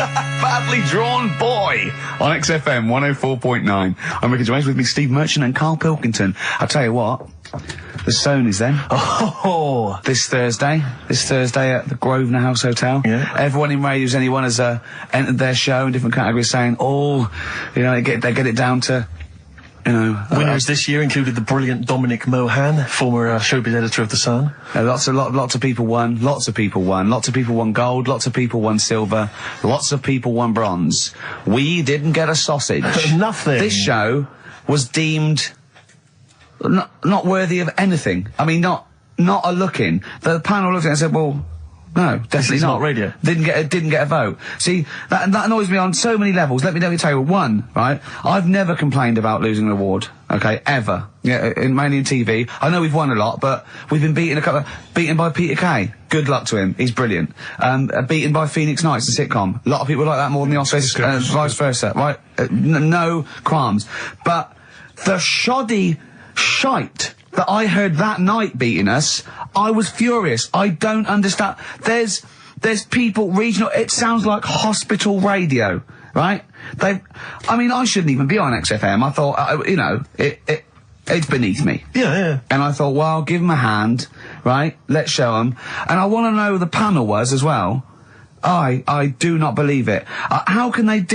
Badly Drawn Boy on XFM 104.9. I'm Ricky Gervais, with me Steve Merchant and Karl Pilkington. I'll tell you what, the Stoney's then. Oh! This Thursday at the Grosvenor House Hotel. Yeah. Everyone in Radio's Anyone has entered their show in different categories saying, they get it down to, Winners this year included the brilliant Dominic Mohan, former showbiz editor of The Sun. Lots of people won. Lots of people won gold. Lots of people won silver. Lots of people won bronze. We didn't get a sausage. Nothing. This show was deemed not worthy of anything. I mean, not a look in. The panel looked at it and said, well, no, definitely not radio. Didn't get a vote. See, that annoys me on so many levels. Let me tell you one, right? I've never complained about losing an award, okay, ever. Yeah, mainly in TV. I know we've won a lot, but we've been beaten by Peter Kay. Good luck to him. He's brilliant. Beaten by Phoenix Nights, the sitcom. A lot of people like that more than the Oscars, vice versa, right? No qualms. But the shoddy shite that I heard that night beating us, I was furious. I don't understand. There's people regional. It sounds like hospital radio, right? I shouldn't even be on XFM. I thought, it's beneath me. Yeah. And I thought, well, give them a hand, right? Let's show them. And I want to know who the panel was as well. I do not believe it. How can they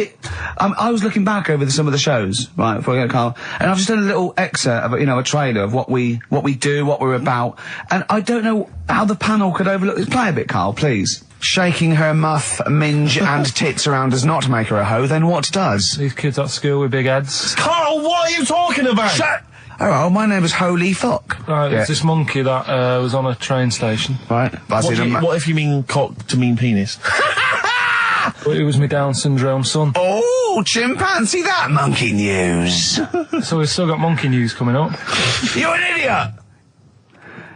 I was looking back over some of the shows, right, before I go, Karl, and I've just done a little excerpt of, a trailer of what we do, what we're about, and I don't know how the panel could overlook this. Play a bit, Karl, please. Shaking her muff, minge and tits around does not make her a hoe, then what does? These kids at school with big heads. Karl, what are you talking about? Shut! Oh, my name is Holy Fuck. Right, it's this monkey that was on a train station. Right. What if you mean cock to mean penis? It was my Down syndrome son. Oh, chimpanzee, that monkey news. So we've still got monkey news coming up. You're an idiot!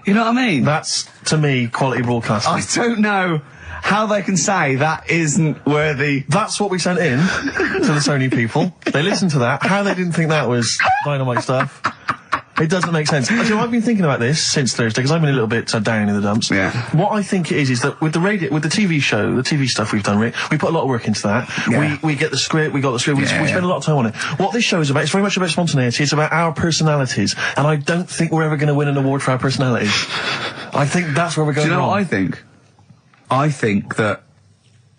You know what I mean? That's, to me, quality broadcasting. I don't know how they can say that isn't worthy. That's what we sent in to the Sony people. They listened to that. How they didn't think that was dynamite stuff. It doesn't make sense. Actually, I've been thinking about this since Thursday, because I've been a little bit down in the dumps. Yeah. What I think it is that with the TV show, the TV stuff we've done, Rick, we put a lot of work into that. Yeah. We get the script, we spend a lot of time on it. What this show is about, it's very much about spontaneity, it's about our personalities, and I don't think we're ever going to win an award for our personalities. I think that's where we're going wrong. Do you know what I think? I think that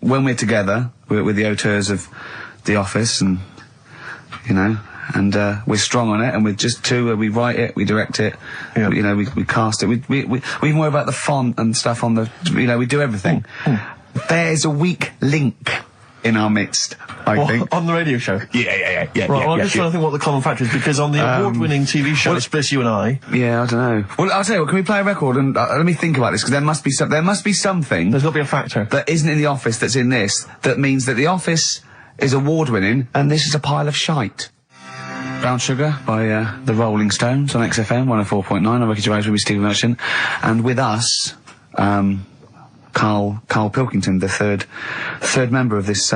when we're together, with the auteurs of The Office, and, and we're strong on it, and we're just two, we write it, we direct it, we cast it, we even worry about the font and stuff on the, we do everything. There's a weak link in our midst, I think. On the radio show? Yeah. Right, well, I'm just trying to think what the common factor is, because on the award-winning TV show, it's Bliss You and I. Yeah, I don't know. Well, I'll tell you what, can we play a record and let me think about this, because there must be something. There's got to be a factor. That isn't in The Office that's in this, that means that The Office is award-winning, and this is a pile of shite. Brown Sugar by the Rolling Stones on XFM 104.9. I'm Ricky Gervais, with Steve Merchant, and with us, Karl Pilkington, the third member of this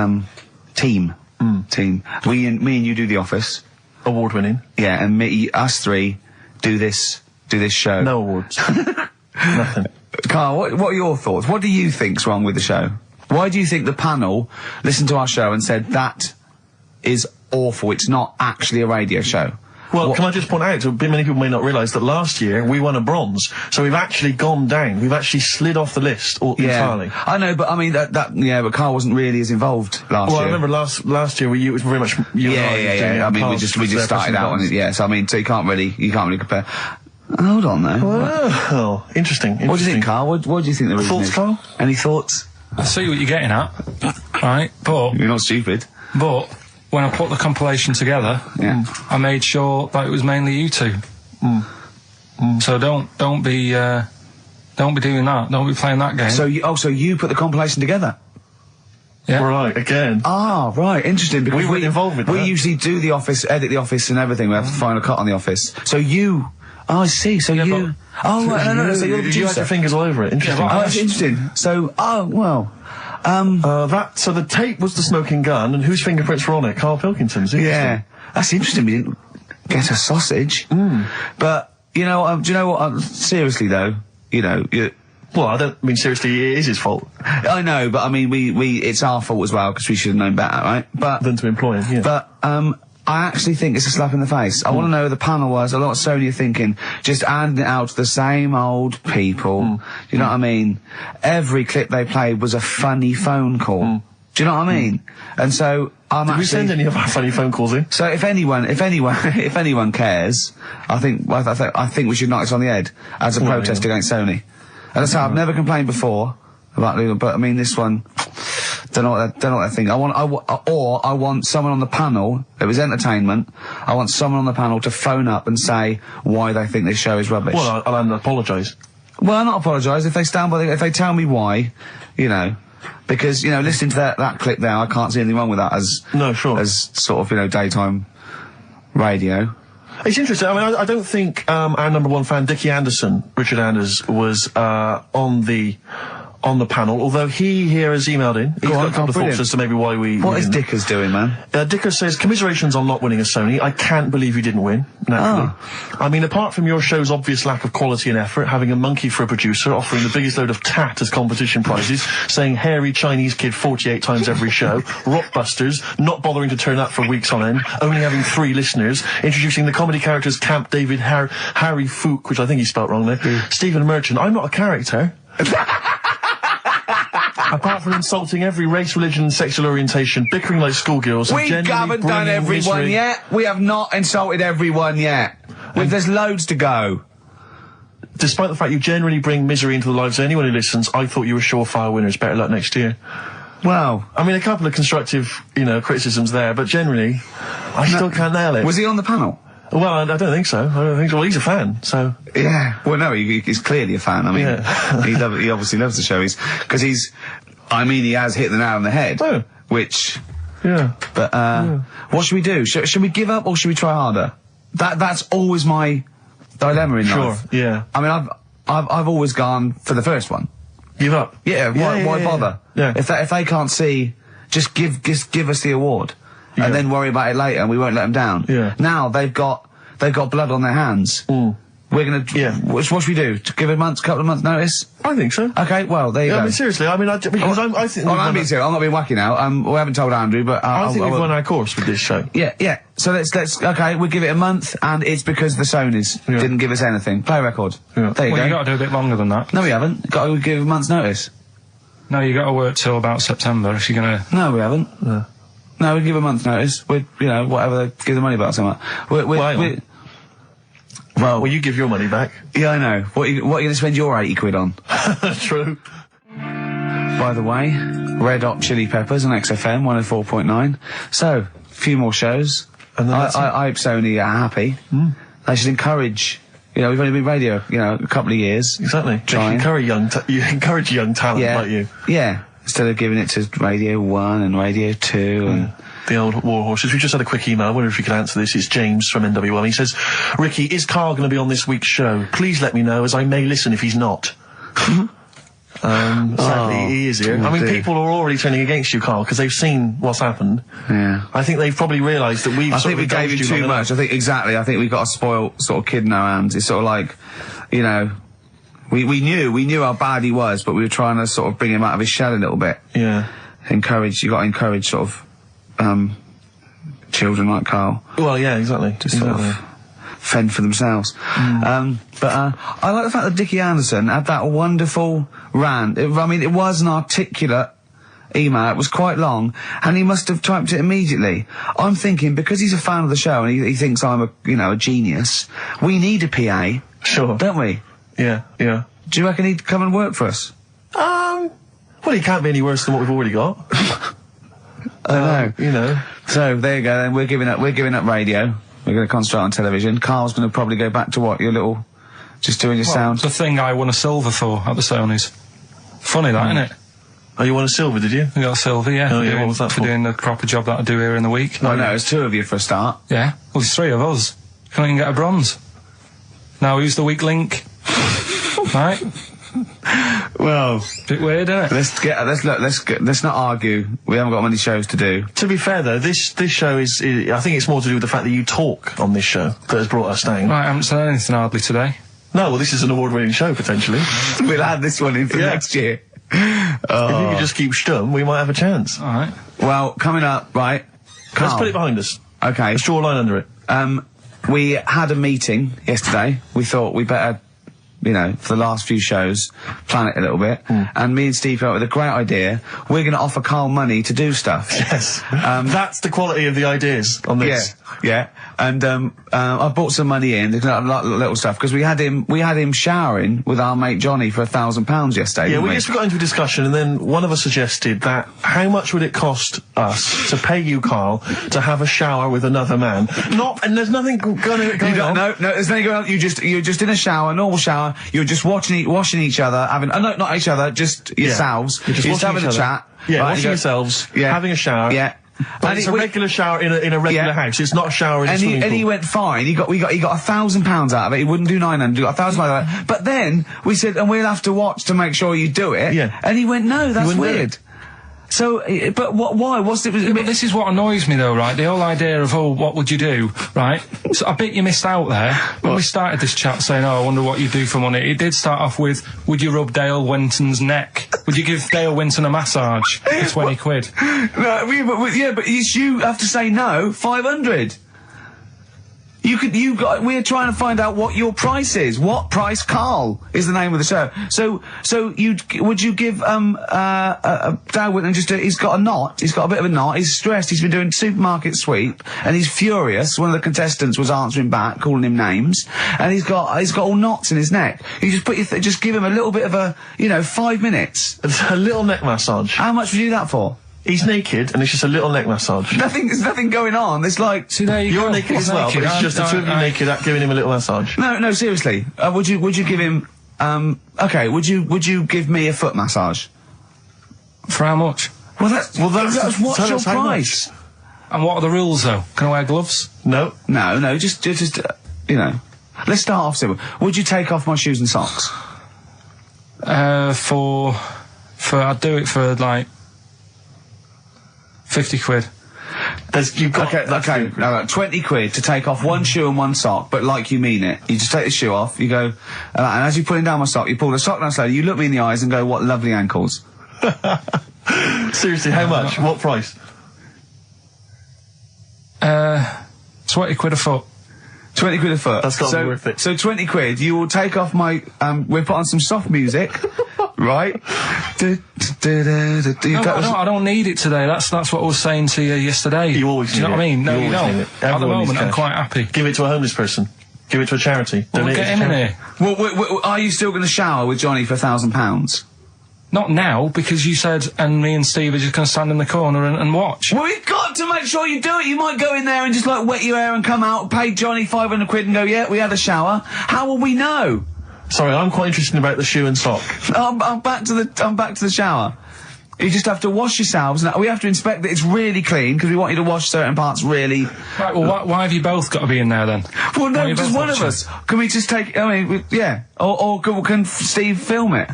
team. Me and you do The Office, Award-winning. Yeah, and us three do this show. No awards. Nothing. Karl, what are your thoughts? What do you think's wrong with the show? Why do you think the panel listened to our show and said that is awful, it's not actually a radio show? Well, can I just point out, many people may not realise that last year we won a bronze, so we've actually gone down. We've actually slid off the list entirely. I know, but I mean but Karl wasn't really as involved last year. Well, I remember last year it was very much you and I. I mean, we just started out on it. Yeah, so I mean, so you can't really compare. Hold on, though. Well, interesting. What do you think, Karl? What do you think the reason is? Thoughts, Karl? Any thoughts? I see what you're getting at, right? But you're not stupid. But when I put the compilation together, I made sure that it was mainly you two. So don't be doing that. Don't be playing that game. So you put the compilation together? Yeah. Right, again. Ah, right, interesting, because we weren't involved with that. We usually do The Office, edit The Office and everything. We have the final cut on The Office. So you... Oh, I see, so you... Oh, right, no, so you're the producer. You had your fingers all over it. Interesting. Oh, that's interesting. So, so the tape was the smoking gun, and whose fingerprints were on it? Karl Pilkington's. Yeah. That's interesting, we didn't get a sausage. But, do you know what, seriously though, Well, I don't mean seriously, it is his fault. I know, but I mean, it's our fault as well, because we should have known better, right? But Than to employ him, yeah. But, I actually think it's a slap in the face. I want to know who the panel was. A lot of Sony are thinking, just handing it out to the same old people. You know what I mean? Every clip they played was a funny phone call. Do you know what I mean? And so, Did we send any of our funny phone calls in? So if anyone cares, I think we should knock this on the head as a protest against Sony. And I say, I've never complained before about Lula, but I mean, this one, don't know what they think. I want someone on the panel, it was entertainment, I want someone on the panel to phone up and say why they think this show is rubbish. Well, I'll apologise. Well, I'll not apologise if they stand by if they tell me why, you know. Because, you know, listening to that clip there, I can't see anything wrong with that as sort of, you know, daytime radio. It's interesting. I mean, I don't think our number one fan, Dickie Anderson, Richard Anders, was on the panel, although he here has emailed in. He's got a couple of thoughts as to maybe why we... What is Dickers doing, man? Dickers says, commiserations on not winning a Sony. I can't believe you didn't win, naturally. I mean, apart from your show's obvious lack of quality and effort, having a monkey for a producer, offering the biggest load of tat as competition prizes, saying hairy Chinese kid 48 times every show, Rockbusters, not bothering to turn up for weeks on end, only having 3 listeners, introducing the comedy characters Camp David, Harry Fook, which I think he spelt wrong there, Stephen Merchant. I'm not a character. Apart from insulting every race, religion and sexual orientation, bickering like schoolgirls... We haven't done everyone yet. We have not insulted everyone yet. There's loads to go. Despite the fact you generally bring misery into the lives of anyone who listens, I thought you were surefire winners. Better luck next year. Well... I mean, a couple of constructive, you know, criticisms there, but generally, I still can't nail it. Was he on the panel? Well, I don't think so. Well, he's a fan, so... Yeah. Well, no, he's clearly a fan. I mean, he obviously loves the show. Because he has hit the nail on the head. Oh. Which... Yeah. But, what should we do? Should we give up or should we try harder? That's always my dilemma in life. Sure, yeah. I mean, I've always gone for the first one. Give up? Yeah, why bother? Yeah. If they can't see, just give us the award. Yeah. And then worry about it later and we won't let them down. Yeah. Now they've got blood on their hands. We're gonna... Yeah. What should we do? To give a couple of months notice? I think so. Okay, well, there you go. I mean, seriously, I mean, I think... I'm being serious, I'm not being wacky now. We haven't told Andrew, but... I think we've won our course with this show. Yeah. So let's okay, we'll give it a month, and it's because the Sonys didn't give us anything. Play a record. Yeah. There you go. You got to do a bit longer than that. No, we haven't. Got to give a month's notice. No, you got to work till about September if you're gonna... No, we haven't. No, we give a month's notice. We'd, you know, whatever they give the money back, something like. Well, you give your money back. Yeah, I know. What are you going to spend your 80 quid on? True. By the way, Red Hot Chili Peppers on XFM 104.9. So, a few more shows. And I hope Sony are happy. They should encourage... You know, we've only been radio, you know, a couple of years. Exactly. You encourage young talent like you. Yeah. Instead of giving it to Radio 1 and Radio 2 and... The old war horses. We just had a quick email. I wonder if you could answer this. It's James from NW1. He says, Ricky, is Karl going to be on this week's show? Please let me know, as I may listen if he's not. Sadly, he is here. I mean, people are already turning against you, Karl, because they've seen what's happened. Yeah. I think they've probably realised that I think we gave you too much. I think we've got a spoiled sort of kid in our hands. It's sort of like, you know, we knew how bad he was, but we were trying to sort of bring him out of his shell a little bit. Yeah. You got to encourage sort of, children like Karl. Well, yeah, exactly. Just sort of fend for themselves. But I like the fact that Dickie Anderson had that wonderful rant. I mean, it was an articulate email. It was quite long, and he must have typed it immediately. I'm thinking, because he's a fan of the show and he thinks I'm a genius, we need a PA. Sure. Don't we? Yeah. Do you reckon he'd come and work for us? Well, he can't be any worse than what we've already got. I know. You know. So, there you go then. We're giving up radio. We're going to concentrate on television. Karl's going to probably go back to what? Your little... Just doing your sound? The thing I won a silver for at the Sonys. Funny that, isn't it? Oh, you won a silver, did you? I got a silver, yeah. Oh, yeah, what was that for? Doing the proper job that I do here in the week. No, there's 2 of you for a start. Yeah. Well, there's 3 of us. Can't even get a bronze. Now, who's the weak link? Right? Well, bit weird, isn't it? Let's not argue. We haven't got many shows to do. To be fair though, this show is I think it's more to do with the fact that you talk on this show that has brought us down. Right, I haven't said anything hardly today. No, well, this is an award-winning show, potentially. We'll add this one in for next year. If you could just keep stum, we might have a chance. All right. Well, coming up, right. Let's put it behind us. Okay. Let's draw a line under it. We had a meeting yesterday. We thought we better, you know, for the last few shows, plan it a little bit. And me and Steve came up with a great idea. We're going to offer Karl money to do stuff. Yes. That's the quality of the ideas on this. Yeah. And I brought some money in, little stuff, because we had him showering with our mate Johnny for £1,000 yesterday. Yeah, we just got into a discussion, and then one of us suggested that how much would it cost us to pay you, Karl, to have a shower with another man? And there's nothing going on. No, there's nothing going on. You're just in a shower, normal shower. You're just washing each other, having not each other, just yourselves. You're just having a chat. Yeah, right, washing yourselves, having a shower. Yeah. But it's a regular shower in a regular house. It's not a shower in a swimming pool. And he went fine. He got £1,000 out of it. He wouldn't do 900. He got £1,000 out of it. But then we said, and we'll have to watch to make sure you do it. Yeah. And he went, no, that's weird. So, but why? What's it? But this is what annoys me, though, right? The whole idea of, what would you do, right? So I bet you missed out there. When we started this chat saying, I wonder what you do for money, it did start off with, would you rub Dale Winton's neck? Would you give Dale Winton a massage for 20 quid? No, but you have to say no, 500. We're trying to find out what your price is. What price, Karl, is the name of the show. So would you give, Dale Winton he's got a knot, he's got a bit of a knot, he's stressed, he's been doing supermarket sweep, and he's furious. One of the contestants was answering back, calling him names, and he's got all knots in his neck. You just just give him a little bit of a, 5 minutes. A little neck massage. How much would you do that for? He's naked, and it's just a little neck massage. There's nothing going on. There's like... See, there You're naked as well, but it's just the two of you naked giving him a little massage. No, seriously. Would you give him... okay, would you give me a foot massage? For how much? Well, that's what's your price? And what are the rules, though? Can I wear gloves? No, just let's start off simple. Would you take off my shoes and socks? I'd do it for, like... 50 quid. Okay, 20 quid to take off one shoe and one sock, but like you mean it. You just take the shoe off, you go, and as you're pulling down my sock, you pull the sock down slowly, you look me in the eyes and go, what lovely ankles. Seriously, how much? What price? 20 quid a foot. 20 quid a foot. That's got to be worth it. So 20 quid, you will take off my, we'll put on some soft music, right? I don't need it today. That's what I was saying to you yesterday. You always do you know what I mean? No, you don't. At the moment, I'm quite happy. Give it to a homeless person. Give it to a charity. Well, we'll get him in here. Well, are you still going to shower with Johnny for £1,000? Not now, because you said, and me and Steve are just going to stand in the corner and watch. Well, we've got to make sure you do it. You might go in there and just, wet your hair and come out, pay Johnny 500 quid and go, yeah, we had a shower. How will we know? Sorry, I'm quite interested about the shoe and sock. I'm back to the shower. You just have to wash yourselves. Now, we have to inspect that it's really clean, because we want you to wash certain parts really... Right, well, why have you both got to be in there, then? Well, no, just one of us. Can we just take... yeah. Or can Steve film it?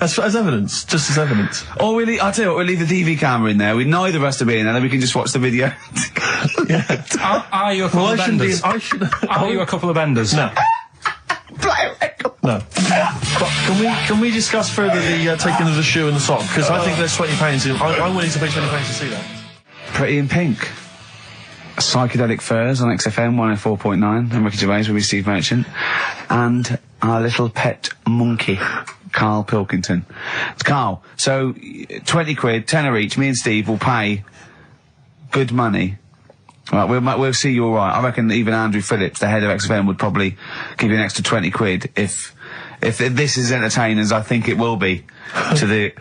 as evidence. Just as evidence. Or I'll tell you what, we'll leave the TV camera in there. Neither of us to be in there, then we can just watch the video. Are you a couple of benders? Are you a couple of benders? No. No. But can we discuss further the taking of the shoe and the sock? Because I think there's £20 I'm willing to pay £20 to see that. Pretty in Pink. Psychedelic Furs on XFM 104.9. I'm Ricky Gervais with Steve Merchant. And our little pet monkey, Karl Pilkington. Karl, so 20 quid, tenner each, me and Steve will pay good money. Right, we'll see you all right. I reckon even Andrew Phillips, the head of XFM, would probably give you an extra 20 quid if this is entertaining as I think it will be to the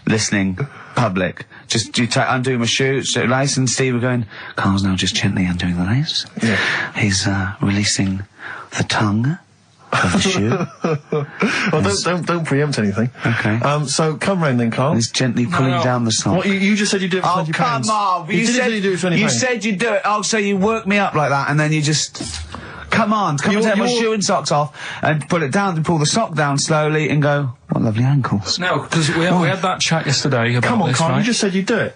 listening public. Just undo my shoe, lace, and Steve are going, Karl's now just gently undoing the lace. Yeah. He's releasing the tongue of the shoe. Well, don't preempt anything. Okay. So come round then, Karl. He's gently pulling down the sock. What, you just said you'd do it for £20. Oh, come on! You said you'd do it for £20. You said you'd do it. Oh, so you work me up like that, and then you just... Come and take my shoe and socks off, and put it down, and pull the sock down slowly, and go, what lovely ankles. No, because we had that chat yesterday about Come on, this, Karl, right? you just said you'd do it.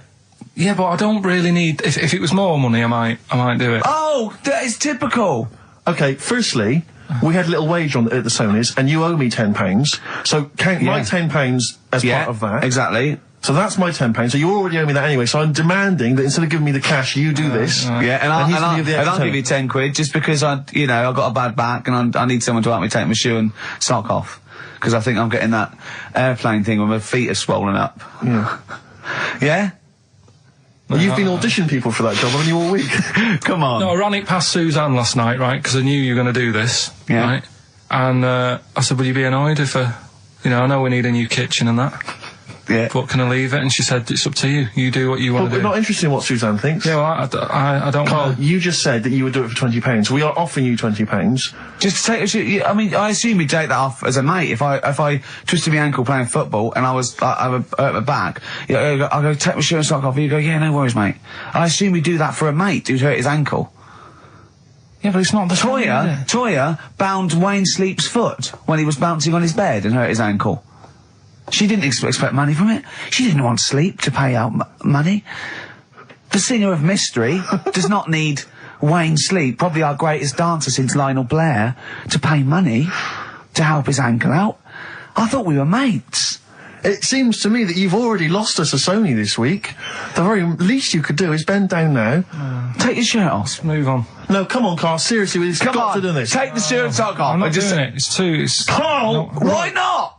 Yeah, but I don't really need... If it was more money, I might do it. Oh, that is typical. Okay, firstly, we had a little wage on at the Sonys, and you owe me £10. So count my £10 as part of that. Exactly. So that's my £10. So you already owe me that anyway. So I'm demanding that instead of giving me the cash, you do this. Yeah, and I'll give you 10 quid just because I've got a bad back and I need someone to help me take my shoe and sock off. Because I think I'm getting that airplane thing where my feet are swollen up. Yeah. Yeah? Well, you've been auditioning people for that job, haven't you, all week? Come on. No, I ran it past Suzanne last night, right, because I knew you were going to do this, right? And I said, would you be annoyed if I know we need a new kitchen and that? Yeah. But can I leave it? And she said, it's up to you. You do what you want to do. We're not interested in what Suzanne thinks. Yeah, well, I don't Karl, want you just said that you would do it for £20. We are offering you £20. Just to take I mean, I assume you'd take that off as a mate. If I twisted my ankle playing football and I hurt my back, I'll go take my shoe and sock off, and you go, yeah, no worries, mate. I assume you do that for a mate who's hurt his ankle. Yeah, but it's not the Toya bound Wayne Sleep's foot when he was bouncing on his bed and hurt his ankle. She didn't expect money from it. She didn't want Sleep to pay out money. The singer of Mystery does not need Wayne Sleep, probably our greatest dancer since Lionel Blair, to pay money to help his ankle out. I thought we were mates. It seems to me that you've already lost us a Sony this week. The very least you could do is bend down now. Take your shirt off. Move on. No, come on, Karl, seriously, we've got to do this. Take the shirt and sock off. I'm not doing it. It's too... Karl! Why not?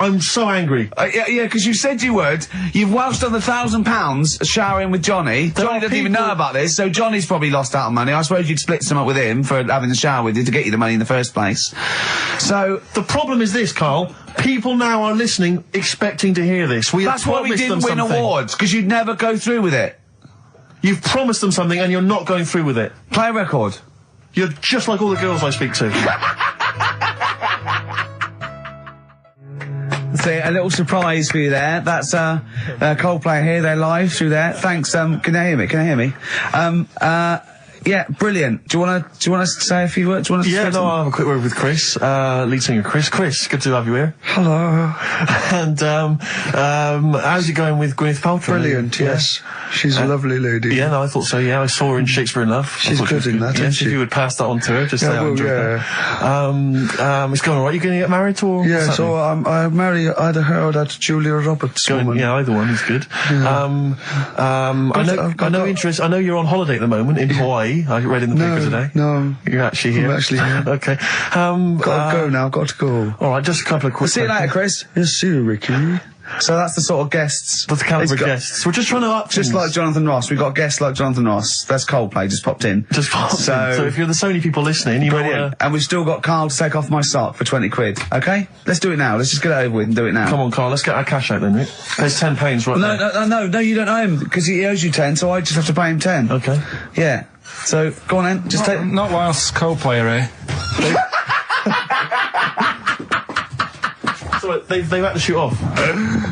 I'm so angry. Yeah, because you said you would. You've welched on the £1,000 showering with Johnny. Johnny doesn't even know about this, so Johnny's probably lost out on money. I suppose you'd split some up with him for having the shower with you to get you the money in the first place. So the problem is this, Karl. People now are listening, expecting to hear this. That's why we didn't win awards, because you'd never go through with it. You've promised them something and you're not going through with it. Play a record. You're just like all the girls I speak to. See, a little surprise for you there. That's Coldplay here. They're live through there. Thanks. Can you hear me? Can you hear me? Yeah, brilliant. Do you want to say a few words? Do you want to I'll have a quick word with Chris, lead singer Chris. Chris, good to have you here. Hello. And how's it going with Gwyneth Paltrow? Brilliant. Yes, she's a lovely lady. Yeah, no, I thought so. Yeah, I saw her in Shakespeare in Love. She's good in that, isn't she? If you would pass that on to her, just say I enjoyed that. It's going all right. You going to get married or? Yeah, so I marry either her or that Julia Roberts woman. Yeah, either one is good. Yeah. I know you're on holiday at the moment in Hawaii. I read in the paper today. No. You're actually here? I'm actually here. Okay. Got to go now, got to go. Alright, just a couple of quick... See you later, Chris. Yes, see you, Ricky. So that's the sort of guests. That's the caliber of guests. We're just trying to up just like Jonathan Ross. We've got guests like Jonathan Ross. That's Coldplay, just popped in. Just popped in. So if you're the Sony people listening, you might want to... And we've still got Karl to take off my sock for 20 quid. Okay? Let's do it now. Let's just get it over with and do it now. Come on, Karl, let's get our cash out then, Rick. There's £10 right there. No, you don't owe him, because he owes you 10, so I just have to pay him 10. Okay. Yeah. So, go on then, just take... Not whilst Coldplay are here. So they've had to shoot off.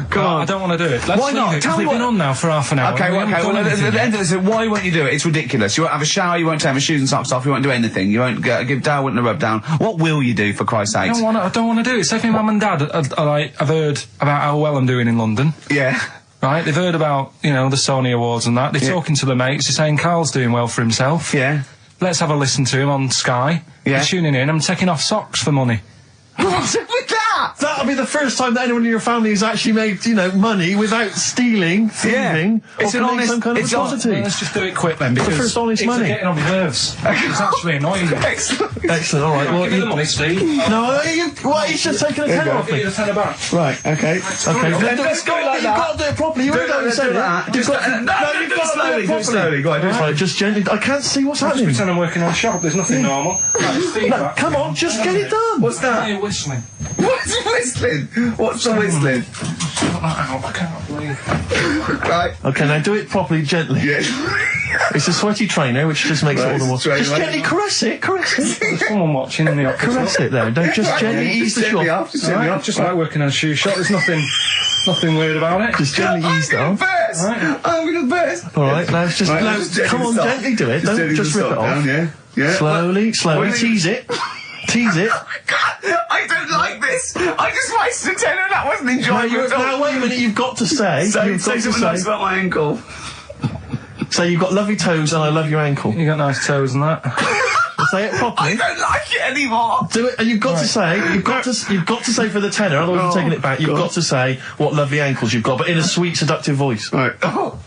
Come on. I don't want to do it. Why not? Tell me what... We've been on now for half an hour. Okay, well, at the end of this, why won't you do it? It's ridiculous. You won't have a shower, you won't take my shoes and socks off, you won't do anything. You won't give Dale a rub down. What will you do, for Christ's sake? I don't want to do it. Say if my mum and dad have heard about how well I'm doing in London. Yeah. Right, they've heard about, the Sony Awards and that. They're talking to the mates, they're saying Karl's doing well for himself. Yeah. Let's have a listen to him on Sky. Yeah. They're tuning in, I'm taking off socks for money. What's it with that? That'll be the first time that anyone in your family has actually made, money without stealing, thieving, It's an honest... some kind of atrocity. Well, let's just do it quick then, because the first honest it's money. getting on my nerves. It's actually annoying me. Excellent, alright. Well, give me the money, Steve. No, he's just taking a tenner off me. Give you the tenner back. Right, okay. Let's go like that. You've got to do it properly. You already know said that. You've got to do it slowly. Go on, do it slowly. Just gently. I can't see what's happening. Just pretend I'm working on a shop. There's nothing normal. No, come on, just get it done. What's that? You're whistling. What's whistling? What's the whistling? I can't believe. Right. Okay, now do it properly, gently. Yeah. It's a sweaty trainer, which just makes it all the more... Just gently caress it. There's someone watching in the office. Caress it there. Don't just gently ease the shot. Just like working on a shoe shop. There's nothing weird about it. Just gently ease that off. I'm the best. Alright, now it's just... come on, gently do it. Don't just rip it off. Yeah. Slowly. Tease it. Tease it. Oh my God, I don't like this. I just wasted a tenner. That wasn't enjoyable at all. Now wait a minute. You've got to say. Say something nice about my ankle. So you've got lovely toes and I love your ankle. You got nice toes and that. Say it I properly. don't like it anymore. Do it, and you've got to say, you've got to say for the tenor, otherwise you're taking it back. You've got to say what lovely ankles you've got, but in a sweet, seductive voice. Right. Oh.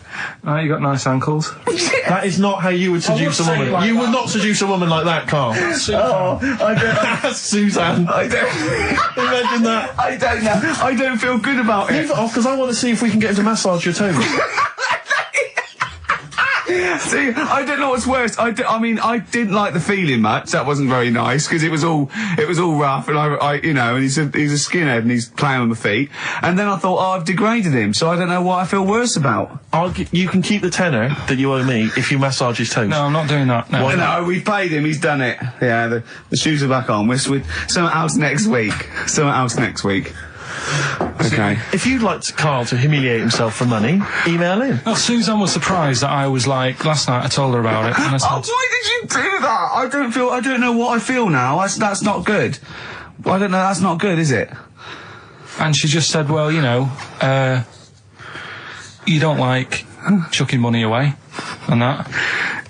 You got nice ankles. That is not how you would seduce a woman. like You that. would not seduce a woman like that, Carl. I don't. Suzanne. I don't. Imagine that. I don't know. I don't feel good about Leave it. it off, because I want to see if we can get him to massage your toes. See, I don't know what's worse. I mean, I didn't like the feeling much. That wasn't very nice because it was all rough, and I you know, and he's a skinhead and he's playing on the feet. And then I thought, I've degraded him, so I don't know what I feel worse about. You can keep the tenner that you owe me if you massage his toes. No, I'm not doing that. No. No, we've paid him. He's done it. Yeah, the shoes are back on. We're something else next week. Something else next week. Okay. If you'd like Carl to humiliate himself for money, email in. Well, Suzanne was surprised that I was like, last night I told her about it, and I said, Oh, why did you do that? I don't know what I feel now. That's not good. I don't know. That's not good, is it? and she just said, well, you know, you don't like chucking money away and that.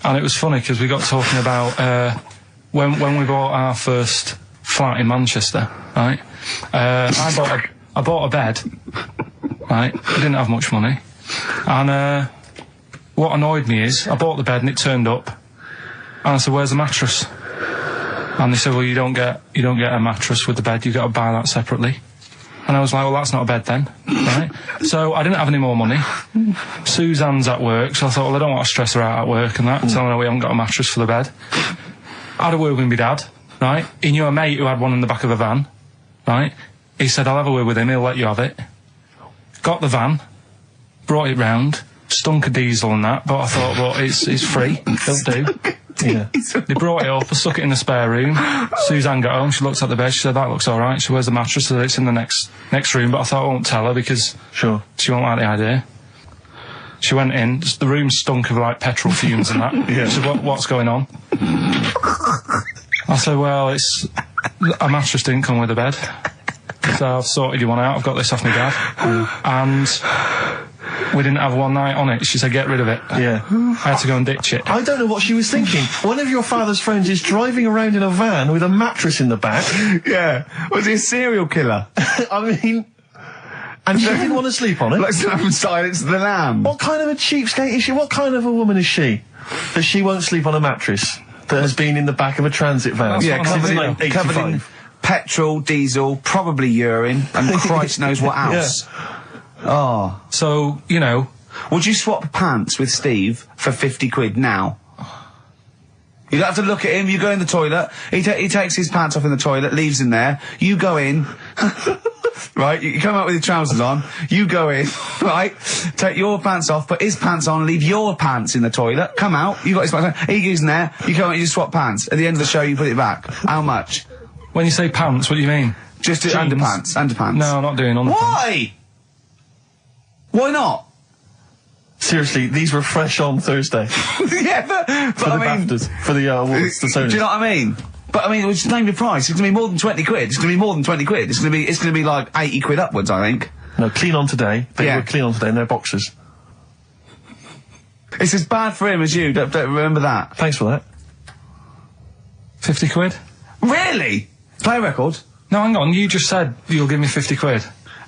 And it was funny because we got talking about when we bought our first flat in Manchester, right? I bought a bed, right? I didn't have much money, and what annoyed me is I bought the bed and it turned up, and I said, "Where's the mattress?" And they said, "Well, you don't get a mattress with the bed. You got to buy that separately." And I was like, "Well, that's not a bed then, right?" So I didn't have any more money. Suzanne's at work, so I thought, well, I don't want to stress her out at work and that, telling her we haven't got a mattress for the bed. I had a word with my dad, right? He knew a mate who had one in the back of a van, right? He said, I'll have a word with him, he'll let you have it. Got the van, brought it round, stunk of diesel and that, but I thought, well, it's free, it'll do. Yeah. They brought it up, I stuck it in the spare room. Suzanne got home, she looked at the bed, she said, that looks alright. She, where's the mattress? So it's in the next room, but I thought I won't tell her because Sure. she won't like the idea. She went in, the room stunk of like petrol fumes and that. Yeah. She said, what's going on? I said, well, it's a mattress didn't come with a bed. So I've sorted you one out, I've got this off my dad. And we didn't have one night on it. She said, get rid of it. Yeah. I had to go and ditch it. I don't know what she was thinking. One of your father's friends is driving around in a van with a mattress in the back. Yeah. Was he a serial killer? I mean... And she didn't want to sleep on it? Like from Silence of the Lamb. What kind of a cheapskate is she? What kind of a woman is she? That she won't sleep on a mattress that has been in the back of a transit van? Yeah, covered in 85. petrol, diesel, probably urine, and Christ knows what else. Oh. So, you know, Would you swap pants with Steve for 50 quid now? You don't have to look at him, you go in the toilet, he takes his pants off in the toilet, leaves them there, you go in, right, you come out with your trousers on, you go in, right, take your pants off, put his pants on, leave your pants in the toilet, come out, you got his pants on, he goes in there, you come out, you swap pants, at the end of the show you put it back. How much? when you say pants, what do you mean? Just Jeans? underpants. No, I'm not doing underpants. Why? Why not? Seriously, these were fresh on Thursday. Yeah, but For the I mean... BAFTAs. For the awards, the Sonys. Do you know what I mean? But I mean, just name your price. It's gonna be more than 20 quid. It's gonna be more than 20 quid. It's gonna be like 80 quid upwards, I think. No, clean on today. They Yeah. were clean on today and they're boxers. It's as bad for him as you. Don't remember that. Thanks for that. 50 quid? Really? Play a record. No, hang on, you just said you'll give me 50 quid.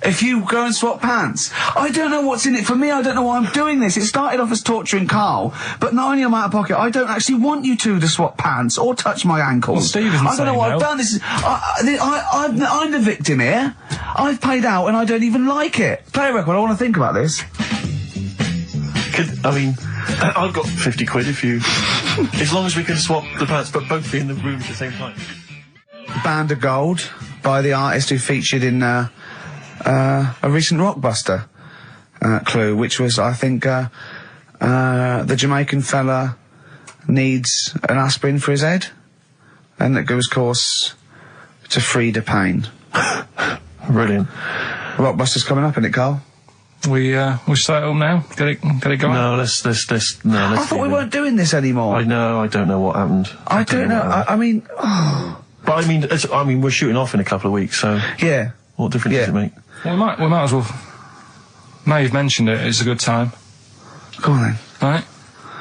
If you go and swap pants, I don't know what's in it for me. I don't know why I'm doing this. It started off as torturing Carl, but not only am I out of pocket, I don't actually want you two to swap pants or touch my ankles. Well, Steve isn't I don't know saying what no. I've done. This is I'm the victim here. I've paid out and I don't even like it. Play a record. I want to think about this. I've got 50 quid if you... as long as we can swap the pants, but both be in the room at the same time. Band of Gold by the artist who featured in a recent Rockbuster clue, which was, I think, the Jamaican fella needs an aspirin for his head, and it goes, of course, to free the pain. Brilliant. Rockbuster's coming up, isn't it, Carl? We start up now? Get it going? No, let's I thought we weren't doing this anymore. I know, I don't know what happened. I don't know. I mean, But I mean, we're shooting off in a couple of weeks, so yeah. what difference does it make? Well, we might as well... Now you've mentioned it, it's a good time. Go on then.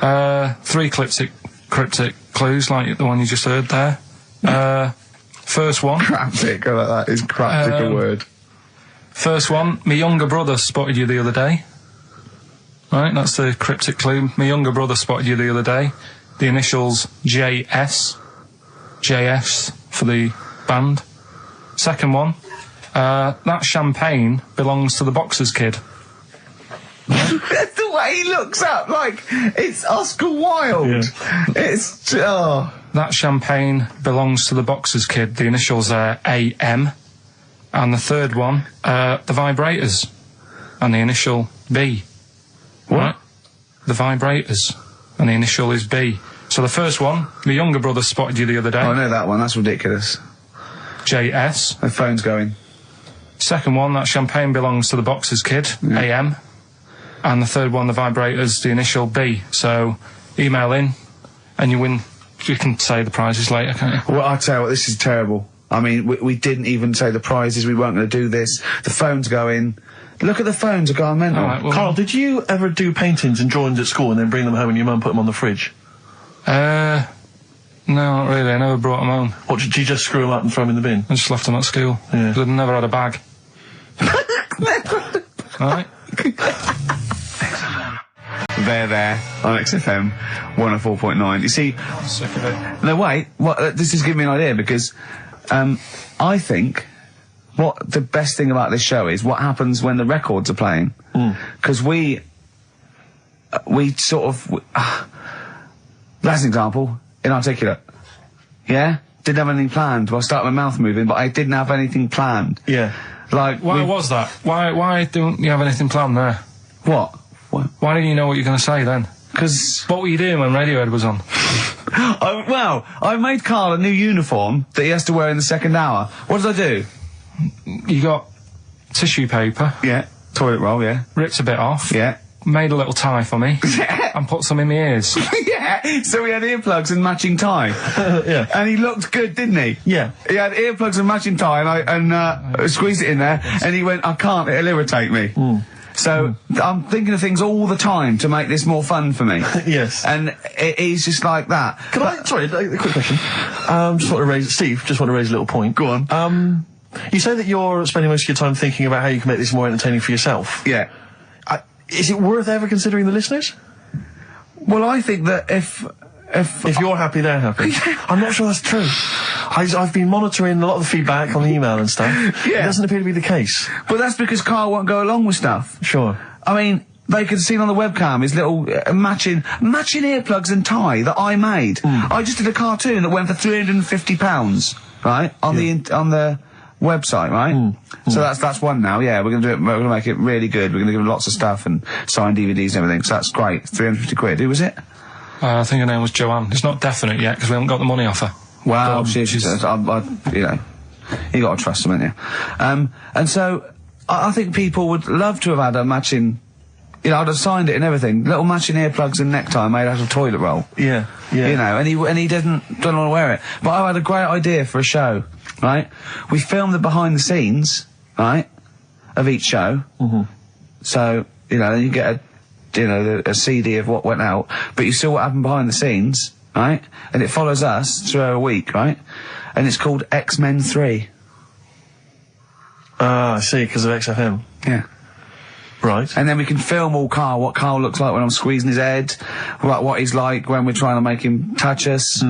Right? 3 cryptic clues like the one you just heard there. First one. Cryptic, I like that. Is cryptic a word? First one, my younger brother spotted you the other day. Right, that's the cryptic clue. My younger brother spotted you the other day. The initials JS. JS for the band. Second one, that champagne belongs to the Boxers kid. That's the way he looks up, like, it's Oscar Wilde. Yeah. It's, oh. That champagne belongs to the Boxers kid. The initials are AM. And the third one, the Vibrators. And the initial B. What? Right? The Vibrators. And the initial is B. So the first one, my younger brother spotted you the other day. Oh, I know that one, that's ridiculous. JS. The phone's going. Second one, that champagne belongs to the Boxers kid. AM. And the third one, the Vibrators, the initial B. So email in and you win. You can say the prizes later, can't you? Well, I tell you what, this is terrible. I mean, we didn't even say the prizes, we weren't going to do this. The phone's going. Look at the phones, are going mental. Alright, well, Carl, did you ever do paintings and drawings at school and then bring them home and your mum put them on the fridge? no, not really. I never brought them home. What, did you just screw them up and throw them in the bin? I just left them at school. Yeah. 'Cause I'd never had a bag. Alright? There, on XFM 104.9. You see, Sick of it. no, wait, this is giving me an idea because I think what the best thing about this show is what happens when the records are playing. Because we sort of. That's an example. Inarticulate. Yeah? Didn't have anything planned. Well, I started my mouth moving, but I didn't have anything planned. Yeah. Like. Why was that? Why don't you have anything planned there? What? Why didn't you know what you're going to say then? Because. What were you doing when Radiohead was on? I made Karl a new uniform that he has to wear in the second hour. What did I do? You got tissue paper, Yeah. Toilet roll, yeah. ripped a bit off, Yeah. made a little tie for me, Yeah. and put some in my ears. Yeah. So we had earplugs and matching tie. Yeah. And he looked good, didn't he? Yeah. He had earplugs and matching tie, and I squeezed it in there, and he went, I can't, it'll irritate me. So I'm thinking of things all the time to make this more fun for me. Yes. And he's just like that. Sorry, a quick question. Steve, just want to raise a little point. Go on. You say that you're spending most of your time thinking about how you can make this more entertaining for yourself. Yeah. Is it worth ever considering the listeners? Well, I think that if you're happy, they're happy. I'm not sure that's true. I've been monitoring a lot of the feedback on the email and stuff. Yeah. It doesn't appear to be the case. But that's because Karl won't go along with stuff. Sure. I mean, they could have seen on the webcam his little matching earplugs and tie that I made. I just did a cartoon that went for £350, right, on the website, right? So that's one now. Yeah, we're gonna make it really good. We're gonna give them lots of stuff and sign DVDs and everything. So that's great. 350 quid. Who was it? I think her name was Joanne. It's not definite yet because we haven't got the money off her. Wow, she's you know, you got to trust them, haven't you? And so I think people would love to have had a matching. You know, I'd have signed it and everything. Little matching earplugs and necktie made out of toilet roll. Yeah, yeah. You know, and he don't want to wear it. But I had a great idea for a show, right? We filmed the behind the scenes, right, of each show. So, you know, you get a CD of what went out, but you see what happened behind the scenes, right? And it follows us through a week, right? And it's called X-Men 3. Ah, I see, because of XFM. Yeah. Right. And then we can film all Karl, what Karl looks like when I'm squeezing his head, what he's like when we're trying to make him touch us,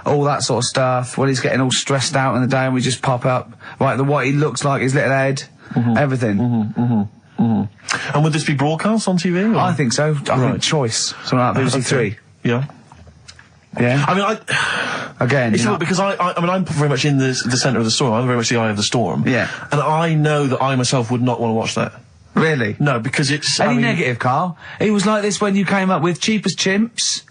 all that sort of stuff, when he's getting all stressed out in the day and we just pop up, like what he looks like, his little head, everything. And would this be broadcast on TV? Or? I think so. I think Choice, something like BBC Three. Yeah. Yeah. I mean, Again, it's you know, not because I mean, I'm very much in the centre of the storm. I'm very much the eye of the storm. Yeah. And I know that I myself would not want to watch that. Really? No, because it's... Any negative, Karl? He was like this when you came up with Cheap as Chimps.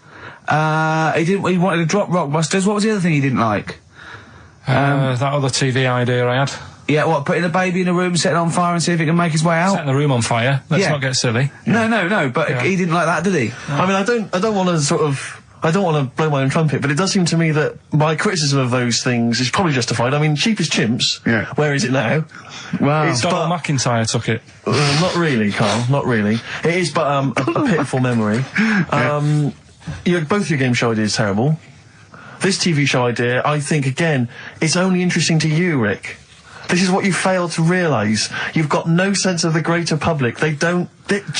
He wanted to drop Rockbusters. What was the other thing he didn't like? That other TV idea I had. Yeah, what, putting a baby in a room, setting it on fire and see if it can make his way out? Setting the room on fire. Let's Yeah. not get silly. No, but he didn't like that, did he? I mean, I don't want to sort of... I don't want to blow my own trumpet, but it does seem to me that my criticism of those things is probably justified. I mean, Cheap as Chimps, where is it now? Wow. It's Donald McIntyre took it. Not really, Karl, not really. It is but a pitiful memory. Both your game show ideas terrible. This TV show idea, I think, again, it's only interesting to you, Rick. This is what you fail to realise. You've got no sense of the greater public. To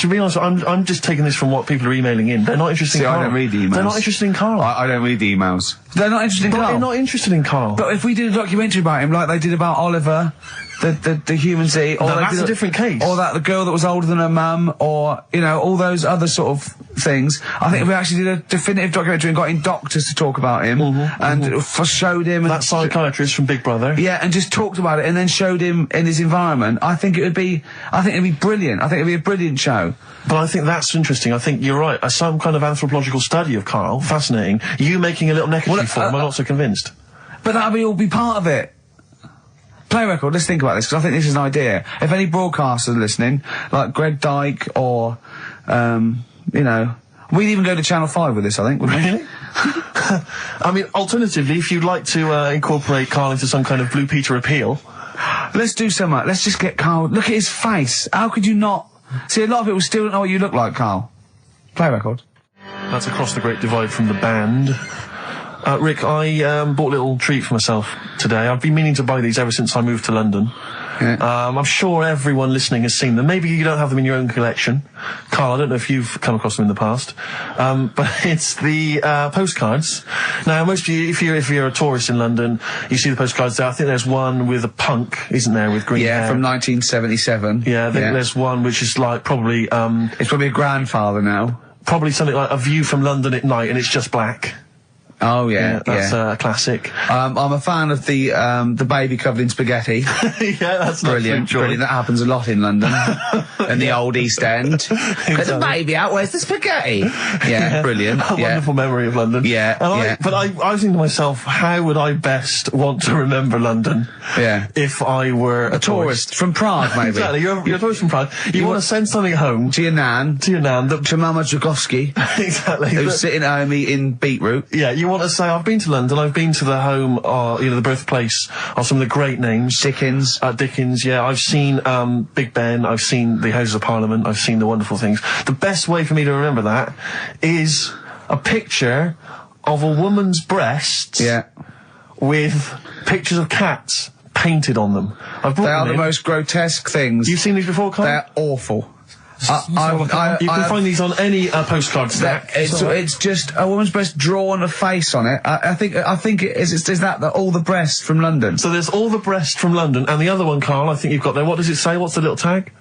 be honest, I'm just taking this from what people are emailing in. They're not interested in Karl. I don't read the emails. They're not interested in Karl. I don't read the emails. They're not interested in Karl. They're not interested in Karl. But if we did a documentary about him, like they did about Oliver, the human sea, or that's a different case. Or that the girl that was older than her mum, or, you know, all those other sort of things. I think if we actually did a definitive documentary and got in doctors to talk about him, and showed him... That psychiatrist from Big Brother. Yeah, and just talked about it, and then showed him in his environment, I think it'd be brilliant. I think it'd be a brilliant show. But I think that's interesting. I think you're right. Some kind of anthropological study of Karl, fascinating. You making a little neckerchief for him, I'm not so convinced. But that'll all be part of it. Play record, let's think about this, because I think this is an idea. If any broadcasters are listening, like Greg Dyke or, you know, we'd even go to Channel 5 with this, I think, wouldn't we? Really? I mean, alternatively, if you'd like to incorporate Karl into some kind of Blue Peter appeal... Let's do so much. Let's just get Karl. Look at his face. How could you not... See, a lot of people still don't know what you look like, Karl. Play record. That's Across the Great Divide from the band. Rick, I bought a little treat for myself today. I've been meaning to buy these ever since I moved to London. Yeah. I'm sure everyone listening has seen them. Maybe you don't have them in your own collection. Karl, I don't know if you've come across them in the past. But it's the postcards. Now, most of you, if you're a tourist in London, you see the postcards there. I think there's one with a punk, isn't there, with green hair? Yeah, from 1977. Yeah, I think there's one which is like probably... it's probably a grandfather now. Probably something like A View from London at Night, and it's just black. Oh yeah, that's a classic. I'm a fan of the baby covered in spaghetti. Yeah, that's brilliant. Brilliant. That happens a lot in London, in the old East End. Exactly. Get the baby out. Where's the spaghetti? Yeah, brilliant. A wonderful memory of London. Yeah, But I was thinking to myself, how would I best want to remember London? Yeah. If I were a tourist from Prague, maybe. Exactly. You're a tourist from Prague. You want to send something home to your nan. To Mama Dragowski. Exactly. Who's sitting at home eating beetroot. Yeah. You want to say, I've been to London, I've been to the home, you know, the birthplace of some of the great names. Dickens. Dickens, yeah. I've seen, Big Ben, I've seen the Houses of Parliament, I've seen the wonderful things. The best way for me to remember that is a picture of a woman's breasts. Yeah. With pictures of cats painted on them. They are the most grotesque things. You've seen these before, Karl? They're awful. You can find these on any postcard stack. It's just a woman's breast drawn a face on it. I think it is that all the breasts from London. So there's all the breasts from London, and the other one, Karl, I think you've got there. What does it say? What's the little tag?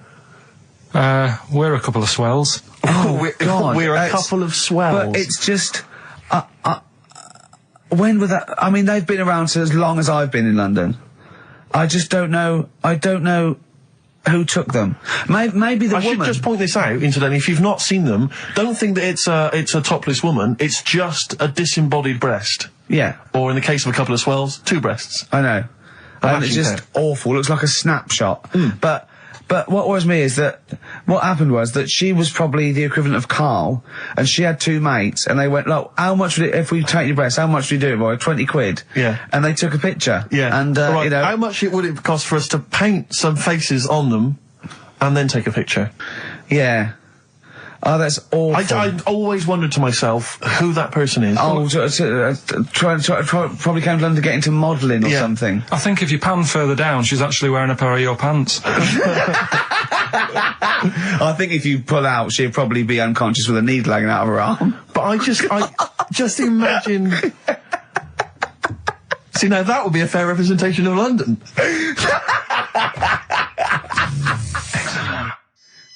We're a couple of swells. We're a couple of swells. But it's just when was that? I mean, they've been around for as long as I've been in London. I just don't know. I don't know who took them. Maybe the woman. I should just point this out, incidentally. If you've not seen them, don't think that it's a topless woman. It's just a disembodied breast. Yeah. Or in the case of a couple of swells, two breasts. I know. And it's just awful. Looks like a snapshot. But what worries me is that what happened was that she was probably the equivalent of Karl, and she had two mates, and they went, look, how much would it, if we take your breasts, how much do you do it, boy? 20 quid. Yeah. And they took a picture. Yeah. And, right. you know. How much would it cost for us to paint some faces on them, and then take a picture? Yeah. Oh, that's awful. I always wondered to myself who that person is. Oh, probably came to London to get into modelling or something. I think if you pan further down, she's actually wearing a pair of your pants. I think if you pull out, she'd probably be unconscious with a needle hanging out of her arm. But I just imagine... See, now that would be a fair representation of London.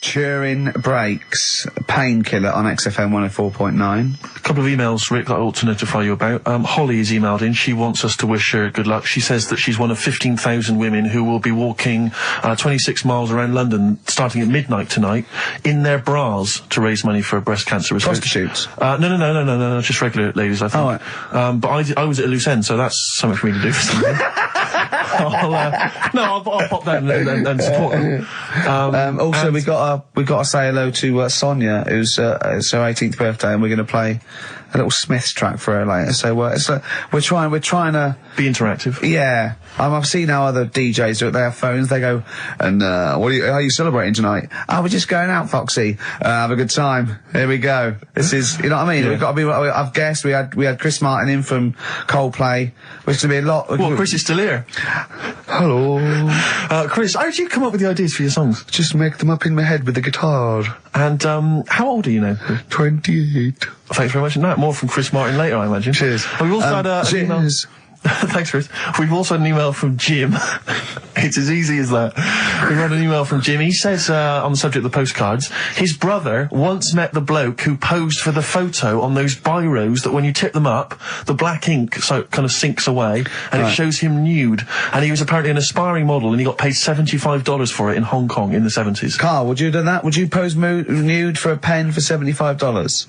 Turin Breaks, Painkiller on XFM 104.9. A couple of emails, Rick, that I ought to notify you about. Holly has emailed in. She wants us to wish her good luck. She says that she's one of 15,000 women who will be walking 26 miles around London starting at midnight tonight in their bras to raise money for breast cancer research. Prostitutes? No, just regular ladies, I think. Oh, right. But I was at a loose end, so that's something for me to do for something. I'll pop down and support them. Also, we got to say hello to Sonia, who's it's her 18th birthday, and we're going to play a little Smiths track for her later. So we're trying to be interactive. Yeah, I've seen how other DJs do it. They have phones. They go, and how are you celebrating tonight? Oh, we're just going out, Foxy. Have a good time. Here we go. This is, you know what I mean? Yeah. We've got to be. I've guessed we had Chris Martin in from Coldplay, which is going to be a lot. Well, Chris is still here. Hello. Chris, how did you come up with the ideas for your songs? Just make them up in my head with the guitar. And how old are you now? 28. Thanks very much. No, more from Chris Martin later, I imagine. Cheers. We've also had an email. Cheers. Thanks, Chris. We've also had an email from Jim. It's as easy as that. We've had an email from Jim. He says, on the subject of the postcards, his brother once met the bloke who posed for the photo on those biros that when you tip them up, the black ink kind of sinks away, and it shows him nude. And he was apparently an aspiring model, and he got paid $75 for it in Hong Kong in the 70s. Carl, would you do that? Would you pose nude for a pen for $75?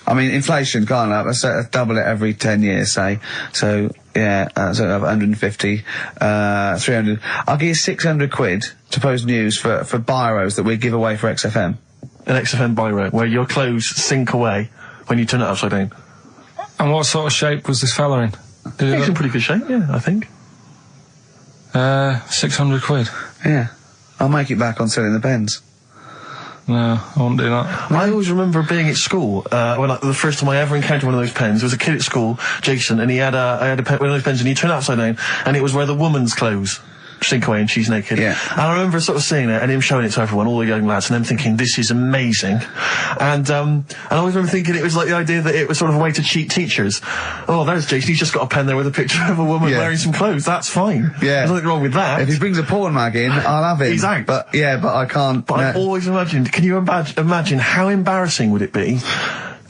I mean, inflation, can't I? Let's double it every 10 years, say. So, yeah, so 150, 300. I'll give you 600 quid to post news for biros that we give away for XFM. An XFM biro, where your clothes sink away when you turn it upside down. And what sort of shape was this fella in? He's in pretty good shape, yeah, I think. 600 quid. Yeah. I'll make it back on selling the pens. No, I won't do that. I always remember being at school, when the first time I ever encountered one of those pens. There was a kid at school, Jason, and I had a pen, one of those pens, and you turn it upside down, and it was where the woman's clothes sink away and she's naked. Yeah. And I remember sort of seeing it and him showing it to everyone, all the young lads, and them thinking, this is amazing. And I always remember thinking it was like the idea that it was sort of a way to cheat teachers. Oh, there's Jason, he's just got a pen there with a picture of a woman wearing some clothes. That's fine. Yeah. There's nothing wrong with that. If he brings a porn mag in, I'll have it. He's out. But, yeah, but I can't. But I've always imagined, can you imagine how embarrassing would it be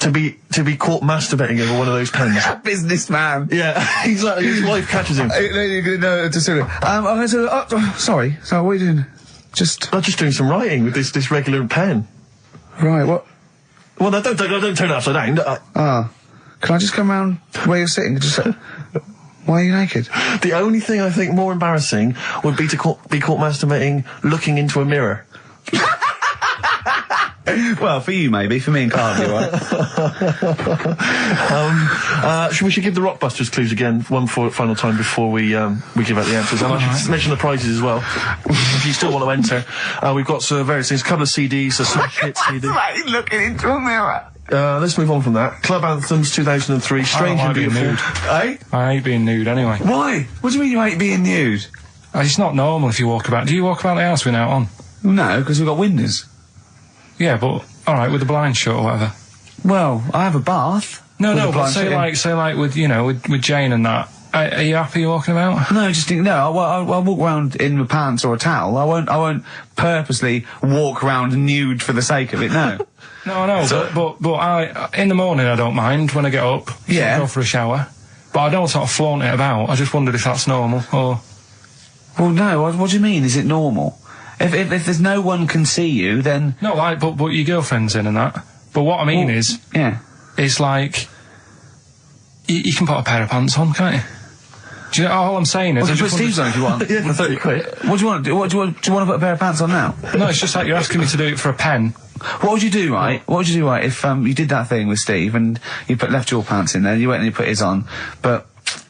to be caught masturbating over one of those pens? Businessman. Yeah, exactly. His wife catches him. No, sorry. So what are you doing? I'm just doing some writing with this regular pen. Right, what? Well, no, don't turn it upside down. Can I just come round where you're sitting? Just why are you naked? The only thing I think more embarrassing would be to be caught masturbating looking into a mirror. Well, for you maybe, for me and Carl, right? We should give the Rockbusters clues again one final time before we give out the answers. And I should mention the prizes as well. If you still want to enter, we've got various things, a couple of CDs, a Smash Hit CD. Looking into a mirror. Let's move on from that. Club Anthems 2003, Strange and Beautiful. Eh? I hate being nude anyway. Why? What do you mean you hate being nude? It's not normal if you walk about. Do you walk about the house with an out on? No, because we've got windows. Yeah, but alright, with the blind shut or whatever. Well, I have a bath. No, but say like with Jane and that. Are you happy walking about? No, I'll walk around in my pants or a towel. I won't purposely walk around nude for the sake of it, no. No, I know, but I, in the morning I don't mind when I get up. Yeah. I go for a shower. But I don't sort of flaunt it about. I just wondered if that's normal, or... Well, no, what do you mean, is it normal? If there's no one can see you, then... No, like, but your girlfriend's in and that. But what I mean is... Yeah. It's like... You can put a pair of pants on, can't you? Do you know, all I'm saying is... Well, you put Steve's on if you want. Yeah, for 30 quid. What do you want to do? Do you want to put a pair of pants on now? No, it's just like you're asking me to do it for a pen. What would you do, right? What would you do, right, if you did that thing with Steve and you left your pants in there, you went and you put his on, but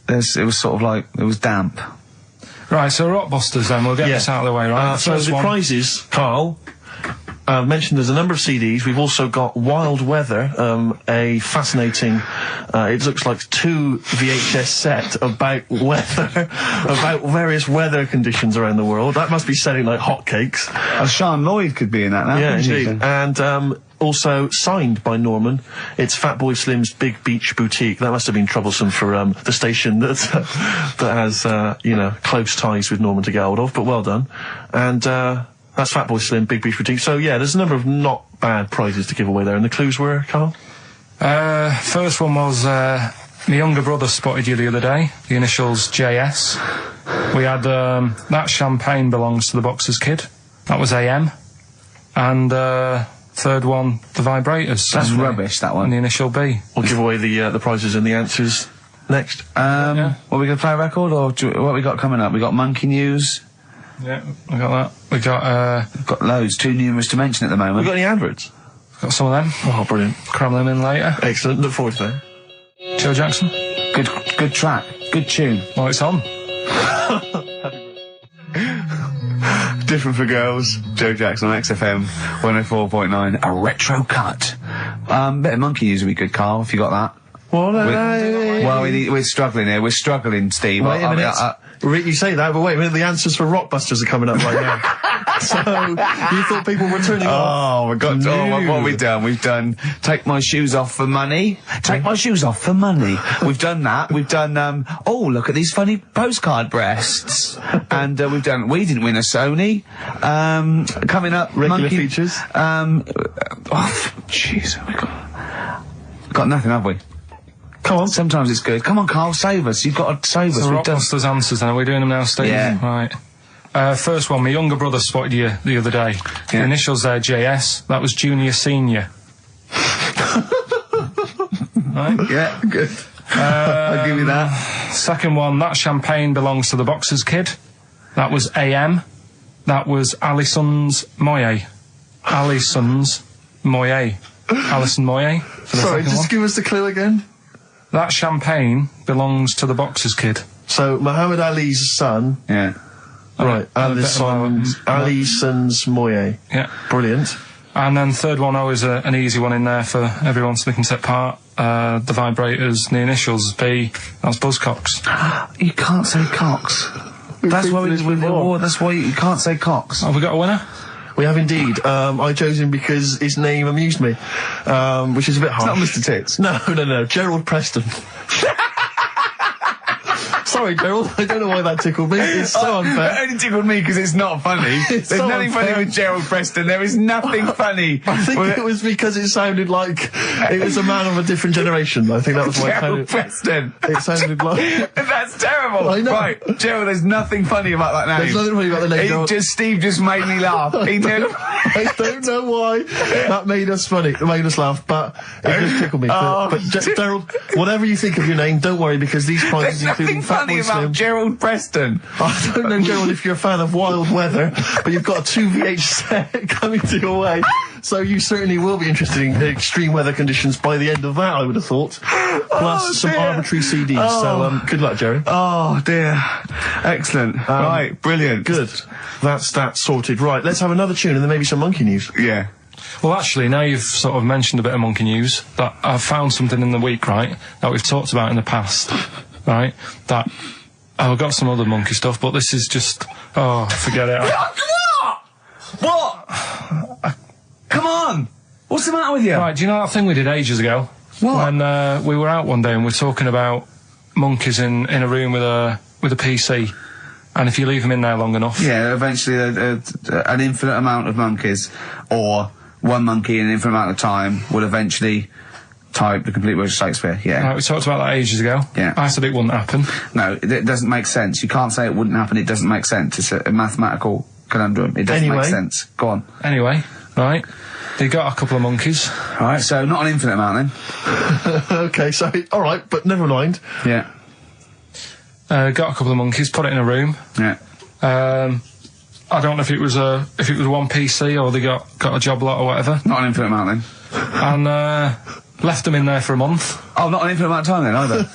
it was sort of like, it was damp. Right, so Rockbusters then, we'll get this out of the way, right? So the prizes, Carl, mentioned there's a number of CDs. We've also got Wild Weather, a fascinating, it looks like 2 VHS set about weather, about various weather conditions around the world. That must be selling like hotcakes. Sean Lloyd could be in that now. Yeah, indeed. And also signed by Norman. It's Fatboy Slim's Big Beach Boutique. That must have been troublesome for the station that has close ties with Norman to get hold of, but well done. And that's Fatboy Slim, Big Beach Boutique. So yeah, there's a number of not bad prizes to give away there. And the clues were, Carl? First one was my younger brother spotted you the other day. The initials JS. We had That Champagne Belongs to the Boxer's Kid. That was AM. And third one, The Vibrators. That's rubbish, that one. And the initial B. We'll give away the prizes and the answers next. What we gonna play a record, or what we got coming up? We got monkey news. Yeah, we got that. We got Got loads, too numerous to mention at the moment. We got any adverts? got some of them. Oh, brilliant. Cram them in later. Excellent. Look forward to that. Joe Jackson. Good track, good tune. Well, it's on. Different for girls. Joe Jackson on XFM 104.9. A retro cut. Bit of monkey news would be good, Carl, if you got that. Well, We're struggling here. We're struggling, Steve. Wait a minute. You say that, but wait a minute, the answers for Rockbusters are coming up right now. So, you thought people were turning off? Oh, my God. No. Oh, what have we done? We've done Take My Shoes Off for Money. Take My Shoes Off for Money. We've done that. We've done, oh, look at these funny postcard breasts. And we've done We Didn't Win a Sony. Coming up, Regular features. Jeez, we got nothing, have we? Come on. Sometimes it's good. Come on, Carl, save us. You've got to save us. So We've done... Rockbusters answers, then. Are we doing them now, Steve? Yeah. Right. First one, my younger brother spotted you the other day. The Yeah. initials there, JS. That was junior senior. Right? Yeah, good. I'll give you that. Second one, that champagne belongs to the boxer's kid. That was AM. That was Alison's Moye. Alison's Moye. Alison Moye. For the Sorry, second just one. give us the clue again. That champagne belongs to the boxer's kid. So, Muhammad Ali's son. Yeah. Right, Alison's Moye. Yeah. Brilliant. And then third one, always an easy one in there for everyone so they can take part. The vibrators, the initials B. That's Buzzcocks. You can't say Cox. That's why that's why you can't say Cox. Have we got a winner? We have indeed. I chose him because his name amused me, which is a bit harsh. It's not Mr. Tits. No. Gerald Preston. Sorry, Gerald. I don't know why that tickled me. It's so unfair. It only tickled me because it's not funny. There's so nothing funny unfair. with Gerald Preston. There is nothing funny. I think it was because it sounded like it was a man of a different generation. I think that was why Gerald Preston. it sounded like... That's terrible. I know. Right, Gerald, there's nothing funny about that name. There's nothing funny about the name, Gerald. Steve just made me laugh. He did. I don't know why that made us funny. It made us laugh, but it just tickled me. But Gerald, whatever you think of your name, don't worry, because these prizes, There's including nothing funny Fatboy about Slim... Gerald Preston. I don't know, Gerald, if you're a fan of Wild Weather, but you've got a 2VH set coming to your way, so you certainly will be interested in extreme weather conditions by the end of that, I would have thought. Plus some dear. arbitrary CDs, so good luck, Jerry. Oh, dear. Excellent. Right, brilliant. Good. That's that sorted. Right, let's have another tune and then maybe some monkey news. Yeah. Well, actually, now you've sort of mentioned a bit of monkey news, that I've found something in the week, right, that we've talked about in the past, right, that... I've got some other monkey stuff, but this is just... Oh, forget it. What? Come on! What's the matter with you? Right, do you know that thing we did ages ago? What? When we were out one day and we were talking about monkeys in a room with a PC, and if you leave them in there long enough... Yeah, eventually an infinite amount of monkeys, or one monkey in an infinite amount of time, will eventually type the complete words of Shakespeare, yeah. Right, we talked about that ages ago. Yeah. I said it wouldn't happen. No, it doesn't make sense. You can't say it wouldn't happen, it doesn't make sense. It's a mathematical conundrum. It doesn't make sense. Go on. Anyway, right, they got a couple of monkeys. Alright, so not an infinite amount then. Okay, so, alright, but never mind. Yeah. Got a couple of monkeys, put it in a room. Yeah. I don't know if it was one PC or they got a job lot or whatever. Not an infinite amount then. And left them in there for a month. Oh, not an infinite amount of time then either.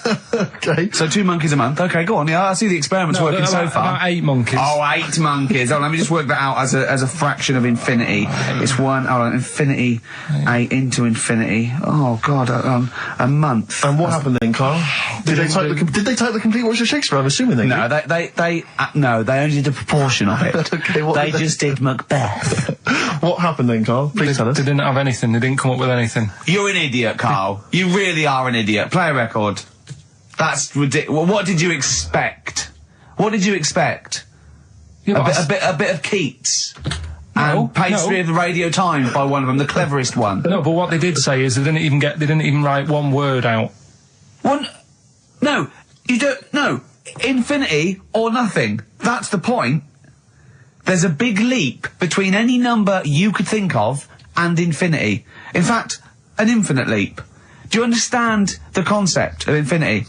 Okay. So 2 monkeys a month. Okay, go on. Yeah, I see the experiment's working so far. About 8 monkeys. Oh, 8 monkeys. Oh, let me just work that out as a fraction of infinity. It's infinity, 8 into infinity. Oh God, a month. And what happened then, Carl? Did they type the complete words of Shakespeare? I'm assuming they No, did. they only did a proportion of it. Okay, what they did they- just did Macbeth. What happened then, Carl? Please tell us. They didn't have anything. They didn't come up with anything. You're an idiot, Carl. You really are an idiot. Play a record. That's ridiculous. What did you expect? What did you expect? Yeah, A bit of Keats. No, And Pastry no. of the Radio Times by one of them, the cleverest one. No, but what they did say is they didn't even write one word out. No, you don't. No, infinity or nothing. That's the point. There's a big leap between any number you could think of and infinity. In fact, an infinite leap. Do you understand the concept of infinity?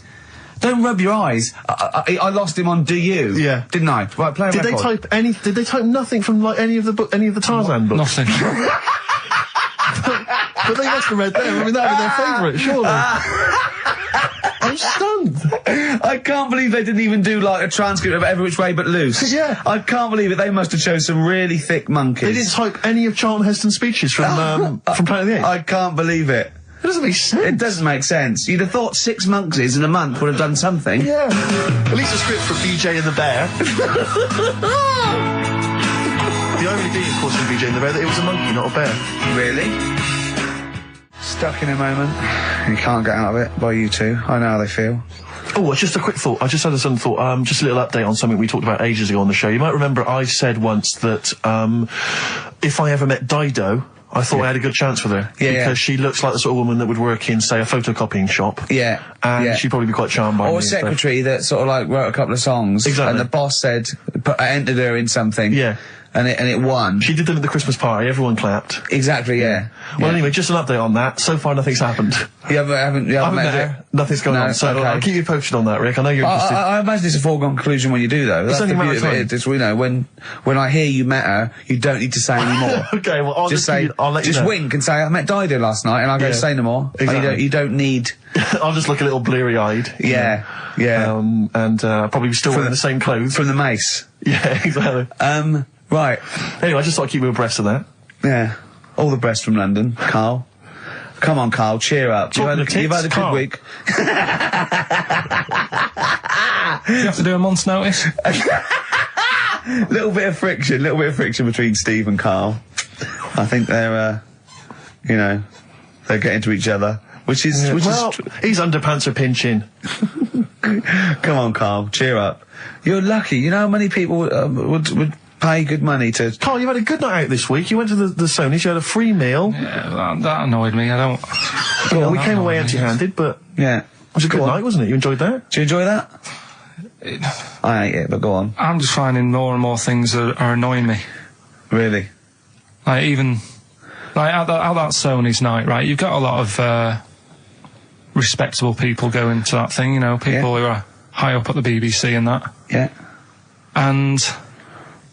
Don't rub your eyes. I lost him on Do You. Yeah. Didn't I? Right, play a Did record. they type nothing from like any of the Tarzan books? Nothing. But they must have read them. I mean, that would be their favourite, surely. I'm stunned. I can't believe they didn't even do like a transcript of Every Which Way But Loose. Yeah. I can't believe it. They must have chosen some really thick monkeys. They didn't type any of Charlton Heston's speeches from Planet of the Apes. I can't believe it. It doesn't make sense. It doesn't make sense. You'd have thought 6 monkeys in a month would have done something. Yeah. At least a script for BJ and the Bear. The irony being, of course, in BJ and the Bear, that it was a monkey, not a bear. Really? Stuck in a moment. You can't get out of it by you two. I know how they feel. Oh, just a quick thought. I just had a sudden thought. Just a little update on something we talked about ages ago on the show. You might remember I said once that if I ever met Dido, I thought I had a good chance with her. Yeah, because she looks like the sort of woman that would work in, say, a photocopying shop. Yeah. And she'd probably be quite charmed by me. Or a secretary that sort of like wrote a couple of songs. Exactly. And the boss said, entered her in something. Yeah. And it won. She did them at the Christmas party. Everyone clapped. Exactly, yeah. Well, anyway, just an update on that. So far, nothing's happened. You haven't met her. Nothing's going on. So okay. I'll keep you posted on that, Rick. I know you're interested. I imagine it's a foregone conclusion when you do, though. That's only the a matter beauty of of time. it. It's, you know, when I hear you met her, you don't need to say any more. Okay, well, I'll just say, I'll let you just know. wink and say, I met Dido last night, and I'll go, say no more. Exactly. You don't need... I'll just look a little bleary-eyed. Yeah, yeah. And probably still wearing the same clothes. From the mace. Yeah, exactly. Right. Anyway, I just thought I'd keep you abreast of that. Yeah. All the best from London, Carl. Come on, Carl, cheer up. You've had a good week. Do you have to do a month's notice? little bit of friction between Steve and Carl. I think they're, they're getting to each other, which is his underpants are pinching. Come on, Carl, cheer up. You're lucky. You know how many people would pay good money to... Carl, you had a good night out this week. You went to the Sony's, you had a free meal. Yeah, that annoyed me. I don't... Well, we came away empty-handed, but... Yeah. It was a good night, wasn't it? You enjoyed that? Did you enjoy that? I ate it, but go on. I'm just finding more and more things are annoying me. Really? Like, even... Like, at that Sony's night, right, you've got a lot of, respectable people going to that thing, you know, people who are high up at the BBC and that. Yeah. And...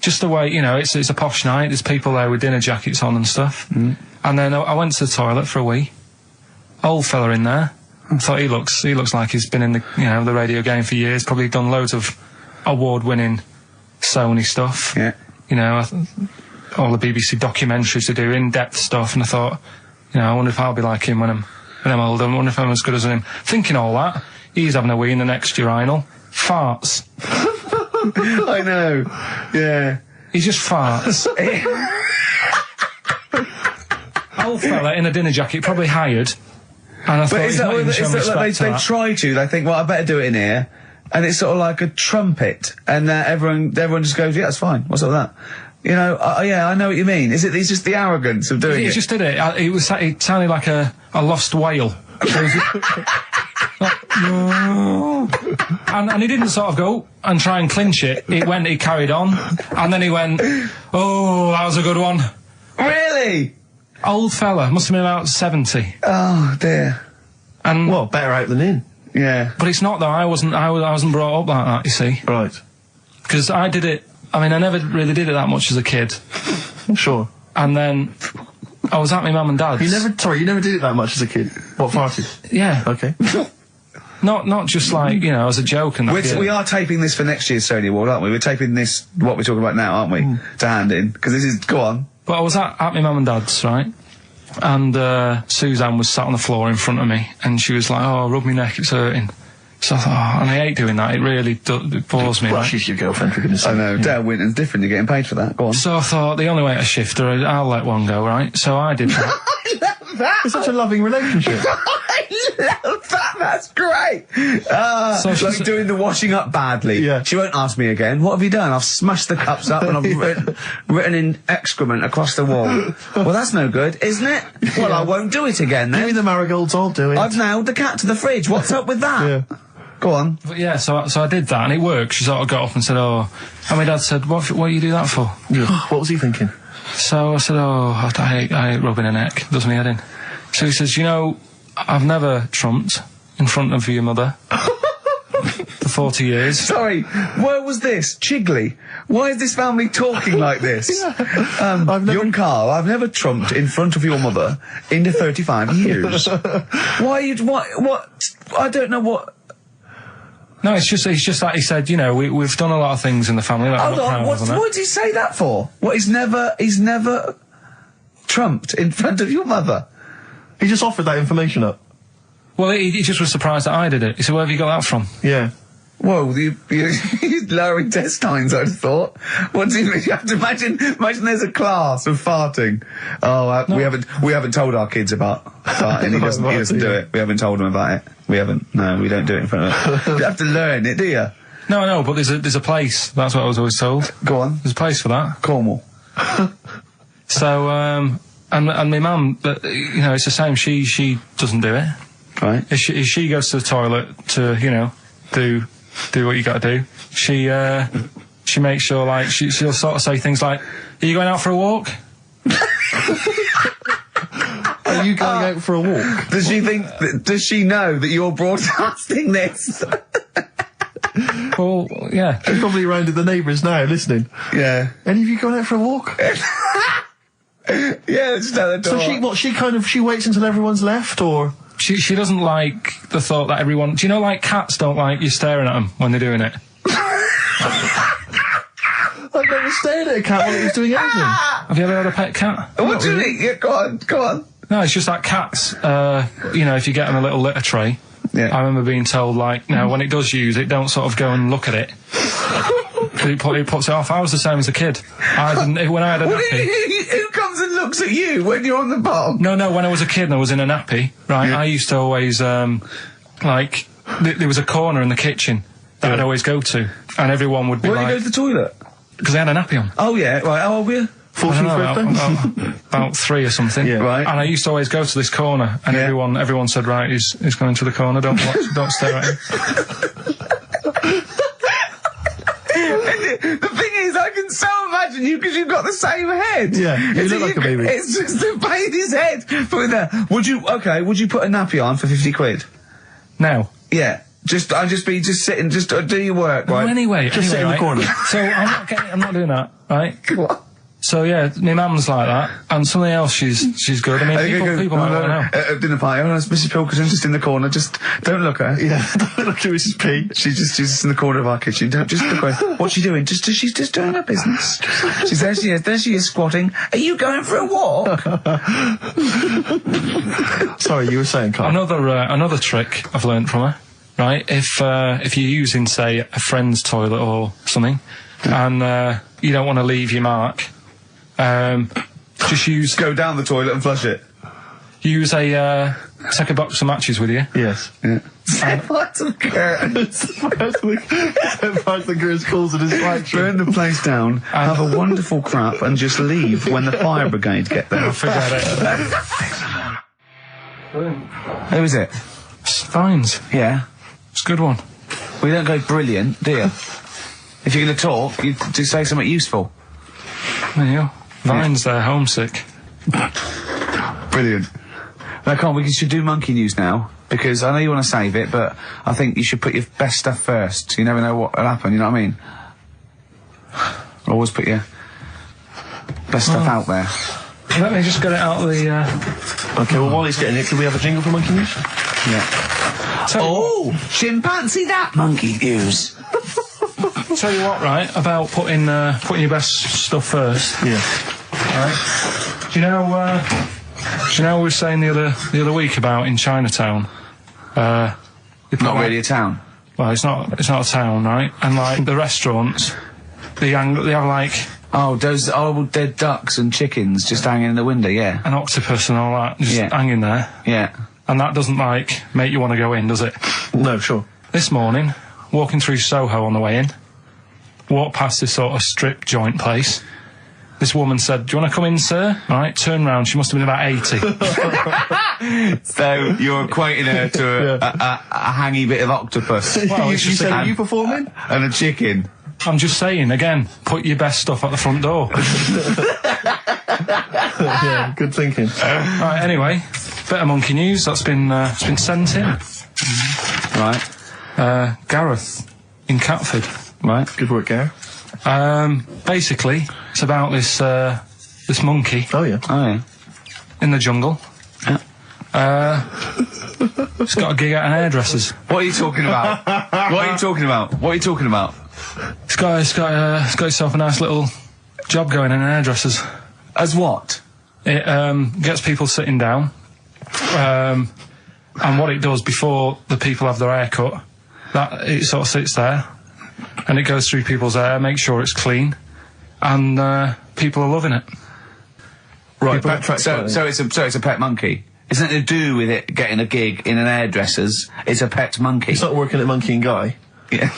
just the way, you know, it's a posh night, there's people there with dinner jackets on and stuff. And then I went to the toilet for a wee. Old fella in there. I thought he looks like he's been in the radio game for years, probably done loads of award-winning Sony stuff. Yeah. You know, all the BBC documentaries to do, in-depth stuff, and I thought, I wonder if I'll be like him when I'm older, I wonder if I'm as good as him. Thinking all that, he's having a wee in the next urinal. Farts. I know. Yeah. He just farts. Old fella in a dinner jacket, probably hired. And I thought, is that like they try to? They think, well, I better do it in here, and it's sort of like a trumpet, and everyone just goes, yeah, that's fine. What's up with that? You know, yeah, I know what you mean. It's just the arrogance of doing it. He just did it. It sounded like a lost whale. And he didn't sort of go and try and clinch it. He carried on, and then he went, oh, that was a good one. Really? Old fella, must have been about 70. Oh dear. And well, better out than in. Yeah. But it's not though. I wasn't brought up like that. You see. Right. Because I did it. I mean, I never really did it that much as a kid. Sure. And then I was at my mum and dad's. You never did it that much as a kid. What, farted? Yeah. Okay. Not just like, as a joke and that. We are taping this for next year's Sony Award, aren't we? We're taping this, what we're talking about now, aren't we? To hand in. Because this is, go on. But I was at my mum and dad's, right? And Suzanne was sat on the floor in front of me, and she was like, oh, rub me neck, it's hurting. So I thought, and I hate doing that, it really it bores me. Well, she's your girlfriend, for goodness sake. I know, Dale Winton's different, you're getting paid for that, go on. So I thought, the only way to shift her, I'll let one go, right? So I did that. I love that! It's such a loving relationship. I love that, that's great! So like doing the washing up badly. Yeah. She won't ask me again, what have you done? I've smashed the cups up and I've written in excrement across the wall. Well, that's no good, isn't it? Well, I won't do it again then. Give me the marigolds, I'll do it. I've nailed the cat to the fridge, what's up with that? Yeah. Go on. But yeah, so I did that, and it worked. She sort of got up and said, oh... And my dad said, what do you do that for? Yeah. What was he thinking? So I said, oh, I hate rubbing her neck. Does me head in. So he says, I've never trumped in front of your mother. 40 years. Sorry, where was this? Chigley? Why is this family talking like this? Young Carl, I've never trumped in front of your mother in the 35 years. Why you, what, I don't know what... No, it's just that he said, you know, we've done a lot of things in the family. That Hold on, what did he say that for? What, he's never trumped in front of your mother? He just offered that information up. Well, he just was surprised that I did it. He said, where have you got that from? Yeah. Whoa, you're lowering test times, I'd have thought. What do you have to imagine there's a class of farting. Oh, no. we haven't told our kids about farting. He doesn't do it. We haven't told them about it. We haven't. No, we don't do it in front of them. You have to learn it, do you? No, but there's a place. That's what I was always told. Go on. There's a place for that. Cornwall. So, and my mum, you know, it's the same. She doesn't do it. Right. If she goes to the toilet to, you know, do what you got to do, she makes sure, like, she'll sort of say things like, "Are you going out for a walk?" Are you going out for a walk? Does she know that you're broadcasting this? Well, yeah. She's probably around to the neighbours now, listening. Yeah. Any of you going out for a walk? Yeah, just at the door. So she waits until everyone's left, or? She doesn't like the thought that everyone... Do you know, like, cats don't like you staring at them when they're doing it? I've never stared at a cat while it was doing anything. Have you ever had a pet cat? What do you mean? Yeah, go on. No, it's just like cats, you know, if you get them a little litter tray. Yeah. I remember being told, like, no, when it does use it, don't sort of go and look at it. It puts it off. I was the same as a kid. I didn't... When I had a nappy... Who comes and looks at you when you're on the bottom? No, when I was a kid and I was in a nappy, right, I used to always, like, there was a corner in the kitchen that I'd always go to, and everyone would be Why like... do you go to the toilet? Because I had a nappy on. Oh, yeah, right, how old were you? 14th birthday? About 3 or something. Yeah. Right. And I used to always go to this corner, and everyone said, right, he's going to the corner, don't stare at him. The thing is, I can so imagine you because you've got the same head. Yeah, you look like a baby. It's just the baby's head. Put it there. Would you put a nappy on for 50 quid? Now. Yeah. Just sitting, just do your work, right? Well, anyway, sit in the right? corner. So I'm not doing that, right? What? So yeah, my mum's like that, and something else she's good. I mean, people might want to know. Dinner party. Oh, it's Mrs. Pilkington just in the corner. Just don't look at her. Yeah, don't look at Mrs. P. She's just in the corner of our kitchen. Don't just look at her. What's she doing? She's just doing her business. She's there. There she is squatting. Are you going for a walk? Sorry, you were saying, Carl. Another trick I've learned from her. Right, if you're using, say, a friend's toilet or something, and you don't want to leave your mark, just go down the toilet and flush it. Use take a box of matches with you. Yes. Yeah. What the girls calls it his flagship. Burn the place down, have a wonderful crap, and just leave when the fire brigade get there. Forget it. Who is it? Vines. Yeah. It's a good one. We don't go brilliant, do you? If you're going to talk, you do say something useful. There you go. Vines, they're homesick. Brilliant. No, come on, we should do monkey news now, because I know you want to save it, but I think you should put your best stuff first. You never know what will happen, you know what I mean? Always put your best stuff out there. Let me just get it out of the... Okay, well, while he's getting it, can we have a jingle for monkey news? Yeah. Chimpanzee that monkey news. Tell you what, right, about putting your best stuff first. Yeah. Right. Do you know we were saying the other week about in Chinatown? Not really a town. Well, it's not a town, right? And like the restaurants, they have like... Oh, those old dead ducks and chickens just hanging in the window, yeah. An octopus and all that just hanging there. Yeah. And that doesn't, like, make you want to go in, does it? No, sure. This morning, walking through Soho on the way in, walked past this sort of strip joint place. This woman said, "Do you want to come in, sir?" Right, turn round, she must have been about 80. So, you're equating her to a hangy bit of octopus. Well, you said, are you performing? And a chicken. I'm just saying, again, put your best stuff at the front door. Yeah, good thinking. Right, anyway, bit of monkey news that's been sent in. Right. Gareth in Catford. Right. Good work, Gary. Basically, it's about this monkey Oh, yeah. Oh, yeah. in the jungle. It's got a gig at an hairdresser's. What are you talking about? What are you talking about? What are you talking about? It's got itself a nice little job going in an hairdresser's. As what? It gets people sitting down, and what it does before the people have their hair cut, that it sort of sits there, and it goes through people's hair, makes sure it's clean, and people are loving it. Right, backtrack. So it's a pet monkey. It's nothing to do with it getting a gig in an hairdresser's. It's a pet monkey. It's not working at Monkey and Guy. Yeah.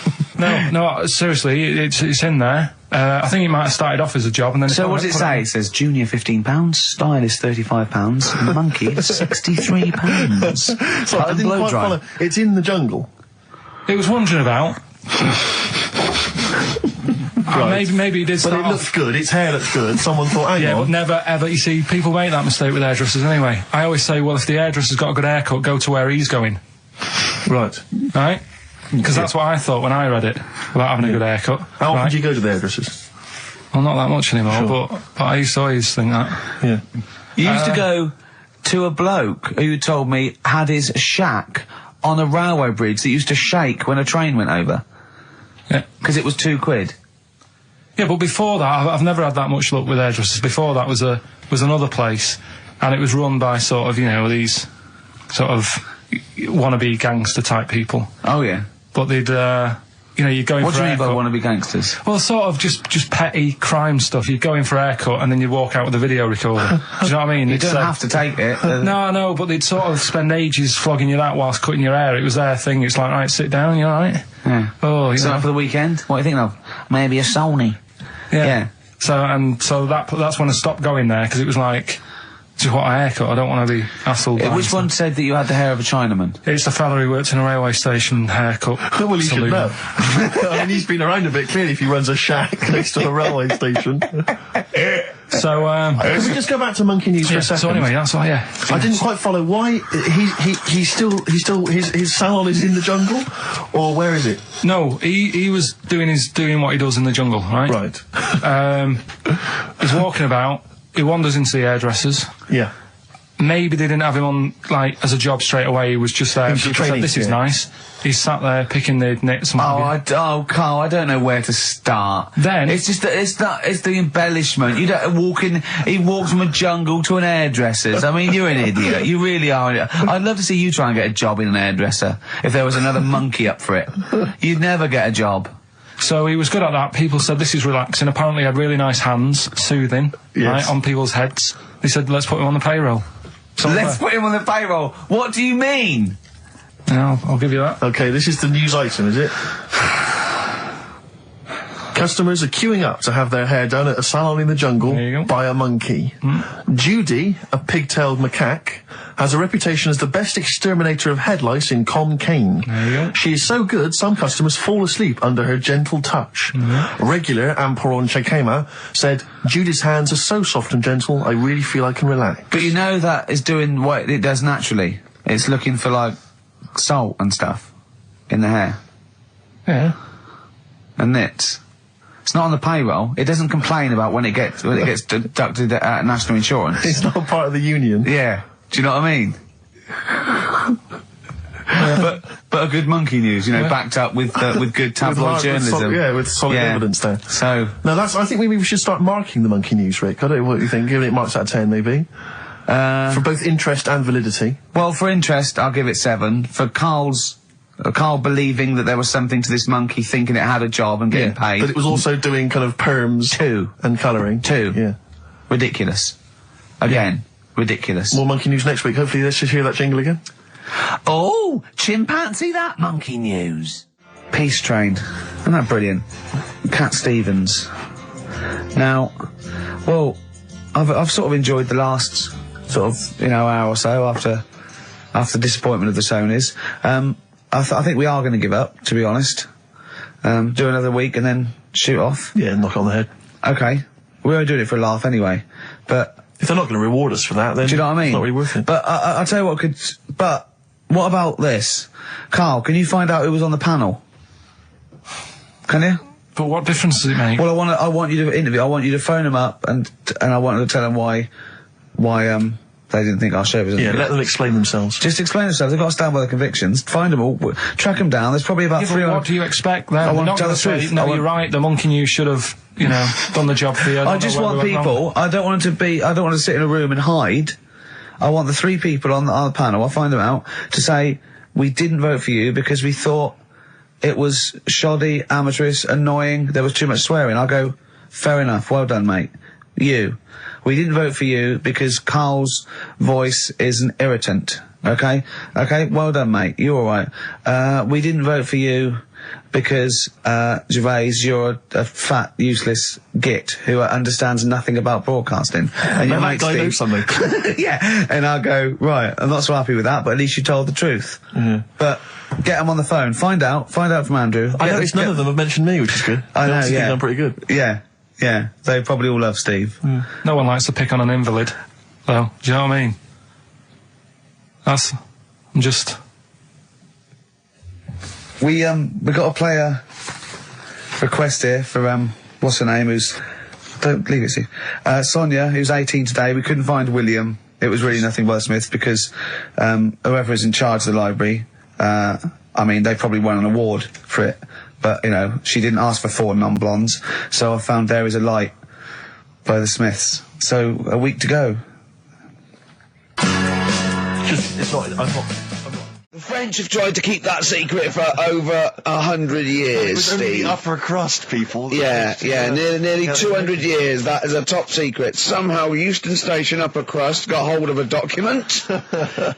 No, seriously, it's in there. I think it might have started off as a job, and then. So what does it say? It says junior £15, stylist £35, and monkey £63. So I didn't quite follow. It's in the jungle. It was wandering about. Right. Maybe it did But start it looks good, its hair looks good, someone thought, hang Yeah, on. but never ever, you see, people make that mistake with hairdressers anyway. I always say, well, if the hairdresser's got a good haircut, go to where he's going. Right. Right? Because that's what I thought when I read it, about having a good haircut. How often do you go to the hairdressers? Well, not that much anymore, but I used to always think that. Yeah. You used to go to a bloke who told me had his shack on a railway bridge that used to shake when a train went over. Yeah. Because it was £2. Yeah, but before that, I've never had that much luck with hairdressers. Before that was another place, and it was run by sort of, these sort of wannabe gangster type people. Oh, yeah. But they'd, you're going What for do you mean by haircut. wannabe gangsters? Well, sort of just petty crime stuff. You'd go in for a haircut and then you'd walk out with a video recorder. Do you know what I mean? You don't have to take it. No, but they'd sort of spend ages flogging you that whilst cutting your hair. It was their thing. It's like, right, sit down, you alright? Yeah. Oh, you So know. for the weekend, what are you thinking of? Maybe a Sony. Yeah. So that's when I stopped going there, because it was like, just what a haircut. I don't want to be hassled. by Which one said that you had the hair of a Chinaman? It's the fella who worked in a railway station haircut. Well, you should Salute. know. I mean, he's been around a bit, clearly, if he runs a shack next to a railway station. So, Let's just go back to Monkey News for a second. so anyway, that's all, yeah. I didn't quite follow why he's still his salon is in the jungle, or where is it? No, he was doing what he does in the jungle, right? Right. He's walking about. He wanders into the hairdressers. Yeah. Maybe they didn't have him on, like, as a job straight away. He was just there. He was People training, said, this is yeah. nice. He's sat there picking the knits and what have you. Carl, I don't know where to start. Then- it's just it's the embellishment. You don't he walks from a jungle to an hairdresser's. I mean, you're an idiot. You really are. I'd love to see you try and get a job in an hairdresser if there was another monkey up for it. You'd never get a job. So he was good at that. People said this is relaxing. Apparently he had really nice hands, soothing, Yes. right, on people's heads. They said, let's put him on the payroll. So Let's put him on the payroll. What do you mean? Yeah, I'll give you that. Okay, this is the news item, is it? Customers are queuing up to have their hair done at a salon in the jungle There you go. by a monkey. Judy, a pig-tailed macaque, has a reputation as the best exterminator of head lice in Com Cane. There you go. She is so good, some customers fall asleep under her gentle touch. Regular Amporon Chekema said, Judy's hands are so soft and gentle, I really feel I can relax. But you know that is doing what it does naturally. It's looking for, like, salt and stuff in the hair. Yeah. And nits. It's not on the payroll. It doesn't complain about when it gets deducted at national insurance. It's not part of the union. Yeah. Do you know what I mean? But a good monkey news, backed up with good tabloid journalism. With solid evidence there. So No, I think maybe we should start marking the monkey news, Rick. I don't know what you think. Giving it marks out of 10, maybe. For both interest and validity. well, for interest, I'll give it 7. For Karl believing that there was something to this monkey, thinking it had a job and getting paid. But it was also doing kind of perms 2. and colouring. 2. Yeah. Ridiculous. Again, ridiculous. More monkey news next week. Hopefully let's just hear that jingle again. Oh, chimpanzee that monkey news. Peace Train. Isn't that brilliant? Cat Stevens. Now, well, I've sort of enjoyed the last sort of, hour or so after disappointment of the Sonys. I think we are going to give up, to be honest. Do another week and then shoot off. Yeah, knock on the head. Okay. We're only doing it for a laugh anyway. But If they're not going to reward us for that, then do you know what I mean? it's not really worth it. But I'll tell you what but what about this? Karl, can you find out who was on the panel? Can you? But what difference does it make? Well, I want you to interview. I want you to phone them up and I want to tell them why they didn't think our show was. Yeah, let them explain themselves. Just explain themselves. They've got to stand by their convictions. Find them all. Track them down. There's probably about 300. What do you expect? They're I want not to tell going the to say, truth. no, you're right. The monkey news should have, done the job for you. I just want people. I don't want them to be. I don't want to sit in a room and hide. I want the 3 people on the panel. I'll find them out to say we didn't vote for you because we thought it was shoddy, amateurish, annoying. There was too much swearing. I'll go. Fair enough. Well done, mate. You. We didn't vote for you because Karl's voice is an irritant. Okay? Okay? Well done, mate. You're alright. We didn't vote for you because, Gervais, you're a fat, useless git who understands nothing about broadcasting. And your mate I know something. Yeah. And I'll go, right, I'm not so happy with that, but at least you told the truth. But get them on the phone. Find out from Andrew. I noticed none of them have mentioned me, which is good. I know, Think yeah. I'm pretty good. Yeah. Yeah. They probably all love Steve. No one likes to pick on an invalid, though. Do you know what I mean? I'm just... We got a player request here for, what's her name, don't leave it, Steve. Sonia, who's 18 today. We couldn't find William. It was really nothing but Smith because, whoever is in charge of the library, they probably won an award for it. But, she didn't ask for 4 non-blondes, so I found There Is a Light by the Smiths. So, a week to go. It's not... I'm not... The French have tried to keep that secret for over 100 years, It was only Steve. the upper crust people. Nearly 200 years, that is a top secret. Somehow Euston Station upper crust got hold of a document,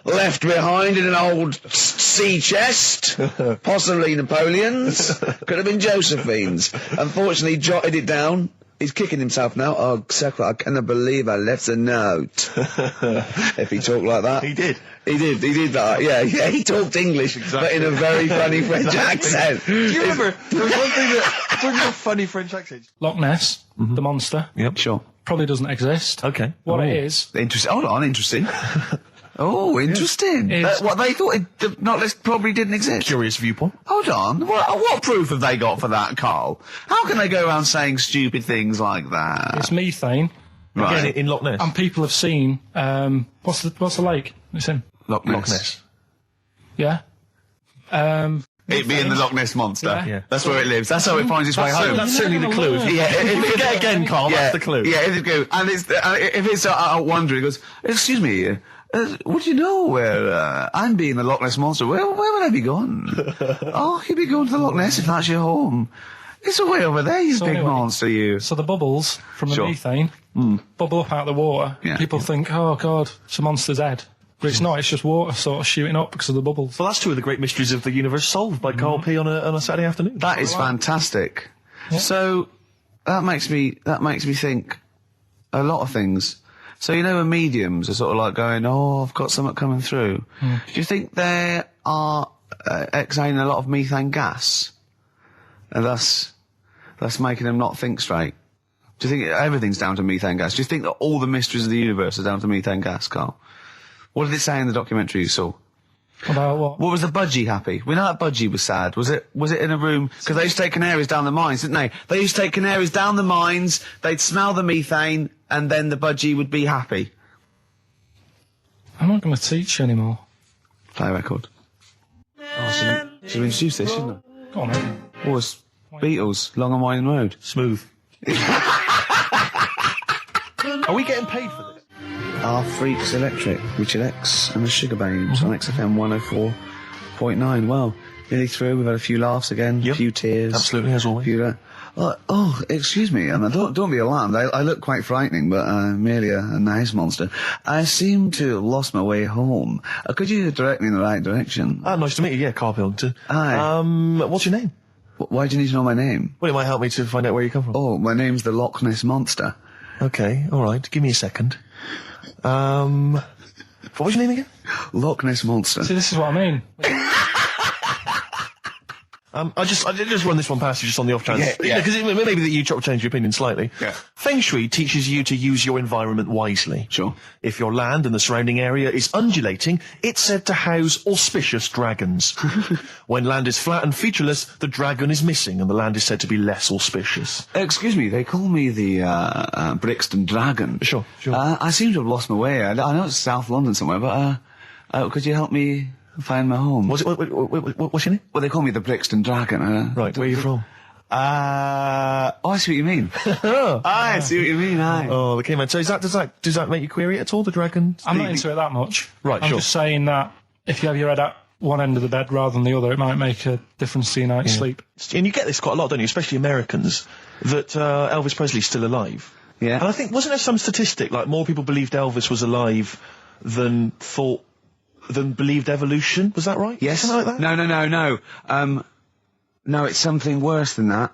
left behind in an old sea chest, possibly Napoleon's, could have been Josephine's. Unfortunately, jotted it down. He's kicking himself now. Oh, Secretary, I cannot believe I left a note. If he talked like that. He did. He did that, yeah, he talked English, but in a very funny French accent. Do you remember, there was one thing that, talking about funny French accents. Loch Ness, the monster, Yep. Sure. probably doesn't exist. Okay. What it is... Interesting. Hold on, interesting. Oh, interesting. It's- What, they thought the Not List probably didn't exist? Curious viewpoint. Hold on. What proof have they got for that, Karl? How can they go around saying stupid things like that? It's methane, Right. Again, in Loch Ness. and people have seen, what's the lake? It's in. Loch Ness. Yeah? It being the Loch Ness Monster. Yeah. That's where it lives. That's how it finds its way home. That's certainly the clue. Yeah, If you get again, Karl, that's the clue. Yeah, if it go, and it's, if it's wondering, it goes, excuse me, would you know where, I'm being the Loch Ness Monster? Where would I be going? Oh, you'd be going to the Loch Ness if that's your home. It's way over there, you So big anyway, monster, you. So the bubbles from the Sure. methane bubble up out of the water. Yeah. People think, oh God, it's a monster's head. But it's not, it's just water sort of shooting up because of the bubbles. Well, that's 2 of the great mysteries of the universe solved by Karl P on a Saturday afternoon. That is fantastic. So, that makes me think a lot of things. So, when mediums are sort of like going, oh, I've got something coming through. Do you think they are exhaling a lot of methane gas? And thus making them not think straight? Do you think everything's down to methane gas? Do you think that all the mysteries of the universe are down to methane gas, Karl? What did it say in the documentary you saw? About what? What was the budgie happy? We know that budgie was sad. Was it in a room? Because they used to take canaries down the mines, didn't they? They used to take canaries down the mines, they'd smell the methane, and then the budgie would be happy. I'm not going to teach you anymore. Play a record. Oh, should we introduce this, shouldn't I? Go on, then. Oh, it's Beatles, Long and Winding Road. Smooth. Are we getting paid for this? Our Freaks Electric, Richard X and the Sugar Babes on XFM 104.9. Well, nearly through. We've had a few laughs again, a few tears. Absolutely, as always. Excuse me, and don't be alarmed. I look quite frightening, but I'm merely a nice monster. I seem to have lost my way home. Could you direct me in the right direction? Nice to meet you. Yeah, Karl Pilkington. Hi. What's your name? Why do you need to know my name? Well, it might help me to find out where you come from. Oh, my name's the Loch Ness Monster. Okay, all right. Give me a second. What was your name again? Loch Ness Monster. See, this is what I mean. I did just run this one past you just on the off chance. Yeah. Because maybe that you change your opinion slightly. Yeah. Feng Shui teaches you to use your environment wisely. Sure. If your land and the surrounding area is undulating, it's said to house auspicious dragons. When land is flat and featureless, the dragon is missing and the land is said to be less auspicious. Excuse me, they call me the Brixton Dragon. Sure. I seem to have lost my way. I know it's South London somewhere, but could you help me find my home? What's your name? Well, they call me the Brixton Dragon. Right, where are you from? I see what you mean. I see what you mean, aye. Oh, okay, man. So does that make you query it at all, the dragon? I'm not into it that much. Right, I'm sure. just saying that if you have your head at one end of the bed rather than the other, it might make a difference to your night's sleep. And you get this quite a lot, don't you? Especially Americans, that Elvis Presley's still alive. Yeah. And I think, wasn't there some statistic, like more people believed Elvis was alive than believed evolution? Was that right? Yes. Something like that? No. No, it's something worse than that.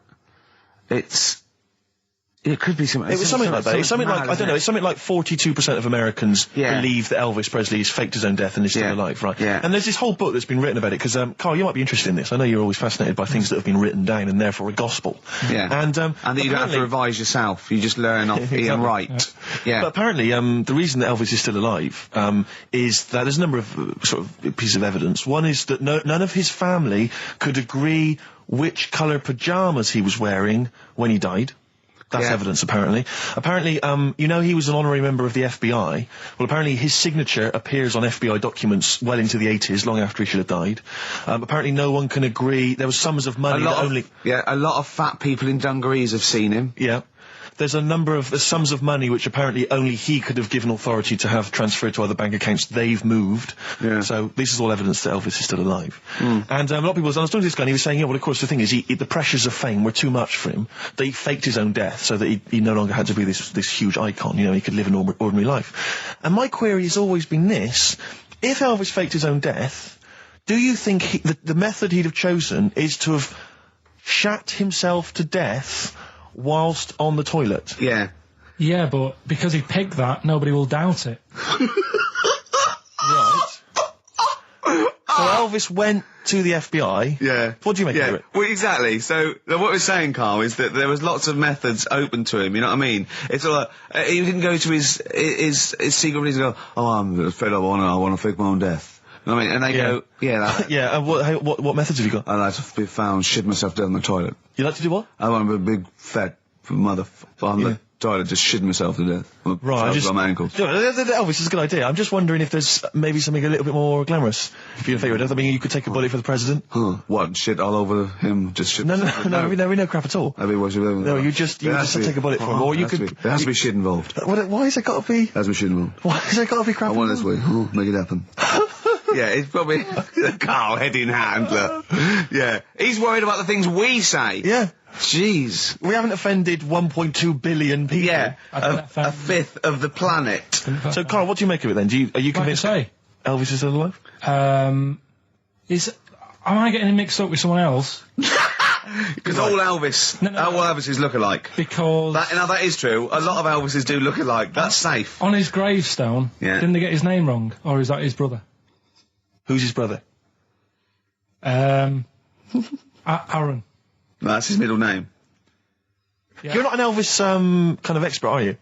It could be something. It was something like that. It's something like, I don't know, it's something like 42% of Americans believe that Elvis Presley has faked his own death and is still alive, right? Yeah. And there's this whole book that's been written about it, because, Carl, you might be interested in this. I know you're always fascinated by things that have been written down and therefore a gospel. Yeah. And that you don't have to revise yourself. You just learn off Ian Wright. Yeah. But apparently, the reason that Elvis is still alive, is that there's a number of sort of pieces of evidence. One is that none of his family could agree which colour pyjamas he was wearing when he died. That's evidence, apparently. Apparently, he was an honorary member of the FBI. Well, apparently his signature appears on FBI documents well into the 80s, long after he should have died. Apparently no one can agree. There was sums of money a lot of fat people in dungarees have seen him. Yeah. There's sums of money which apparently only he could have given authority to have transferred to other bank accounts. They've moved. Yeah. So this is all evidence that Elvis is still alive. And a lot of people, I was talking to this guy and he was saying, well, of course, the thing is, the pressures of fame were too much for him. That he faked his own death so that he no longer had to be this huge icon. He could live an ordinary life. And my query has always been this. If Elvis faked his own death, do you think the method he'd have chosen is to have shat himself to death whilst on the toilet? Yeah. Yeah, but because he picked that, nobody will doubt it. Right. So Elvis went to the FBI. Yeah. What do you make of it? Well, exactly. So what we're saying, Carl, is that there was lots of methods open to him. You know what I mean? It's all he didn't go to his secret reason. Go, I'm fed up. I want to fake my own death. You know what I mean? And they go, yeah. And what methods have you got? I like to be found, shit myself down the toilet. You like to do what? I want to be a big fat motherfucker on the toilet, just shitting myself to death. Right, on my ankles. Elvis is a good idea. I'm just wondering if there's maybe something a little bit more glamorous for your favourite death. I mean, you could take a bullet for the president. What? Shit all over him? Just shit? No, no crap at all. No, you just take a bullet for him, or you could. There has to be shit involved. Why has it got to be? There has to be shit involved. Why has it got to be crap? I want it this way. Make it happen. Yeah, it's probably Carl, head in hand, look. Yeah. He's worried about the things we say. Yeah. Jeez. We haven't offended 1.2 billion people. Yeah. A fifth of the planet. So, Carl, what do you make of it then? Are you convinced Elvis is still alive? Am I getting him mixed up with someone else? Because all Elvis, all Elvises look alike. Because... that is true. A lot of Elvises do look alike. That's safe. On his gravestone, didn't they get his name wrong? Or is that his brother? Who's his brother? Aaron. That's his middle name. Yeah. You're not an Elvis kind of expert, are you?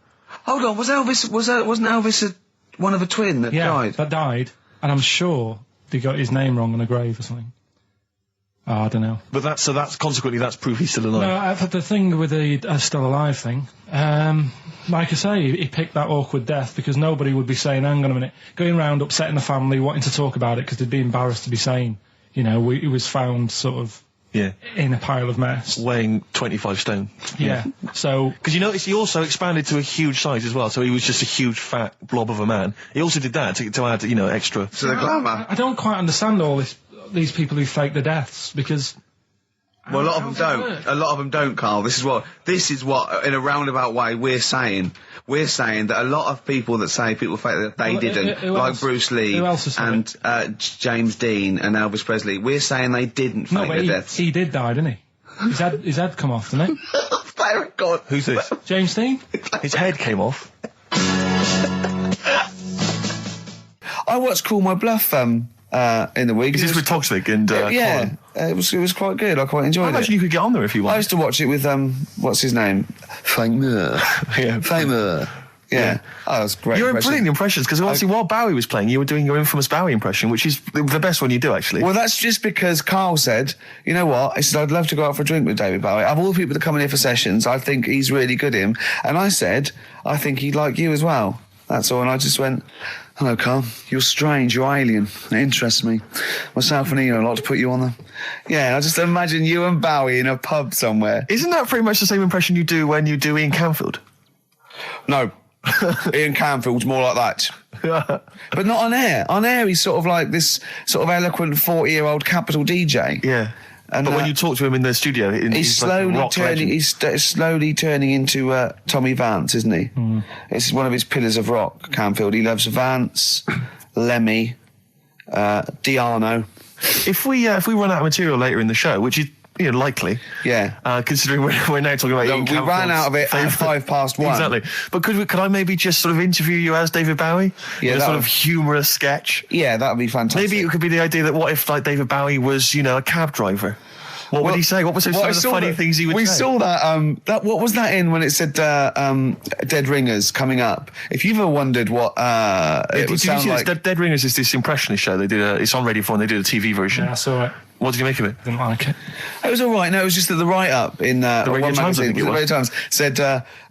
Hold on, wasn't Elvis one of a twin that died? That died, and I'm sure they got his name wrong on a grave or something. Oh, I don't know. But that's consequently that's proof he's still alive. No, I've had the thing with the still alive thing. Like I say, he picked that awkward death because nobody would be saying, hang on a minute, going round upsetting the family, wanting to talk about it because they'd be embarrassed to be saying, he was found sort of in a pile of mess. Weighing 25 stone. Yeah. So... Because you notice he also expanded to a huge size as well, so he was just a huge fat blob of a man. He also did that to add, extra... To the glamour. I don't quite understand these people who fake the deaths, because... Well, a lot of them don't. A lot of them don't, Carl. This is what, in a roundabout way, we're saying. We're saying that a lot of people that say people fake that they didn't, like Bruce Lee and James Dean and Elvis Presley, we're saying they didn't fake their deaths. He did die, didn't he? His head come off, didn't he? Thank God. Who's this? James Dean? His head came off. I watched Call My Bluff in the week. Is this with Toxic and yeah, Colin? it was quite good. I quite enjoyed I it. imagine you could get on there if you I want. used to watch it with what's his name? Famer. Famer. Yeah. Oh, that was great. You're impression. brilliant impressions, because obviously while Bowie was playing, you were doing your infamous Bowie impression, which is the best one you do, actually. Well, that's just because Karl said, you know what? He said, I'd love to go out for a drink with David Bowie. Of all the people that come in here for sessions, I think he's really good at him. And I said, I think he'd like you as well. That's all. And I just went, hello, Karl. You're strange. You're alien. It interests me. Myself and Ian would like to put you on them. Yeah, I just imagine you and Bowie in a pub somewhere. Isn't that pretty much the same impression you do when you do Ian Canfield? No. Ian Canfield's more like that. But not on air. On air, he's sort of like this sort of eloquent 40-year-old capital DJ. Yeah. And but when you talk to him in the studio, he's slowly turning. He's slowly turning into Tommy Vance, isn't he? Mm. It's one of his pillars of rock. Canfield. He loves Vance, Lemmy, Diano. If we run out of material later in the show, which is likely, yeah, considering we're now talking about Ian we ran out of it at 1:05. Exactly. But could I maybe just sort of interview you as David Bowie? Yeah, a sort of humorous sketch. Yeah, that would be fantastic. Maybe it could be the idea that what if like David Bowie was a cab driver? What would he say? What was some of the funny things he would say? We saw that, what was that in when it said Dead Ringers coming up? If you've ever wondered what it would sound like... Dead Ringers is this impressionist show. They did it's on Radio 4 and they did a TV version. Yeah, I saw it. What did you make of it? Didn't like it. It was all right. No, it was just that the write-up in the Radio Times, I think it was. The Radio Times said...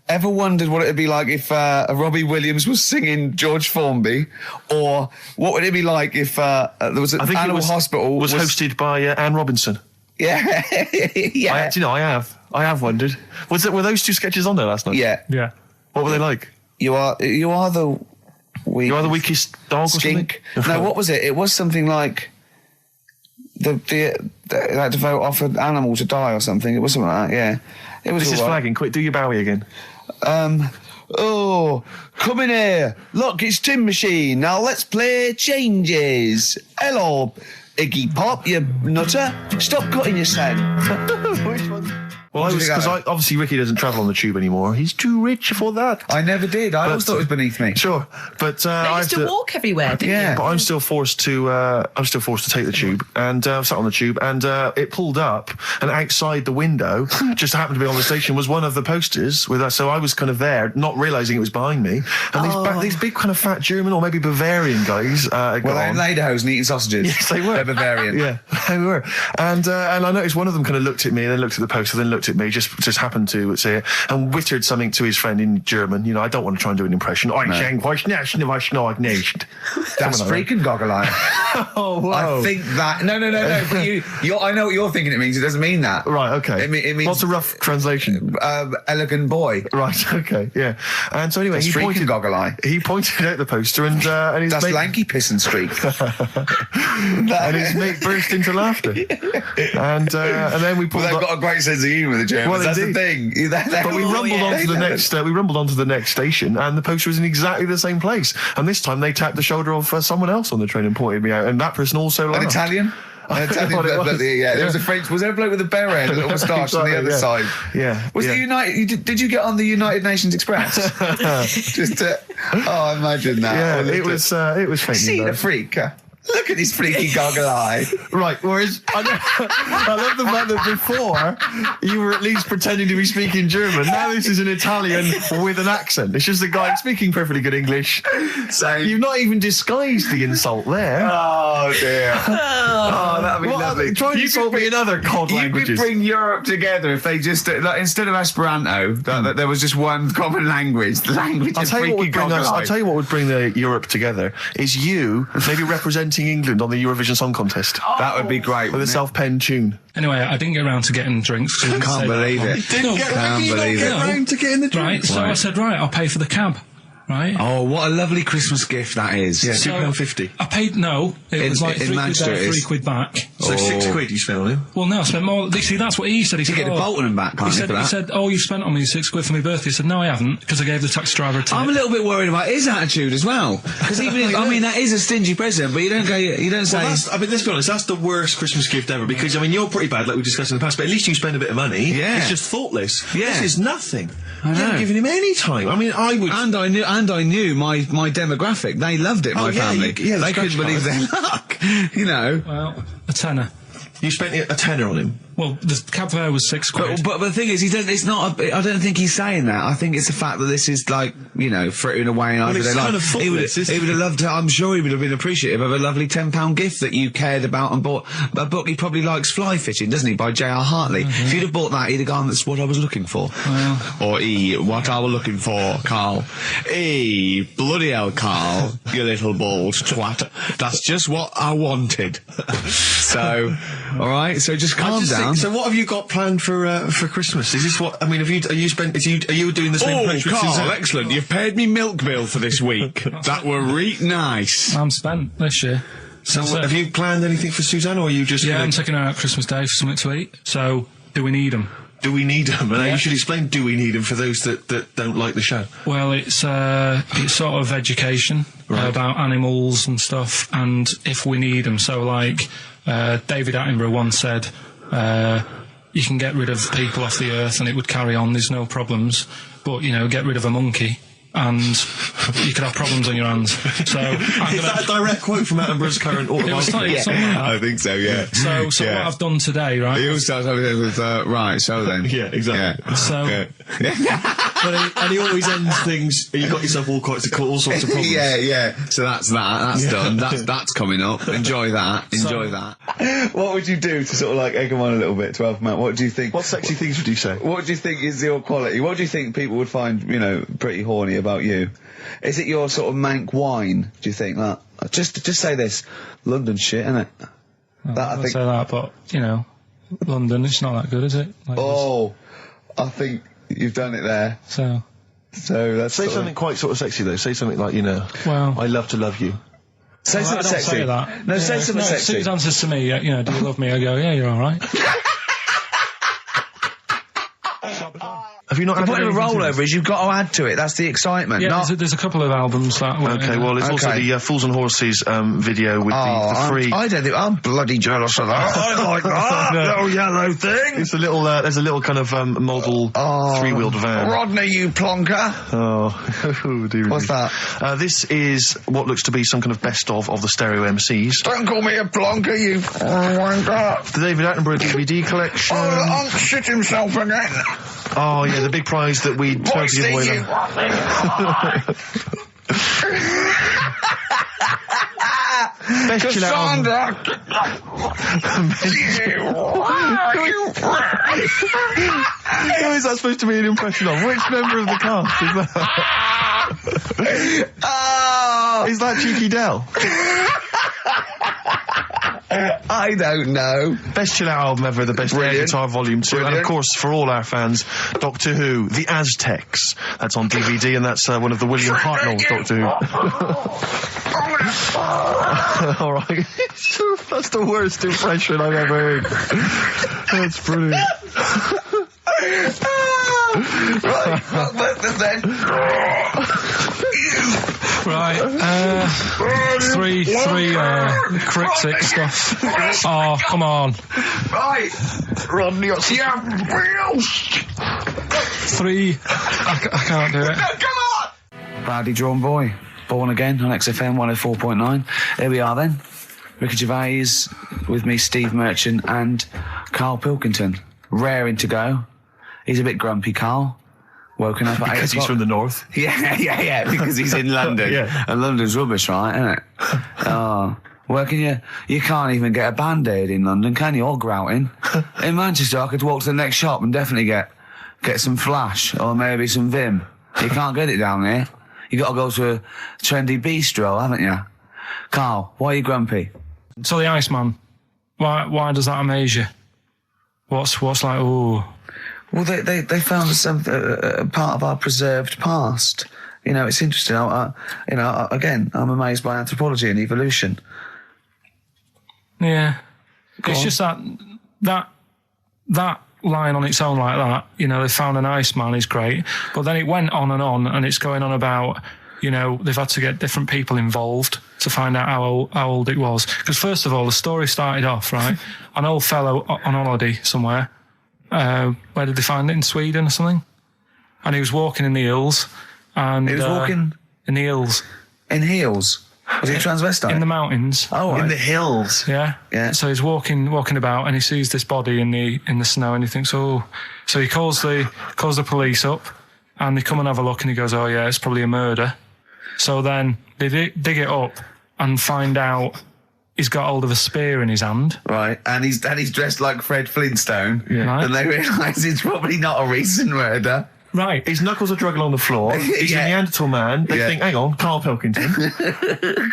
ever wondered what it would be like if Robbie Williams was singing George Formby, or what would it be like if there was an animal hospital was hosted by Anne Robinson? Yeah, yeah. I have wondered. Were those two sketches on there last night? Yeah, yeah. What were they like? You are the weakest dog skink. Or something? No, what was it? It was something like they had to vote off an animal to die or something. It was something like that. Yeah, it was. This is flagging. Quick, do your Bowie again. Oh, come in here. Look, it's Tin Machine. Now let's play Changes. Hello, Iggy Pop, you nutter. Stop cutting your sand. Which one? Well, because obviously Ricky doesn't travel on the tube anymore. He's too rich for that. I never did. I always thought it was beneath me. Sure, but I used to walk everywhere, didn't you? But I'm still forced to take the tube, and sat on the tube, and it pulled up, and outside the window, just happened to be on the station, was one of the posters with us. So I was kind of there, not realising it was behind me, and these big kind of fat German or maybe Bavarian guys. Well, they're in lederhosen eating sausages. Yes, they were. They're Bavarian. Yeah, they were. And I noticed one of them kind of looked at me, and then looked at the poster, then looked at me, just happened to say it, and wittered something to his friend in German. I don't want to try and do an impression. That's freaking goggle-eye. Oh, wow. I think that... No. But I know what you're thinking it means. It doesn't mean that. Right, okay. It means... What's a rough translation? Elegant boy. Right, okay, yeah. And so anyway, he pointed goggle-eye. He pointed out the poster, and his That's mate... lanky piss and streak. And his mate burst into laughter. And then we pulled they've got a great sense of humour, the Germans. Well, that's indeed. the thing. But we rumbled onto the next. We rumbled onto the next station, and the poster was in exactly the same place. And this time they tapped the shoulder of someone else on the train and pointed me out, and that person also laughed. An Italian. Yeah, there was a French. Was there a bloke with a beret and a little moustache on the other side? Yeah. Was the United? Did you get on the United Nations Express? Imagine that. Yeah, it was fake. See the freak. Look at this freaky goggle eye. Right, whereas I love the fact that before you were at least pretending to be speaking German. Now this is an Italian with an accent. It's just a guy speaking perfectly good English. So you've not even disguised the insult there. Oh dear. That'd be lovely. Try and insult me in other cod languages. You could bring Europe together if they just instead of Esperanto, that there was just one common language. The language of freaky goggle eye. I'll tell you what would bring the Europe together is you maybe representing England on the Eurovision Song Contest. That would be great with a self-penned tune. Anyway, I didn't get around to getting drinks. I can't believe it. Didn't get around to getting the drinks. Right, so I said, right, I'll pay for the cab. Right. Oh, what a lovely Christmas gift that is. Yeah, £2.50. I paid, it was like £3 there, £3 back. So £6 you spent on him? Well, no, I spent more. See, that's what he said. He said, get the Bolton back, he said, oh, you've spent on me £6 for my birthday. He said, no, I haven't, because I gave the taxi driver a tip. I'm a little bit worried about his attitude as well. Because even if, that is a stingy present, but you don't say... Well, let's be honest, that's the worst Christmas gift ever, because, you're pretty bad, like we discussed in the past, but at least you spend a bit of money. Yeah. It's just thoughtless. Yeah. This is nothing. I know. You haven't given him any time. I would... And I knew my demographic. They loved it, my family. Yeah, they couldn't believe their luck. you know. Well, a tenner. You spent a tenner on him. Well, the cab fare was £6. But the thing is, it's not. I don't think he's saying that. I think it's the fact that this is like, you know, frittering away in it's kind of thoughtless, isn't he would have loved to. I'm sure he would have been appreciative of a lovely £10 gift that you cared about and bought. A book he probably likes, Fly Fishing, doesn't he, by J.R. Hartley? If you'd have bought that, he'd have gone, "That's what I was looking for." Or what I was looking for, Carl. Bloody hell, Carl, you little bald twat. That's just what I wanted. So, all right. So just calm down. So what have you got planned for Christmas? Is this what I mean? Are you doing the same approach with Carl, Suzanne? excellent. You've paid me milk bill for this week. That were nice. I'm spent this year. So have you planned anything for Suzanne, or are you just? Yeah, I'm taking her out Christmas Day for something to eat. So, do we need them? Do we need them? And you should explain. Do we need them for those that don't like the show? Well, it's sort of education about animals and stuff, and if we need them. So, like David Attenborough once said, you can get rid of people off the earth and it would carry on. There's no problems, but you know, get rid of a monkey and you could have problems on your hands. So is that a direct quote from Attenborough's current autobiography? Something like that. I think so, yeah. So what I've done today, right? You start something with, right, so then. Yeah, exactly. Yeah. So, and he always ends things, you got yourself all sorts of problems. Yeah. So that's that. That's done. That's coming up. Enjoy that. that. What would you do to sort of like egg him on a little bit to help him out? What do you think? What sexy things would you say? What do you think is your quality? What do you think people would find, you know, pretty horny about you? Is it your sort of mank wine? Do you think that? Just say this, London shit, innit? I think say that, but you know, London, it's not that good, is it? Like I think you've done it there. So that's say something quite sort of sexy though. Say something like, you know, well, I love to love you. Say something sexy. Say that. No, say something sexy. Susan says to me, you know, do you love me? I go, yeah, you're all right. Have you not had the point of a rollover is you've got to add to it. That's the excitement. Yeah, there's a couple of albums that were... Okay, well, there's also the Fools and Horses video with the free... I don't think... I'm bloody jealous of that. I like that little yellow thing. It's a little... there's a little kind of model three-wheeled van. Rodney, you plonker. Oh, dear. What's that? This is what looks to be some kind of best of the stereo MCs. Don't call me a plonker, you wanker. The David Attenborough DVD collection. Unc shit himself again. Oh, yeah, the big prize that we tried to give away. Best Cassandra! Who is that supposed to be an impression of? Which member of the cast is that? Is that Cheeky Dell? I don't know. Best chill out album ever, the best air guitar volume 2, and of course for all our fans, Doctor Who, The Aztecs. That's on DVD, and that's one of the William Hartnell Doctor Who. All right, that's the worst impression I've ever heard. That's brilliant. Right, Rockbusters then. Right, three cryptic stuff. Oh, come on. Right, Rodney, Three. I can't do it. No, come on! Badly drawn boy. Born Again on XFM 104.9. Here we are then. Ricky Gervais with me, Steve Merchant and Karl Pilkington. Raring to go. He's a bit grumpy, Karl. Woken up at 8 o'clock. Because he's from the north. Yeah, because he's in London. Yeah. And London's rubbish, right, isn't it? Where can you can't even get a Band-Aid in London, can you? Or grouting. In Manchester, I could walk to the next shop and definitely get some Flash or maybe some Vim. You can't get it down there. You got to go to a trendy bistro, haven't you? Karl, why are you grumpy? So the Iceman, why does that amaze you? What's like, ooh... Well, they found some part of our preserved past. You know, it's interesting. Again, I'm amazed by anthropology and evolution. Yeah, it's just that line on its own like that. You know, they found an Iceman is great, but then it went on, and it's going on about, you know, they've had to get different people involved to find out how old it was. Because first of all, the story started off right. An old fellow on holiday somewhere. Where did they find it? In Sweden or something? And he was walking in the hills. And he was walking? In the hills. In heels? Was he a transvestite? In the mountains. Oh, right. In the hills. Yeah. Yeah. So he's walking about and he sees this body in the snow and he thinks, oh. So he calls the police up and they come and have a look and he goes, oh yeah, it's probably a murder. So then they dig it up and find out he's got hold of a spear in his hand. Right, and he's dressed like Fred Flintstone. Yeah. Right. And they realise it's probably not a recent murder. Right. His knuckles are dragging along the floor. He's Yeah. a Neanderthal man. They Yeah. think, hang on, Karl Pilkington.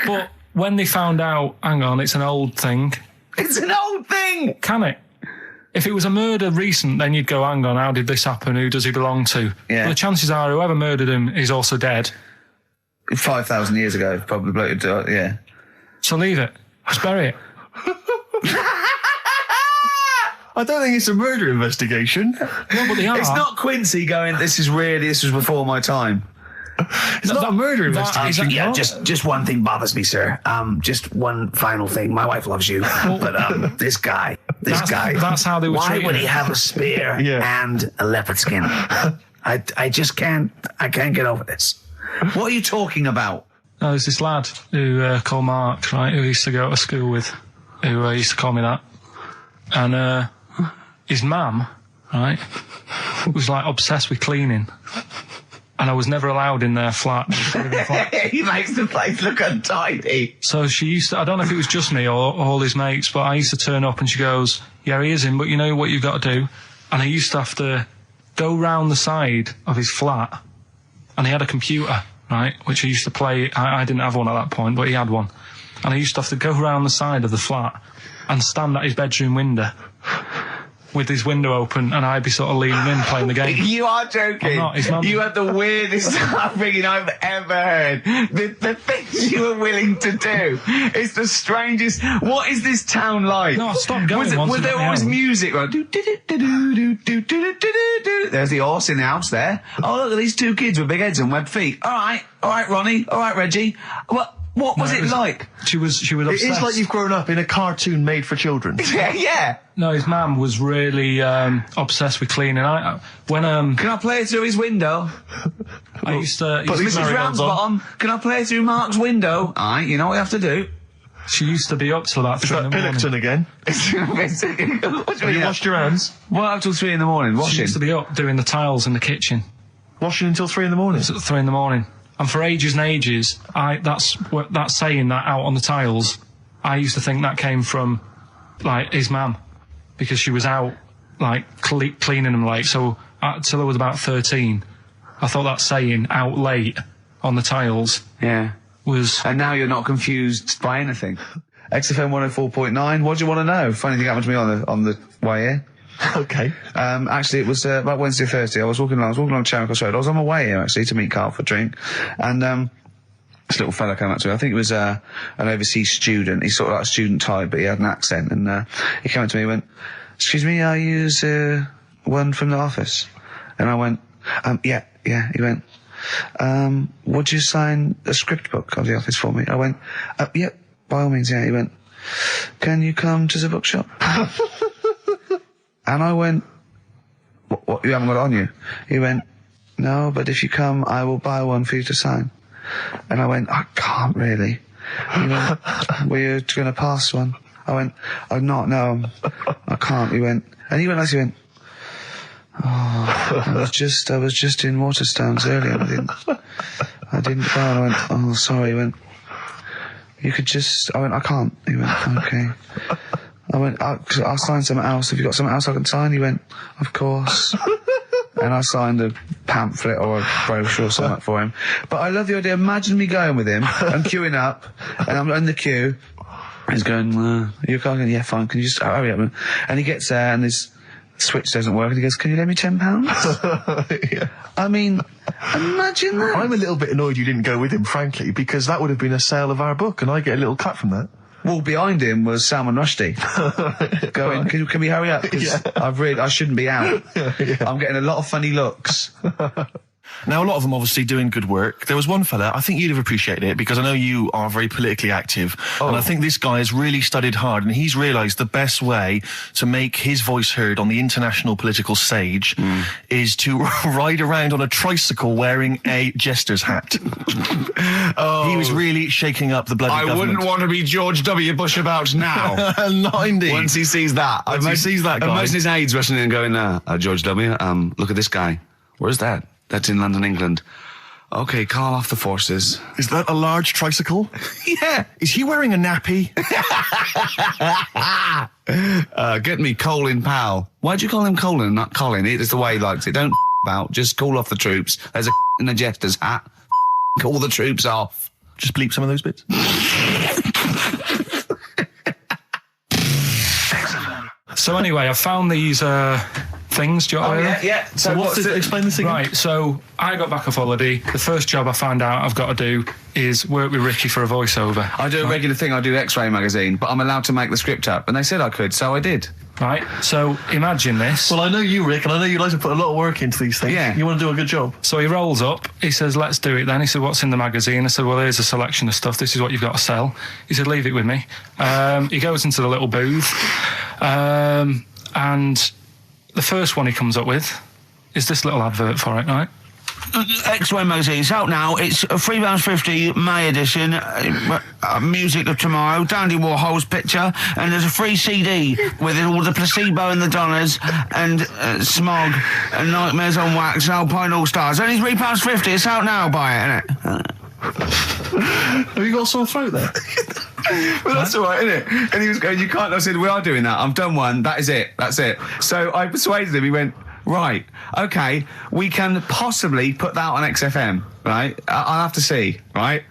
But when they found out, hang on, it's an old thing. It's an old thing! Can it? If it was a murder recent, then you'd go, hang on, how did this happen? Who does he belong to? Yeah. Well, the chances are whoever murdered him is also dead. 5,000 years ago, probably, yeah. So leave it. Just bury it. I don't think it's a murder investigation. No, but they are. It's not Quincy going, this was before my time. It's not a murder investigation. Yeah, just one thing bothers me, sir. Just one final thing. My wife loves you, but this guy. That's how they were Why treating would he him. have a spear Yeah. and a leopard skin? I just can't. I can't get over this. What are you talking about? No, there's this lad who called Mark, right, who I used to go to school with, who used to call me that. And his mum, right, was like obsessed with cleaning. And I was never allowed in their flat. He makes the place look untidy. So she used to, I don't know if it was just me or all his mates, but I used to turn up and she goes, yeah, he is in, but you know what you've got to do? And I used to have to go round the side of his flat, and he had a computer, right, which he used to play. I didn't have one at that point, but he had one. And I used to have to go round the side of the flat and stand at his bedroom window with his window open, and I'd be sort of leaning in playing the game. You are joking. I'm not, his mum- You had the weirdest upbringing I've ever heard. The things you were willing to do. It's the strangest. What is this town like? No, I stopped going once Was I there got my always own. music? Right? There's the horse in the house there. Oh, look at these two kids with big heads and webbed feet. All right, Ronnie. All right, Reggie. What was it like? She was obsessed. It is like you've grown up in a cartoon made for children. Yeah. No, his mum was really obsessed with cleaning. When Can I play through his window? I used to, Mrs. Ramsbottom, can I play through Mark's window? Alright, you know what you have to do. she used to be up till about Is 3 that in the morning. Pilkington again? Have you washed your hands? What up till 3 in the morning? She Washing. used to be up doing the tiles in the kitchen. Washing until 3 in the morning? It's at 3 in the morning. And for ages and ages, that saying that out on the tiles, I used to think that came from, like, his mum. Because she was out, like, cleaning them late. So, till I was about 13, I thought that saying, out late, on the tiles, Yeah. was... And now you're not confused by anything. XFM 104.9, what do you want to know? Funny thing happened to me on the way here. Okay. Actually, it was about Wednesday or Thursday. I was walking along Charing Cross Road. I was on my way here, actually, to meet Karl for a drink. And this little fella came up to me. I think it was an overseas student. He's sort of like a student type, but he had an accent. And he came up to me and went, excuse me, are you one from the office? And I went, yeah. He went, would you sign a script book of the office for me? I went, yeah, by all means, yeah. He went, can you come to the bookshop? And I went, what, you haven't got it on you? He went, no, but if you come, I will buy one for you to sign. And I went, I can't really. He went, were you going to pass one? I went, I'm not, no, I can't. He went, oh, I was just in Waterstones earlier. I didn't go. And I went, oh, sorry. He went, you could just, I went, I can't. He went, okay. I went, I'll sign something else. Have you got something else I can sign? He went, of course. And I signed a pamphlet or a brochure or something for him. But I love the idea. Imagine me going with him and queuing up, and I'm in the queue. He's going, you're going, yeah, fine. Can you just hurry up? And he gets there, and his switch doesn't work, and he goes, can you lend me £10? Yeah. I mean, imagine that. I'm a little bit annoyed you didn't go with him, frankly, because that would have been a sale of our book, and I get a little cut from that. Well, behind him was Salman Rushdie going, can we hurry up? Because I shouldn't be out. Yeah. I'm getting a lot of funny looks. Now, a lot of them obviously doing good work. There was one fella, I think you'd have appreciated it, because I know you are very politically active, and I think this guy has really studied hard, and he's realised the best way to make his voice heard on the international political stage is to ride around on a tricycle wearing a jester's hat. He was really shaking up the bloody government. I wouldn't want to be George W. Bush about now. Not indeed. Once he sees that. Once he sees that guy. Imagine his aides rushing in and going, George W., look at this guy. Where's that? That's in London, England. Okay, call off the forces. Is that a large tricycle? Yeah. Is he wearing a nappy? Get me Colin Powell. Why'd you call him Colin, not Colin? It's the way he likes it. Don't about. Just call off the troops. There's a in a jester's hat. Call the troops off. Just bleep some of those bits. So anyway, I found these things. Do you want to hear? Yeah. So what's this? Explain this again. Right, so I got back off holiday. The first job I found out I've got to do is work with Ricky for a voiceover. I do a regular thing. I do X-Ray magazine, but I'm allowed to make the script up. And they said I could, so I did. Right, so imagine this. Well, I know you, Rick, and I know you like to put a lot of work into these things. Yeah. You want to do a good job. So he rolls up, he says, let's do it then. He said, what's in the magazine? I said, well, here's a selection of stuff. This is what you've got to sell. He said, leave it with me. He goes into the little booth, and the first one he comes up with is this little advert for it, right? X-Ray magazine, it's out now. It's £3.50 May edition. Music of Tomorrow, Dandy Warhol's picture, and there's a free CD with all the Placebo and the Donners, and Smog, and Nightmares on Wax, and Alpine All Stars. Only £3.50. It's out now. Buy it, innit? Have you got a sore throat there? Well, that's all right, isn't it? And he was going, you can't. I said, we are doing that. I've done one. That is it. That's it. So I persuaded him. He went, right, okay, we can possibly put that on XFM, right? I'll have to see, right?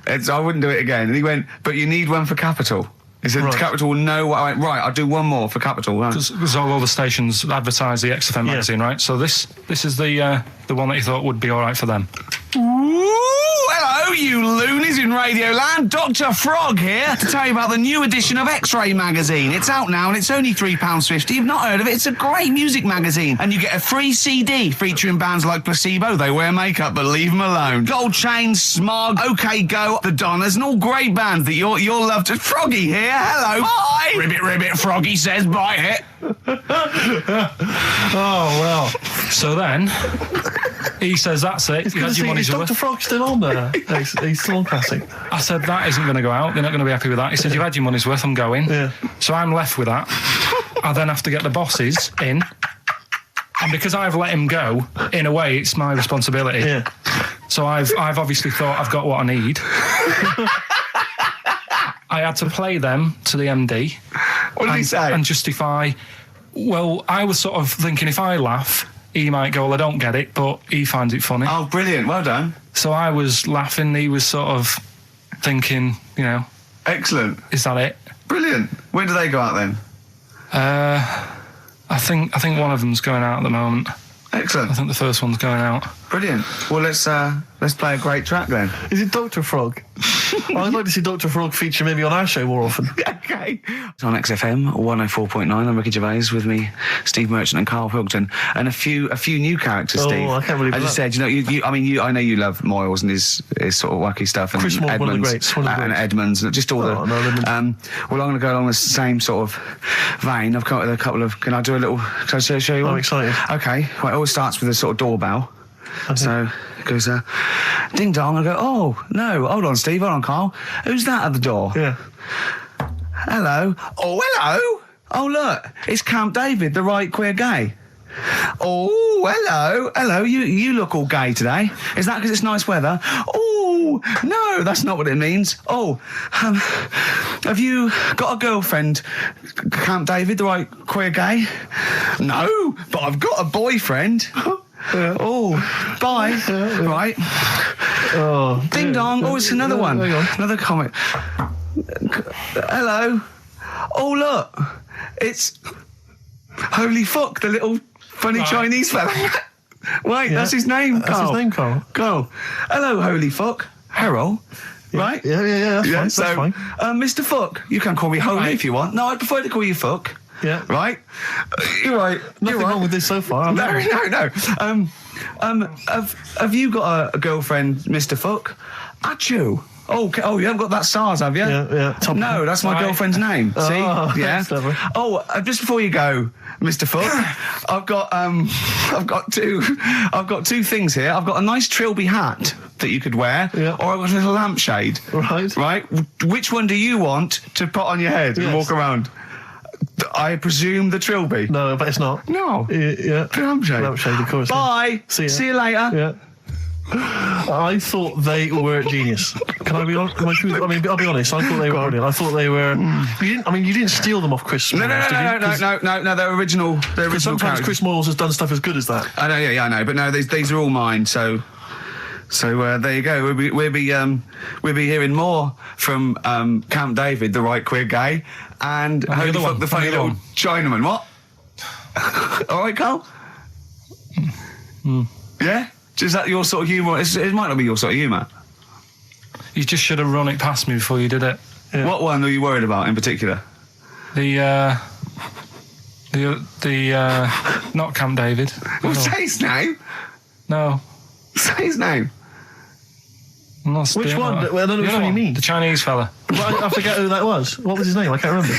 And so I wouldn't do it again. And he went, but you need one for Capital. He said, Capital will know what I went, right, I'll do one more for Capital. Right? Because all the stations advertise the XFM magazine, right? So this is the one that you thought would be all right for them. Ooh, hello, you loonies in Radioland. Dr. Frog here to tell you about the new edition of X-Ray magazine. It's out now and it's only £3.50. You've not heard of it? It's a great music magazine. And you get a free CD featuring bands like Placebo. They wear makeup, but leave them alone. Gold Chain, Smog, OK Go, The Donners, and all great bands that you'll love to. Froggy here. Hello. Bye. Ribbit, ribbit. Froggy says bye it. Oh, well. So then, he says, that's it. You had your money's worth. Dr. Frog's still on there. He's still on Classic. I said, that isn't going to go out. They're not going to be happy with that. He said, you've had your money's worth. I'm going. Yeah. So I'm left with that. I then have to get the bosses in. And because I've let him go, in a way, it's my responsibility. Yeah. So I've obviously thought I've got what I need. I had to play them to the MD. What did he say? And justify. Well, I was sort of thinking if I laugh, he might go, well, I don't get it, but he finds it funny. Oh, brilliant. Well done. So I was laughing, he was sort of thinking, you know. Excellent. Is that it? Brilliant. When do they go out then? I think one of them's going out at the moment. Excellent. I think the first one's going out. Brilliant. Well, let's play a great track then. Is it Dr. Frog? I'd like to see Dr. Frog feature maybe on our show more often. Okay. It's on XFM 104.9. I'm Ricky Gervais, with me, Steve Merchant and Karl Pilkington, and a few new characters. Steve. I can't believe As that. I said, you know, I know you love Moyles and his sort of wacky stuff, and Chris Moore, Edmonds, one of the greats, and Edmonds, and just all the. No, Edmonds. Well, I'm going to go along the same sort of vein. I've come up with a couple of. Can I do a little? Can I show you one? I'm excited. Okay. Well, it always starts with a sort of doorbell. Okay. So it goes, ding dong. I go, oh no, hold on, Steve, hold on, Karl. Who's that at the door? Yeah. Hello. Oh, hello. Oh, look, it's Camp David, the right queer gay. Oh, hello. You look all gay today. Is that because it's nice weather? Oh, no, that's not what it means. Oh, have you got a girlfriend, Camp David, the right queer gay? No, but I've got a boyfriend. Oh, bye. Right. Oh, ding dong. Oh, it's another one. Hang on. Another comic. Hello. Oh, look. It's Holy Fuck, the little funny Chinese fella. Wait, that's his name, Karl. That's his name, Karl. Karl. Hello, Holy Fuck. Harold. Yeah. Right? Yeah, that's fine. Mr. Fuck, you can call me Holy if you want. No, I'd prefer to call you Fuck. Yeah. Right? You're right. Nothing wrong with this so far. No. Have you got a girlfriend, Mr. Fuck? Achoo. Oh, you haven't got that SARS, have you? Yeah. No, that's my girlfriend's name. See? Yeah. Clever. Oh, just before you go, Mr. Fuck, I've got two things here. I've got a nice Trilby hat that you could wear, or I've got a little lampshade. Right. Which one do you want to put on your head and walk around? I presume the Trilby. No, but it's not. No. Yeah. Lampshade. Lampshade, of course. Bye. See you later. Yeah. I thought they were genius. Can I be honest? I'll be honest. I thought they were brilliant. I thought they were. You didn't steal them off Chris. No. They're original. They're original. Sometimes characters. Chris Moyles has done stuff as good as that. I know. Yeah, I know. But no, these are all mine. So there you go. We'll be hearing more from Camp David, the right queer gay, and Holy Fuck, the funny little Chinaman. What? All right, Carl. Yeah. Is that your sort of humour? It might not be your sort of humour. You just should have run it past me before you did it. Yeah. What one are you worried about in particular? The not Camp David. Well, say his name. No. Say his name. Which one? I don't know which one you mean. The Chinese fella. Well, I forget who that was. What was his name? I can't remember.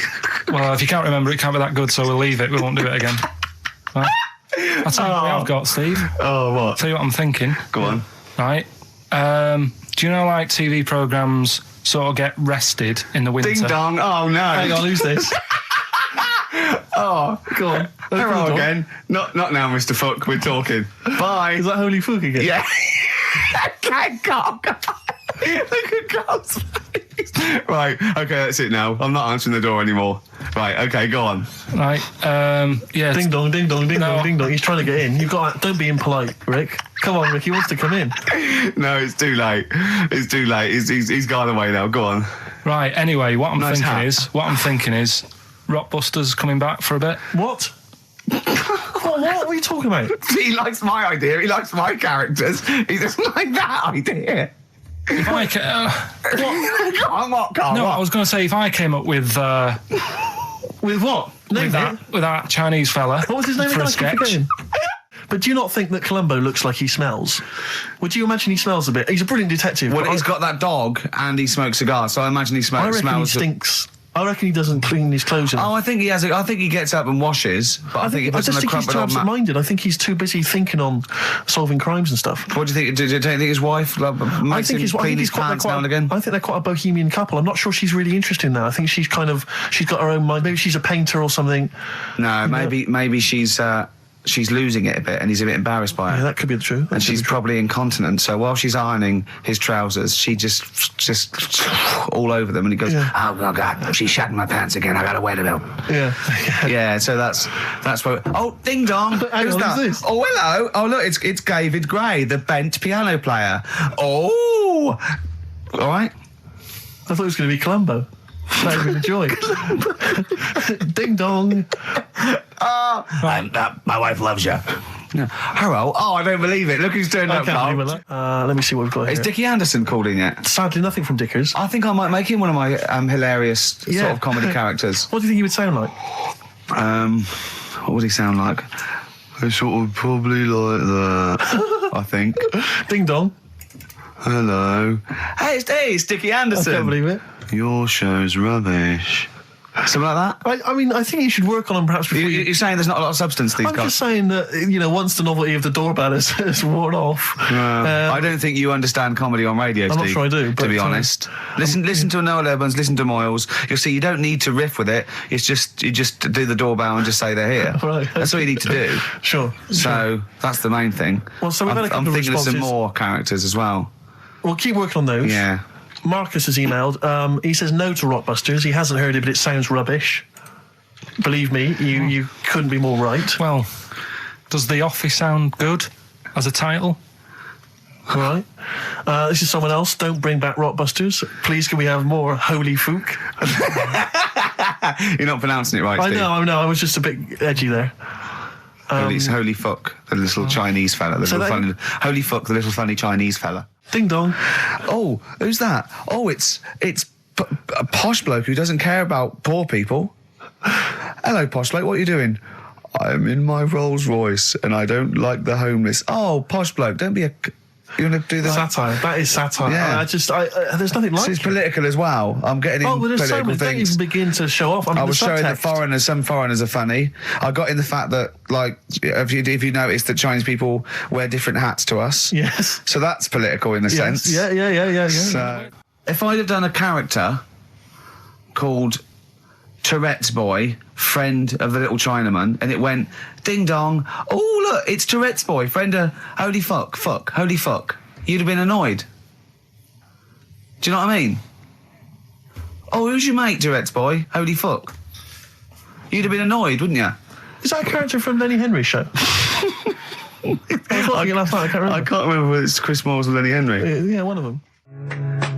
Well, if you can't remember, it can't be that good, so we'll leave it. We won't do it again. Right? I'll tell you what I've got, Steve. Oh, what? I'll tell you what I'm thinking. Go on. Right. Do you know, like, TV programmes sort of get rested in the winter? Ding dong. Oh, no. Hang on, who's this? Oh, go on. Hello again. Not now, Mr. Fuck. We're talking. Bye. Is that Holy Fuck again? Yeah. God. Look at Carl's face. Right. Okay, that's it now. I'm not answering the door anymore. Right. Okay, go on. Right. Yeah. Ding dong, ding dong, ding dong, ding dong. He's trying to get in. You've got. Don't be impolite, Rick. Come on, Rick. He wants to come in. No, it's too late. It's too late. He's gone away now. Go on. Right. Anyway, what I'm thinking is, Rockbusters coming back for a bit. What? What are you talking about? He likes my idea. He likes my characters. He doesn't like that idea. If I what? Carl, no, what? I was going to say if I came up with with what? With that Chinese fella. What was his name? For a sketch. But do you not think that Columbo looks like he smells? Would you imagine he smells a bit? He's a brilliant detective. Well, he's got that dog and he smokes cigars, so I imagine he smells. I reckon he stinks. I reckon he doesn't clean his clothes enough. Oh, I think he has. I think he gets up and washes, but I think he puts on a he's too absent-minded. I think he's too busy thinking on solving crimes and stuff. What do you think? Do you think his wife makes him clean his pants now and again? I think they're quite a bohemian couple. I'm not sure she's really interested in that. I think she's got her own mind. Maybe she's a painter or something. No, maybe she's losing it a bit and he's a bit embarrassed by it. Yeah, that could be the truth. And she's probably incontinent, so while she's ironing his trousers, she just all over them and he goes, oh God, she's shatting my pants again, I gotta wear them out. Yeah, so that's what... Oh, ding dong! Who's that? Who's this? Oh, hello! Oh, look, it's David Gray, the bent piano player. Oh! All right. I thought it was going to be Columbo. That would be the joy. Ding dong. My wife loves you. Hello. Oh, I don't believe it. Look who's turned up, Carl. Let me see what we've got here. Is Dickie Anderson called in yet? Sadly, nothing from Dickers. I think I might make him one of my hilarious sort of comedy characters. What do you think he would sound like? What would he sound like? Sort of probably like that, I think. Ding dong. Hello. Hey, it's Dickie Anderson. I can't believe it. Your show's rubbish. Something like that? I mean, I think you should work on them perhaps before You're saying there's not a lot of substance these I'm just saying that, once the novelty of the doorbell has worn off... I don't think you understand comedy on radio, Steve. I'm not sure I do, to be honest. Listen to Noel Urbans, listen to Moyles. You'll see you don't need to riff with it. It's just, you just do the doorbell and just say they're here. Right. That's all you need to do. Sure. So, that's the main thing. Well, so we've had a couple I'm of thinking of responses. some more characters as well. We'll keep working on those. Yeah. Marcus has emailed. He says no to Rockbusters. He hasn't heard it, but it sounds rubbish. Believe me, you couldn't be more right. Well, does The Office sound good as a title? All right. This is someone else. Don't bring back Rockbusters. Please, can we have more Holy Fook? You're not pronouncing it right, Steve. I know. I was just a bit edgy there. Holy fuck, the little Chinese fella. Holy fuck, the little funny Chinese fella. Ding dong. Oh, who's that? Oh, it's a posh bloke who doesn't care about poor people. Hello, posh bloke, what are you doing? I'm in my Rolls Royce and I don't like the homeless. Oh, posh bloke, don't be a... You want to do the satire? That is satire. Yeah. There's nothing like So it's it. political as well. I'm getting Oh, in well, there's so political many. Don't things. even begin to show off. I the was showing the subtext. foreigners. Some foreigners are funny. I got in the fact that, like, if you notice that Chinese people wear different hats to us. Yes. So that's political in a sense. Yeah. So If I'd have done a character called Tourette's Boy, friend of the little Chinaman, and it went, ding dong, oh look, it's Tourette's Boy, friend of holy fuck, holy fuck, you'd have been annoyed. Do you know what I mean? Oh, who's your mate, Tourette's Boy? Holy fuck. You'd have been annoyed, wouldn't you? Is that a character from Lenny Henry's show? I can't remember. I can't remember whether it's Chris Moores or Lenny Henry. Yeah, one of them.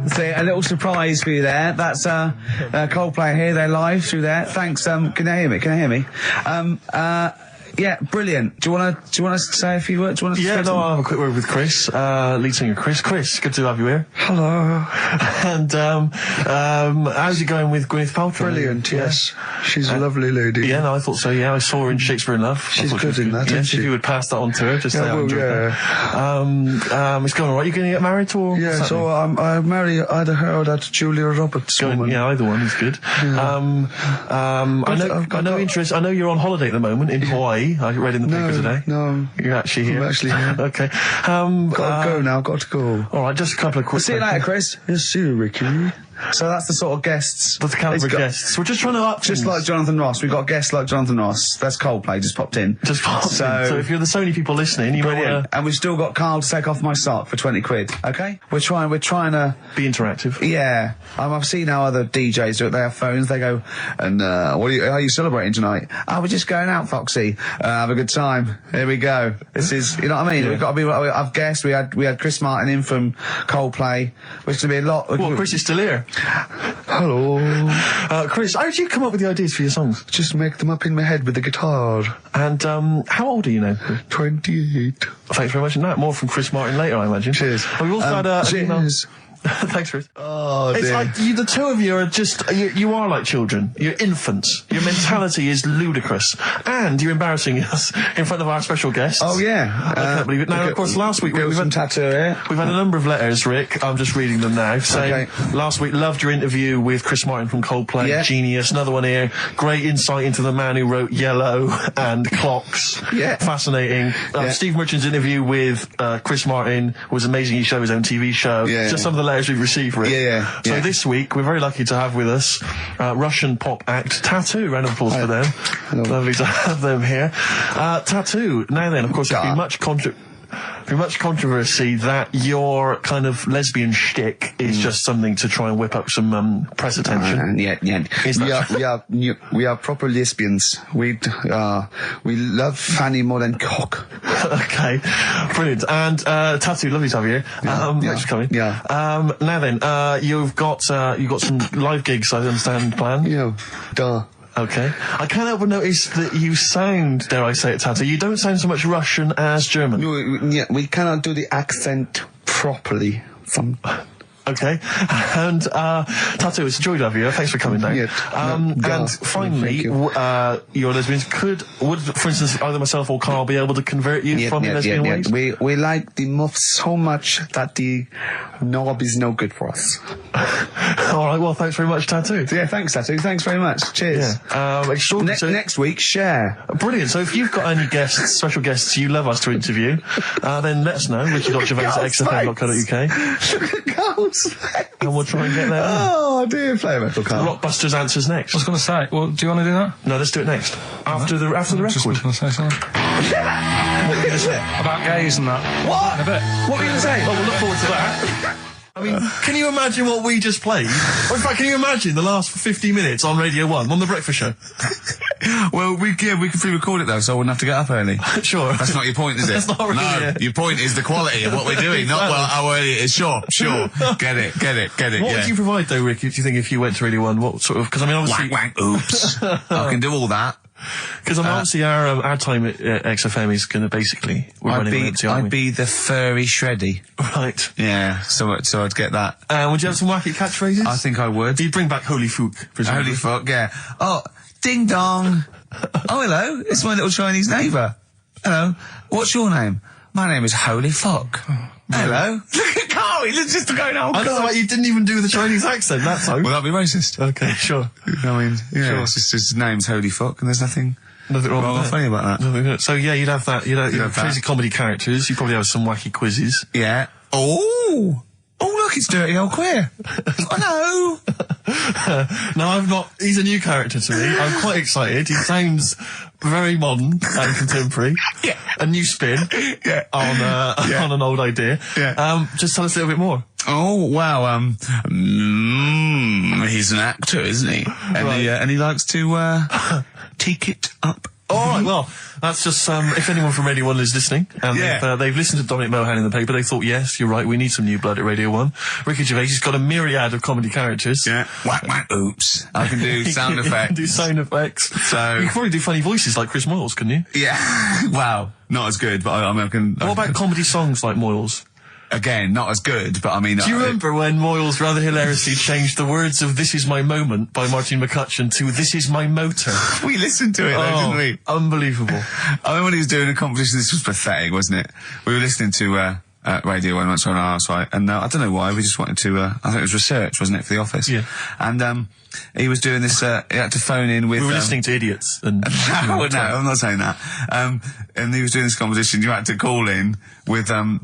So a little surprise for you there. That's Coldplay here. They're live through there. Thanks. Can you hear me? Can you hear me? Yeah, brilliant. Do you want to say a few words? Do you want to I'll have a quick word with Chris, lead singer Chris. Chris, good to have you here. Hello. And how's it going with Gwyneth Paltrow? Brilliant, yes. She's a lovely lady. Yeah, no, I thought so, yeah. I saw her in Shakespeare in Love. She's good in that, isn't yes, she? if you would pass that on to her, just say I enjoyed that. It's going alright. You going to get married or? Yeah, so I marry either her or that Julia Roberts woman. Yeah, either one is good. Yeah. I know you're on holiday at the moment in Hawaii. I read in the paper today. No. You're actually here. I'm actually here. Okay. Got to go now, got to go. Alright, just a couple of quick See you later, Chris. Yes, see you, Ricky. So that's the sort of guests. That's the caliber of guests. We're just trying to up Just like Jonathan Ross. We've got guests like Jonathan Ross. That's Coldplay, just popped in. So if you're the Sony people listening, you might want to And we've still got Karl to take off my sock for 20 quid, okay? We're trying to... be interactive. Yeah. I've seen how other DJs do it. They have phones, they go, and how are you celebrating tonight? Oh, we're just going out, Foxy. Have a good time. Here we go. This is, you know what I mean? Yeah. We've got to be, I've guessed, we had Chris Martin in from Coldplay, which is going to be a lot... Well, Chris is still here. Hello. Chris, how did you come up with the ideas for your songs? Just make them up in my head with the guitar. And how old are you now? 28. Thanks very much. And that more from Chris Martin later, I imagine. Cheers. But we've also had an email. Cheers. Thanks, Chris. Oh, It's dear. like the two of you are just you are like children. You're infants. Your mentality is ludicrous, and you're embarrassing us in front of our special guests. Oh, yeah. I can't believe it. Now, of course, last week we've had tattoo here. We've had a number of letters, Rick. I'm just reading them now. Saying, Okay. last week, loved your interview with Chris Martin from Coldplay. Yeah. Genius. Another one here. Great insight into the man who wrote Yellow and Clocks. Yeah. Fascinating. Yeah. Steve Merchant's interview with Chris Martin was amazing. He showed his own TV show. Yeah. Just some of the letters we've received, Rick. Yeah. So this week, we're very lucky to have with us Russian pop act Tattoo. Round of applause for them. Hello. Lovely to have them here. Tattoo. Now then, of course, there's been much controversy that your kind of lesbian shtick is just something to try and whip up some press attention. Yeah. Is that We are proper lesbians. We love fanny more than cock. Okay, brilliant. And Tattoo, lovely to have you here. Thanks for coming. Yeah. Now then, you've got some live gigs, I understand, planned. Yeah. Duh. Okay. I can't help but notice that you sound, dare I say it, Tattoo, you don't sound so much Russian as German. We cannot do the accent properly. Okay. And Tattoo, it's a joy to have you. Thanks for coming down. And finally, your lesbians would, for instance, either myself or Karl be able to convert you from your lesbian ways? We like the muff so much that the knob is no good for us. All right, well, thanks very much, Tattoo. Yeah, thanks, Tattoo. Thanks very much. Cheers. Yeah. Extraordinary. Next week, share. Brilliant. So if you've got any guests, special guests you love us to interview, then let us know. Ricky.Gervais@xfm.co.uk. And we'll try and get there. Oh, dear. Play a metal card. Rockbusters answers next. I was going to say, well, do you want to do that? No, let's do it next. After the record. Just was going to say something. What were you going to say? About gays and that. What? In a bit. What were you going to say? Oh, we'll look forward to that. I mean, can you imagine what we just played? Or in fact, can you imagine the last 50 minutes on Radio 1, on The Breakfast Show? Well, we can pre-record it though, so I wouldn't have to get up early. Sure. That's not your point, is it? That's not really No, your point is the quality of what we're doing, not well how early it is. Sure. Get it. What would you provide, though, Rick, if you think if you went to Radio 1? What sort of... Because, I mean, obviously... Wank, oops. I can do all that. Because, I mean, obviously, our time at XFM is going to basically... I'd be the furry shreddy. Right. Yeah, so I'd get that. Would you have some wacky catchphrases? I think I would. You'd bring back Holy Fook, presumably. Holy fuck, yeah. Oh, ding dong. Oh, hello. It's my little Chinese neighbour. Hello. What's your name? My name is Holy Fuck. Hello. Look at Carl. He's just going, oh, I don't know why you didn't even do the Chinese accent. That's so. Well, that'd be racist. Okay, sure. I mean, yeah, Sure. it's just his name's Holy Fuck, and there's nothing Nothing wrong with that. funny about that. So yeah, you'd have that. You'd have crazy comedy characters. You'd probably have some wacky quizzes. Yeah. Oh, look, it's Dirty Old Queer. Hello. No, I'm not. He's a new character to me. I'm quite excited. He sounds very modern and contemporary. Yeah. A new spin. Yeah. On an old idea. Yeah. Just tell us a little bit more. Oh, wow, he's an actor, isn't he? And, Right. and he likes to, take it up. All right, well, that's just, if anyone from Radio 1 is listening, and Yeah. they've listened to Dominic Mohan in the paper, they thought, yes, you're right, we need some new blood at Radio 1. Ricky Gervais has got a myriad of comedy characters. Yeah. Whack, whack, oops. I can do sound You can effects. do sound effects. So- you can probably do funny voices like Chris Moyles, couldn't you? Yeah. Wow. Not as good, but I can... What about comedy songs like Moyles? Again, not as good, but I mean... Do you remember when Moyles rather hilariously changed the words of This Is My Moment by Martin McCutcheon to This Is My Motor? We listened to it, though, didn't we? Unbelievable. I remember when he was doing a competition, this was pathetic, wasn't it? We were listening to Radio 1 once on our house, right? And I don't know why, we just wanted to, I think it was research, wasn't it, for the office? Yeah. And he was doing this, he had to phone in with... We were listening to Idiots. And No, I'm not saying that. And he was doing this competition, you had to call in with some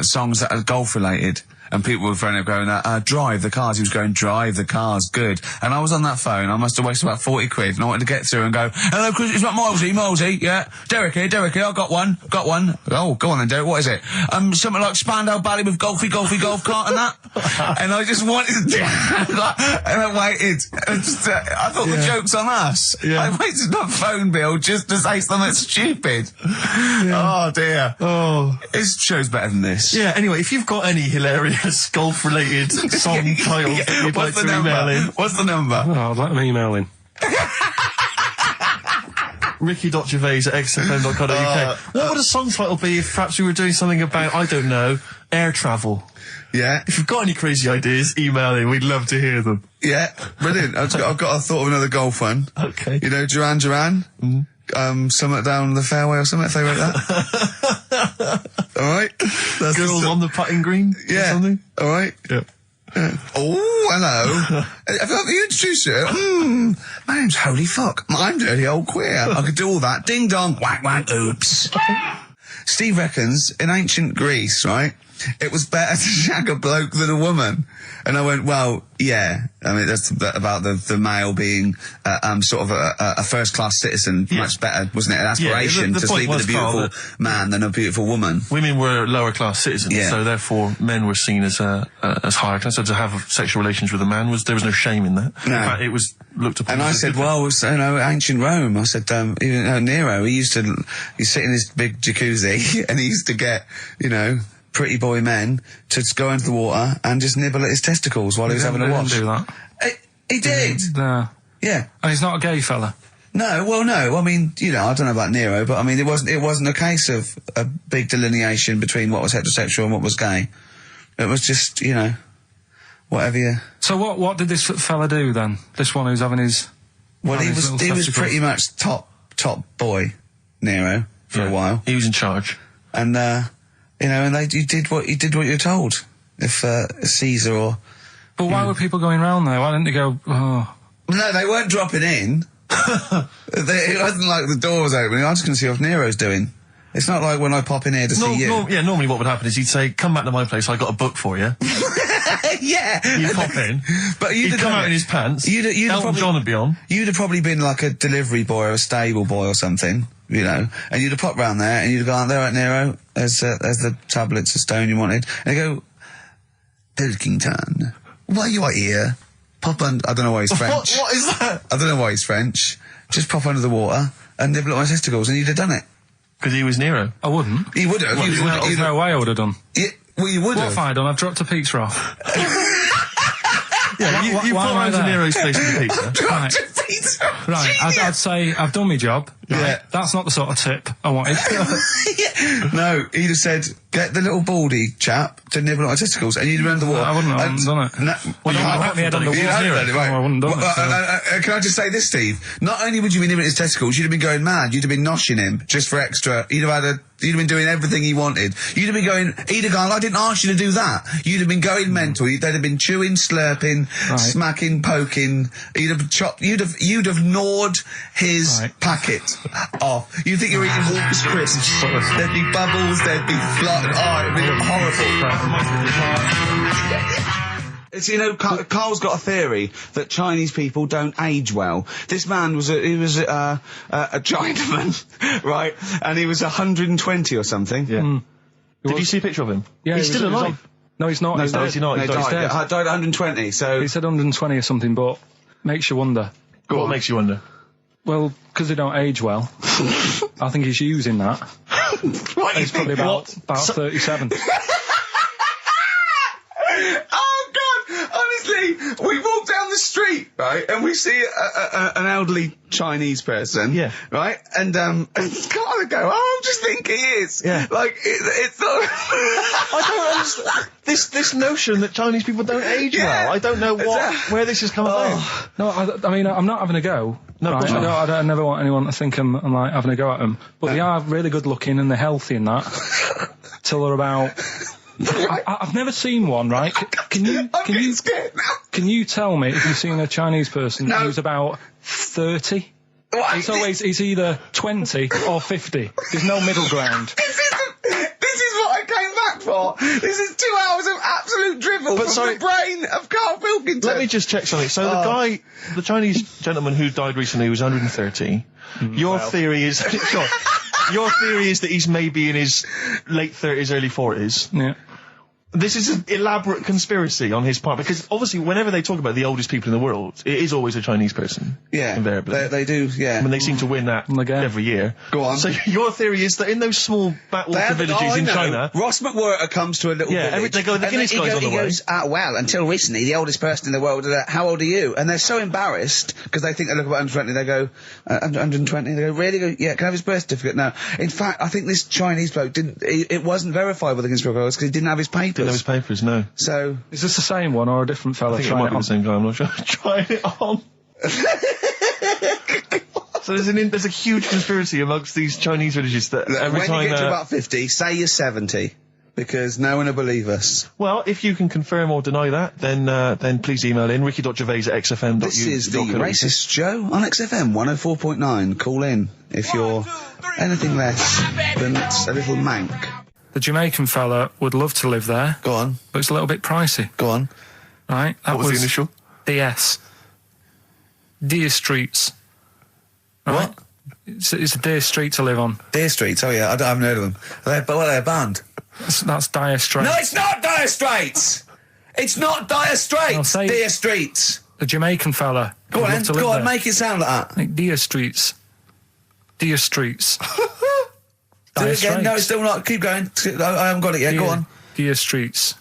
songs that are golf related. And people were phoning up going, drive the cars. He was going, drive the cars, good. And I was on that phone, I must have wasted about 40 quid, and I wanted to get through and go, hello, Chris, it's not Milesy, yeah. Derek here, I got one. Oh, go on then, Derek, what is it? Something like Spandau Ballet with golf cart and that. And I just wanted to and I waited. And just, I thought the joke's on us. Yeah. I waited my phone bill just to say something stupid. Oh, dear. Oh. This show's better than this. Yeah, anyway, if you've got any hilarious golf-related song titles that you'd like to email in... What's the number? Oh, let them email in. ricky.gervais@xfm.co.uk. What would a song title be if perhaps we were doing something about, I don't know, air travel? Yeah. If you've got any crazy ideas, email in. We'd love to hear them. Yeah. Brilliant. I've got a thought of another golf one. Okay. You know, Duran Duran? Something down the fairway or something, if they wrote that. Alright? Girls on the putting green? Yeah. Or something? Alright? Yeah. Oh, hello. Have you introduced you? My name's Holy Fuck. I'm Dirty Old Queer. I could do all that. Ding dong, whack whack, oops. Steve reckons, in ancient Greece, right, it was better to shag a bloke than a woman. And I went, well, yeah. I mean, that's about the male being sort of a first-class citizen. Yeah. Much better, wasn't it? An aspiration the to point sleep with a was, Carl, beautiful man than a beautiful woman. Women were lower-class citizens, Yeah. so therefore men were seen as higher class. So to have sexual relations with a man, there was no shame in that. No. In fact, it was looked upon And I as a said, good thing. well, you know, ancient Rome. I said, even Nero, he'd sit in his big jacuzzi and he used to get, you know, pretty boy men to go into the water and just nibble at his testicles while he was having a wash. He didn't do that. He did. No. Yeah. And he's not a gay fella. No, well, no. I mean, you know, I don't know about Nero, but I mean, it wasn't a case of a big delineation between what was heterosexual and what was gay. It was just, you know, whatever you... So what did this fella do then? This one who's having his... Well, he was testicles. pretty much top boy, Nero, for a while. He was in charge. And, you know, and you did what you're told. If Caesar or... But why were people going round there? Why didn't they go, oh... No, they weren't dropping in. It wasn't like the door was opening. I was just going to see what Nero's doing. It's not like when I pop in here to see you. Normally what would happen is he'd say, come back to my place, I got a book for you. Yeah. You'd pop in. But he'd come out in his pants. Elton John would be on. You'd have probably been like a delivery boy or a stable boy or something, you know, and you'd have popped round there and you'd have gone, there, right, Nero, there's the tablets of stone you wanted. And they go, Pilkington, why you are here? Pop under, I don't know why he's French. What is that? I don't know why he's French. Just pop under the water and nibble at my testicles and you'd have done it. Because he was Nero. I wouldn't. You would have. There's no way I would have done. Yeah, well, you would What have. have I done? I've dropped a pizza off. Yeah, you why put am I around to there? Nero's place with the pizza. Right. Right, I'd say I've done my job. Right? Yeah. That's not the sort of tip I wanted. No, he'd have said, get the little baldy chap to nibble at my testicles, and you'd have done the what? I wouldn't have done it. No, Well, I put my head on the wall you here. hadn't done it, right. I wouldn't have done it. So. Can I just say this, Steve? Not only would you be nibbling his testicles, you'd have been going mad. You'd have been noshing him just for extra. You'd have been doing everything he wanted. You'd have been going, he'd have gone, I didn't ask you to do that. You'd have been going mental. They'd have been chewing, slurping, smacking, poking. You'd have chopped. You'd have gnawed his packet off. You think you're eating Walker's crisps? There'd be bubbles. There'd be flood. Oh, it'd be horrible. It's, you know, Carl's got a theory that Chinese people don't age well. This man was a Chinaman, right? And he was 120 or something. Yeah. Did you see a picture of him? Yeah, he's still alive. No, he's not. No, He's is he not? No, He's died dead. at 120. So He said 120 or something, but makes you wonder. What makes you wonder? Well, because they don't age well. I think he's using that. what? He's probably about 37. Oh God! Honestly, we walk down the street, right, and we see an elderly Chinese person, right, and kind of go, oh, I just think he is, like it's not. I don't understand this notion that Chinese people don't age well. I don't know where this has come about. No, I mean, I'm not having a go. No, right? I never want anyone to think I'm like having a go at them. But they are really good looking and they're healthy and that. Till they're about. I've never seen one, right? Can you tell me if you've seen a Chinese person who's about 30? It's either 20 or 50. There's no middle ground. This is what I came back for. This is 2 hours of absolute drivel from the brain of Karl Pilkington. Let me just check something. So the Chinese gentleman who died recently was 130. Your theory is your theory is that he's maybe in his late 30s, early 40s. Yeah. This is an elaborate conspiracy on his part, because obviously whenever they talk about the oldest people in the world, it is always a Chinese person. Yeah, invariably. they do, yeah. I mean, they seem to win that every year. Go on. So your theory is that in those small backwater villages in China... Ross McWhirter comes to a little village. They go, the Guinness guy's on the way. He goes, well, until recently, the oldest person in the world, how old are you? And they're so embarrassed, because they think they look about 120, they go, 120, they go, really? Go, yeah, can I have his birth certificate? No. In fact, I think this Chinese bloke it wasn't verified with the conspiracy because he didn't have his papers. Didn't have his papers, no. So is this the same one or a different fella? I think it might be the same guy. I'm not sure. Trying it on. So there's a huge conspiracy amongst these Chinese villages that every when time you get to about 50, say you're 70, because no one will believe us. Well, if you can confirm or deny that, then please email in ricky.gervais@xfm.uk. This is the Racist Show on XFM 104.9. Call in if you're anything less than a little mank. The Jamaican fella would love to live there. Go on. But it's a little bit pricey. Go on. Right? That What was the initial? DS. Deer Streets. Right? What? It's a Deer Street to live on. Deer Streets, oh yeah, I haven't heard of them. They're a band. That's Dire Straits. No, it's not Dire Straits! It's not Dire Straits! Deer Streets! The Jamaican fella. Go on, make it sound like that. Like Deer Streets. Deer Streets. Do it again. No, it's still not. Keep going. I haven't got it yet. Go on. Deer Streets.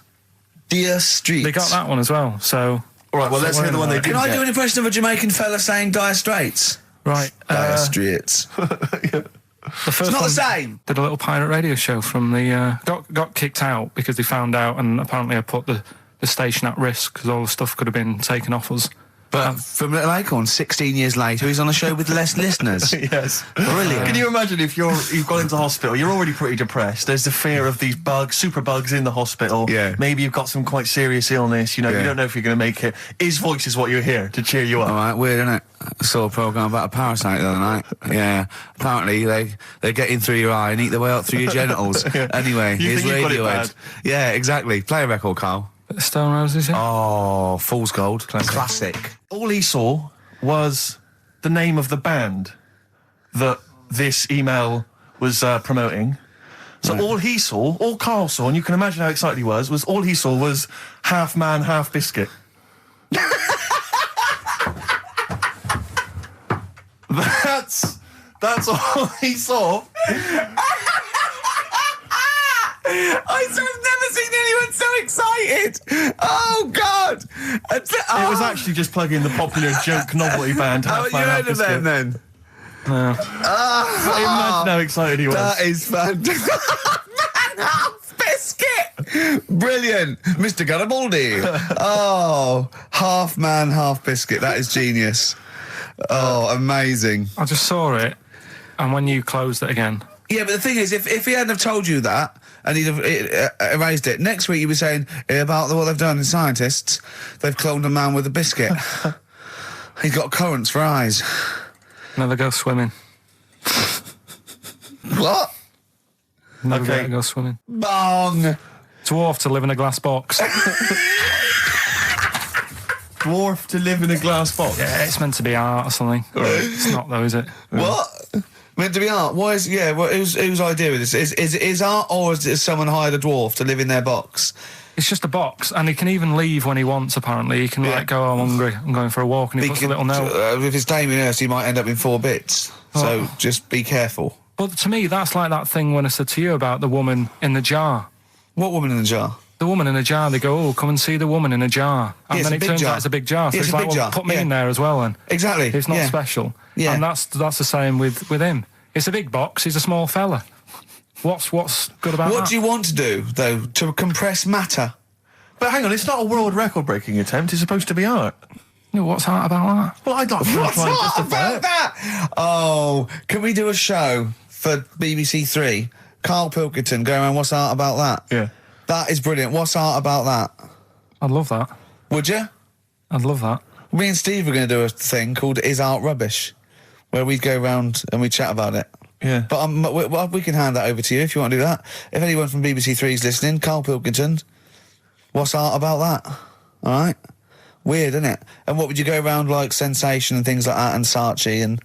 Deer Streets. They got that one as well, so... All right, well, let's hear the one they didn't Can I get. do an impression of a Jamaican fella saying Dire Straits? Right. Dire Straits. The first It's not one the same. Did a little pirate radio show from the... got kicked out because they found out, and apparently I put the station at risk because all the stuff could have been taken off us. But from Little Acorn, 16 years later, he's on a show with less listeners. Yes. Brilliant. Can you imagine if you've gone into hospital, you're already pretty depressed, there's the fear of these super bugs in the hospital. Yeah. Maybe you've got some quite serious illness, you know, you don't know if you're going to make it. His voice is what you hear to cheer you up. All right, weird, isn't it? I saw a programme about a parasite the other night. Yeah. Apparently, they get in through your eye and eat their way up through your genitals. Anyway, You here's think you've got it Radiohead. bad? Yeah, exactly. Play a record, Carl. Stone Roses, yeah? Oh, Fool's Gold. Classic. All he saw was the name of the band that this email was promoting. So all he saw, all Carl saw, and you can imagine how excited he was all he saw was half man, half biscuit. That's all he saw. I've never never seen anyone so excited. Oh, God. It was actually just plugging the popular joke novelty band. Oh, you heard of them then? No. Imagine how excited he was. That is fantastic. Man, half biscuit. Brilliant. Mr. Garibaldi. Oh, half man, half biscuit. That is genius. Oh, amazing. I just saw it, and when you closed it again. Yeah, but the thing is, if he hadn't have told you that, and he'd have erased it, next week you'd be saying about what they've done in scientists, they've cloned a man with a biscuit. He's got currants for eyes. Never go swimming. What? Never go swimming. Bong! Dwarf to live in a glass box. Dwarf to live in a glass box. Yeah, it's meant to be art or something. It's not though, is it? What? Meant to be art? Why is... Yeah, well, whose idea is this? Is art, or is someone hired a dwarf to live in their box? It's just a box, and he can even leave when he wants, apparently. He can, like, go, I'm hungry, I'm going for a walk, and he puts a little note. If it's Damien Hirst, he might end up in 4 bits. So just be careful. But to me, that's like that thing when I said to you about the woman in the jar. What woman in the jar? The woman in a jar, they go, oh, come and see the woman in a jar. And then it turns out it's a big jar. So it's it's a like, big well, jar. put me in there as well then. Exactly. It's not special. Yeah. And that's the same with him. It's a big box, he's a small fella. What's good about that? What do you want to do, though? To compress matter? But hang on, it's not a world record-breaking attempt. It's supposed to be art. No, what's art about that? Well, I'd like to What's try and art justify about it. that? Oh, can we do a show for BBC Three? Karl Pilkington going around, what's art about that? Yeah. That is brilliant. What's art about that? I'd love that. Would you? I'd love that. Me and Steve are going to do a thing called Is Art Rubbish, where we go round and we chat about it. Yeah. But we can hand that over to you if you want to do that. If anyone from BBC Three is listening, Karl Pilkington, what's art about that? All right? Weird, isn't it? And what would you go around like Sensation and things like that and Saatchi and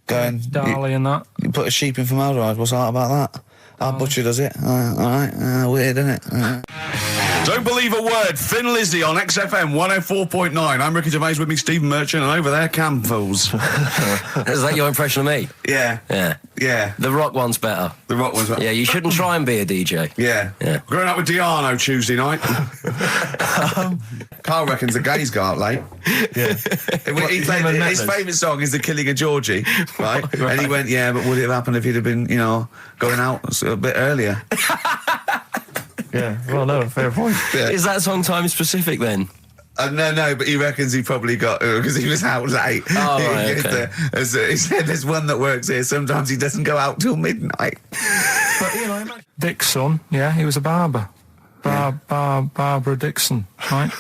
going... Dali and that. You put a sheep in formaldehyde, what's art about that? Our butcher does it. All right. Weird, isn't it? Don't believe a word. Thin Lizzy on XFM 104.9. I'm Ricky Gervais, with me Stephen Merchant, and over there, Cam Fools. Is that your impression of me? Yeah. Yeah. Yeah. The rock one's better. The rock one's better. Yeah, you shouldn't try and be a DJ. Yeah. Yeah. Growing up with Diano Tuesday night. Carl reckons the gays go out late. Yeah. His favourite song is The Killing of Georgie, right? And he went, yeah, but would it have happened if he'd have been, going out a bit earlier? Yeah, well, no, fair point. Yeah. Is that song time specific then? No, but he reckons he probably got, because he was out late. Oh, right, okay. He said there's one that works here, sometimes he doesn't go out till midnight. But, Dick's son, yeah, he was a barber. Barbara Dixon, right?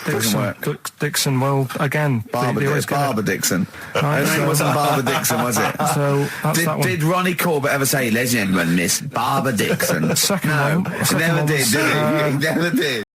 Dixon, well, again... Barbara Dixon. Right, Her name wasn't Barbara Dixon, was it? So, that's that one. Did Ronnie Corbett ever say, ladies and gentlemen, Miss Barbara Dixon? Second one. He never did he? He never did.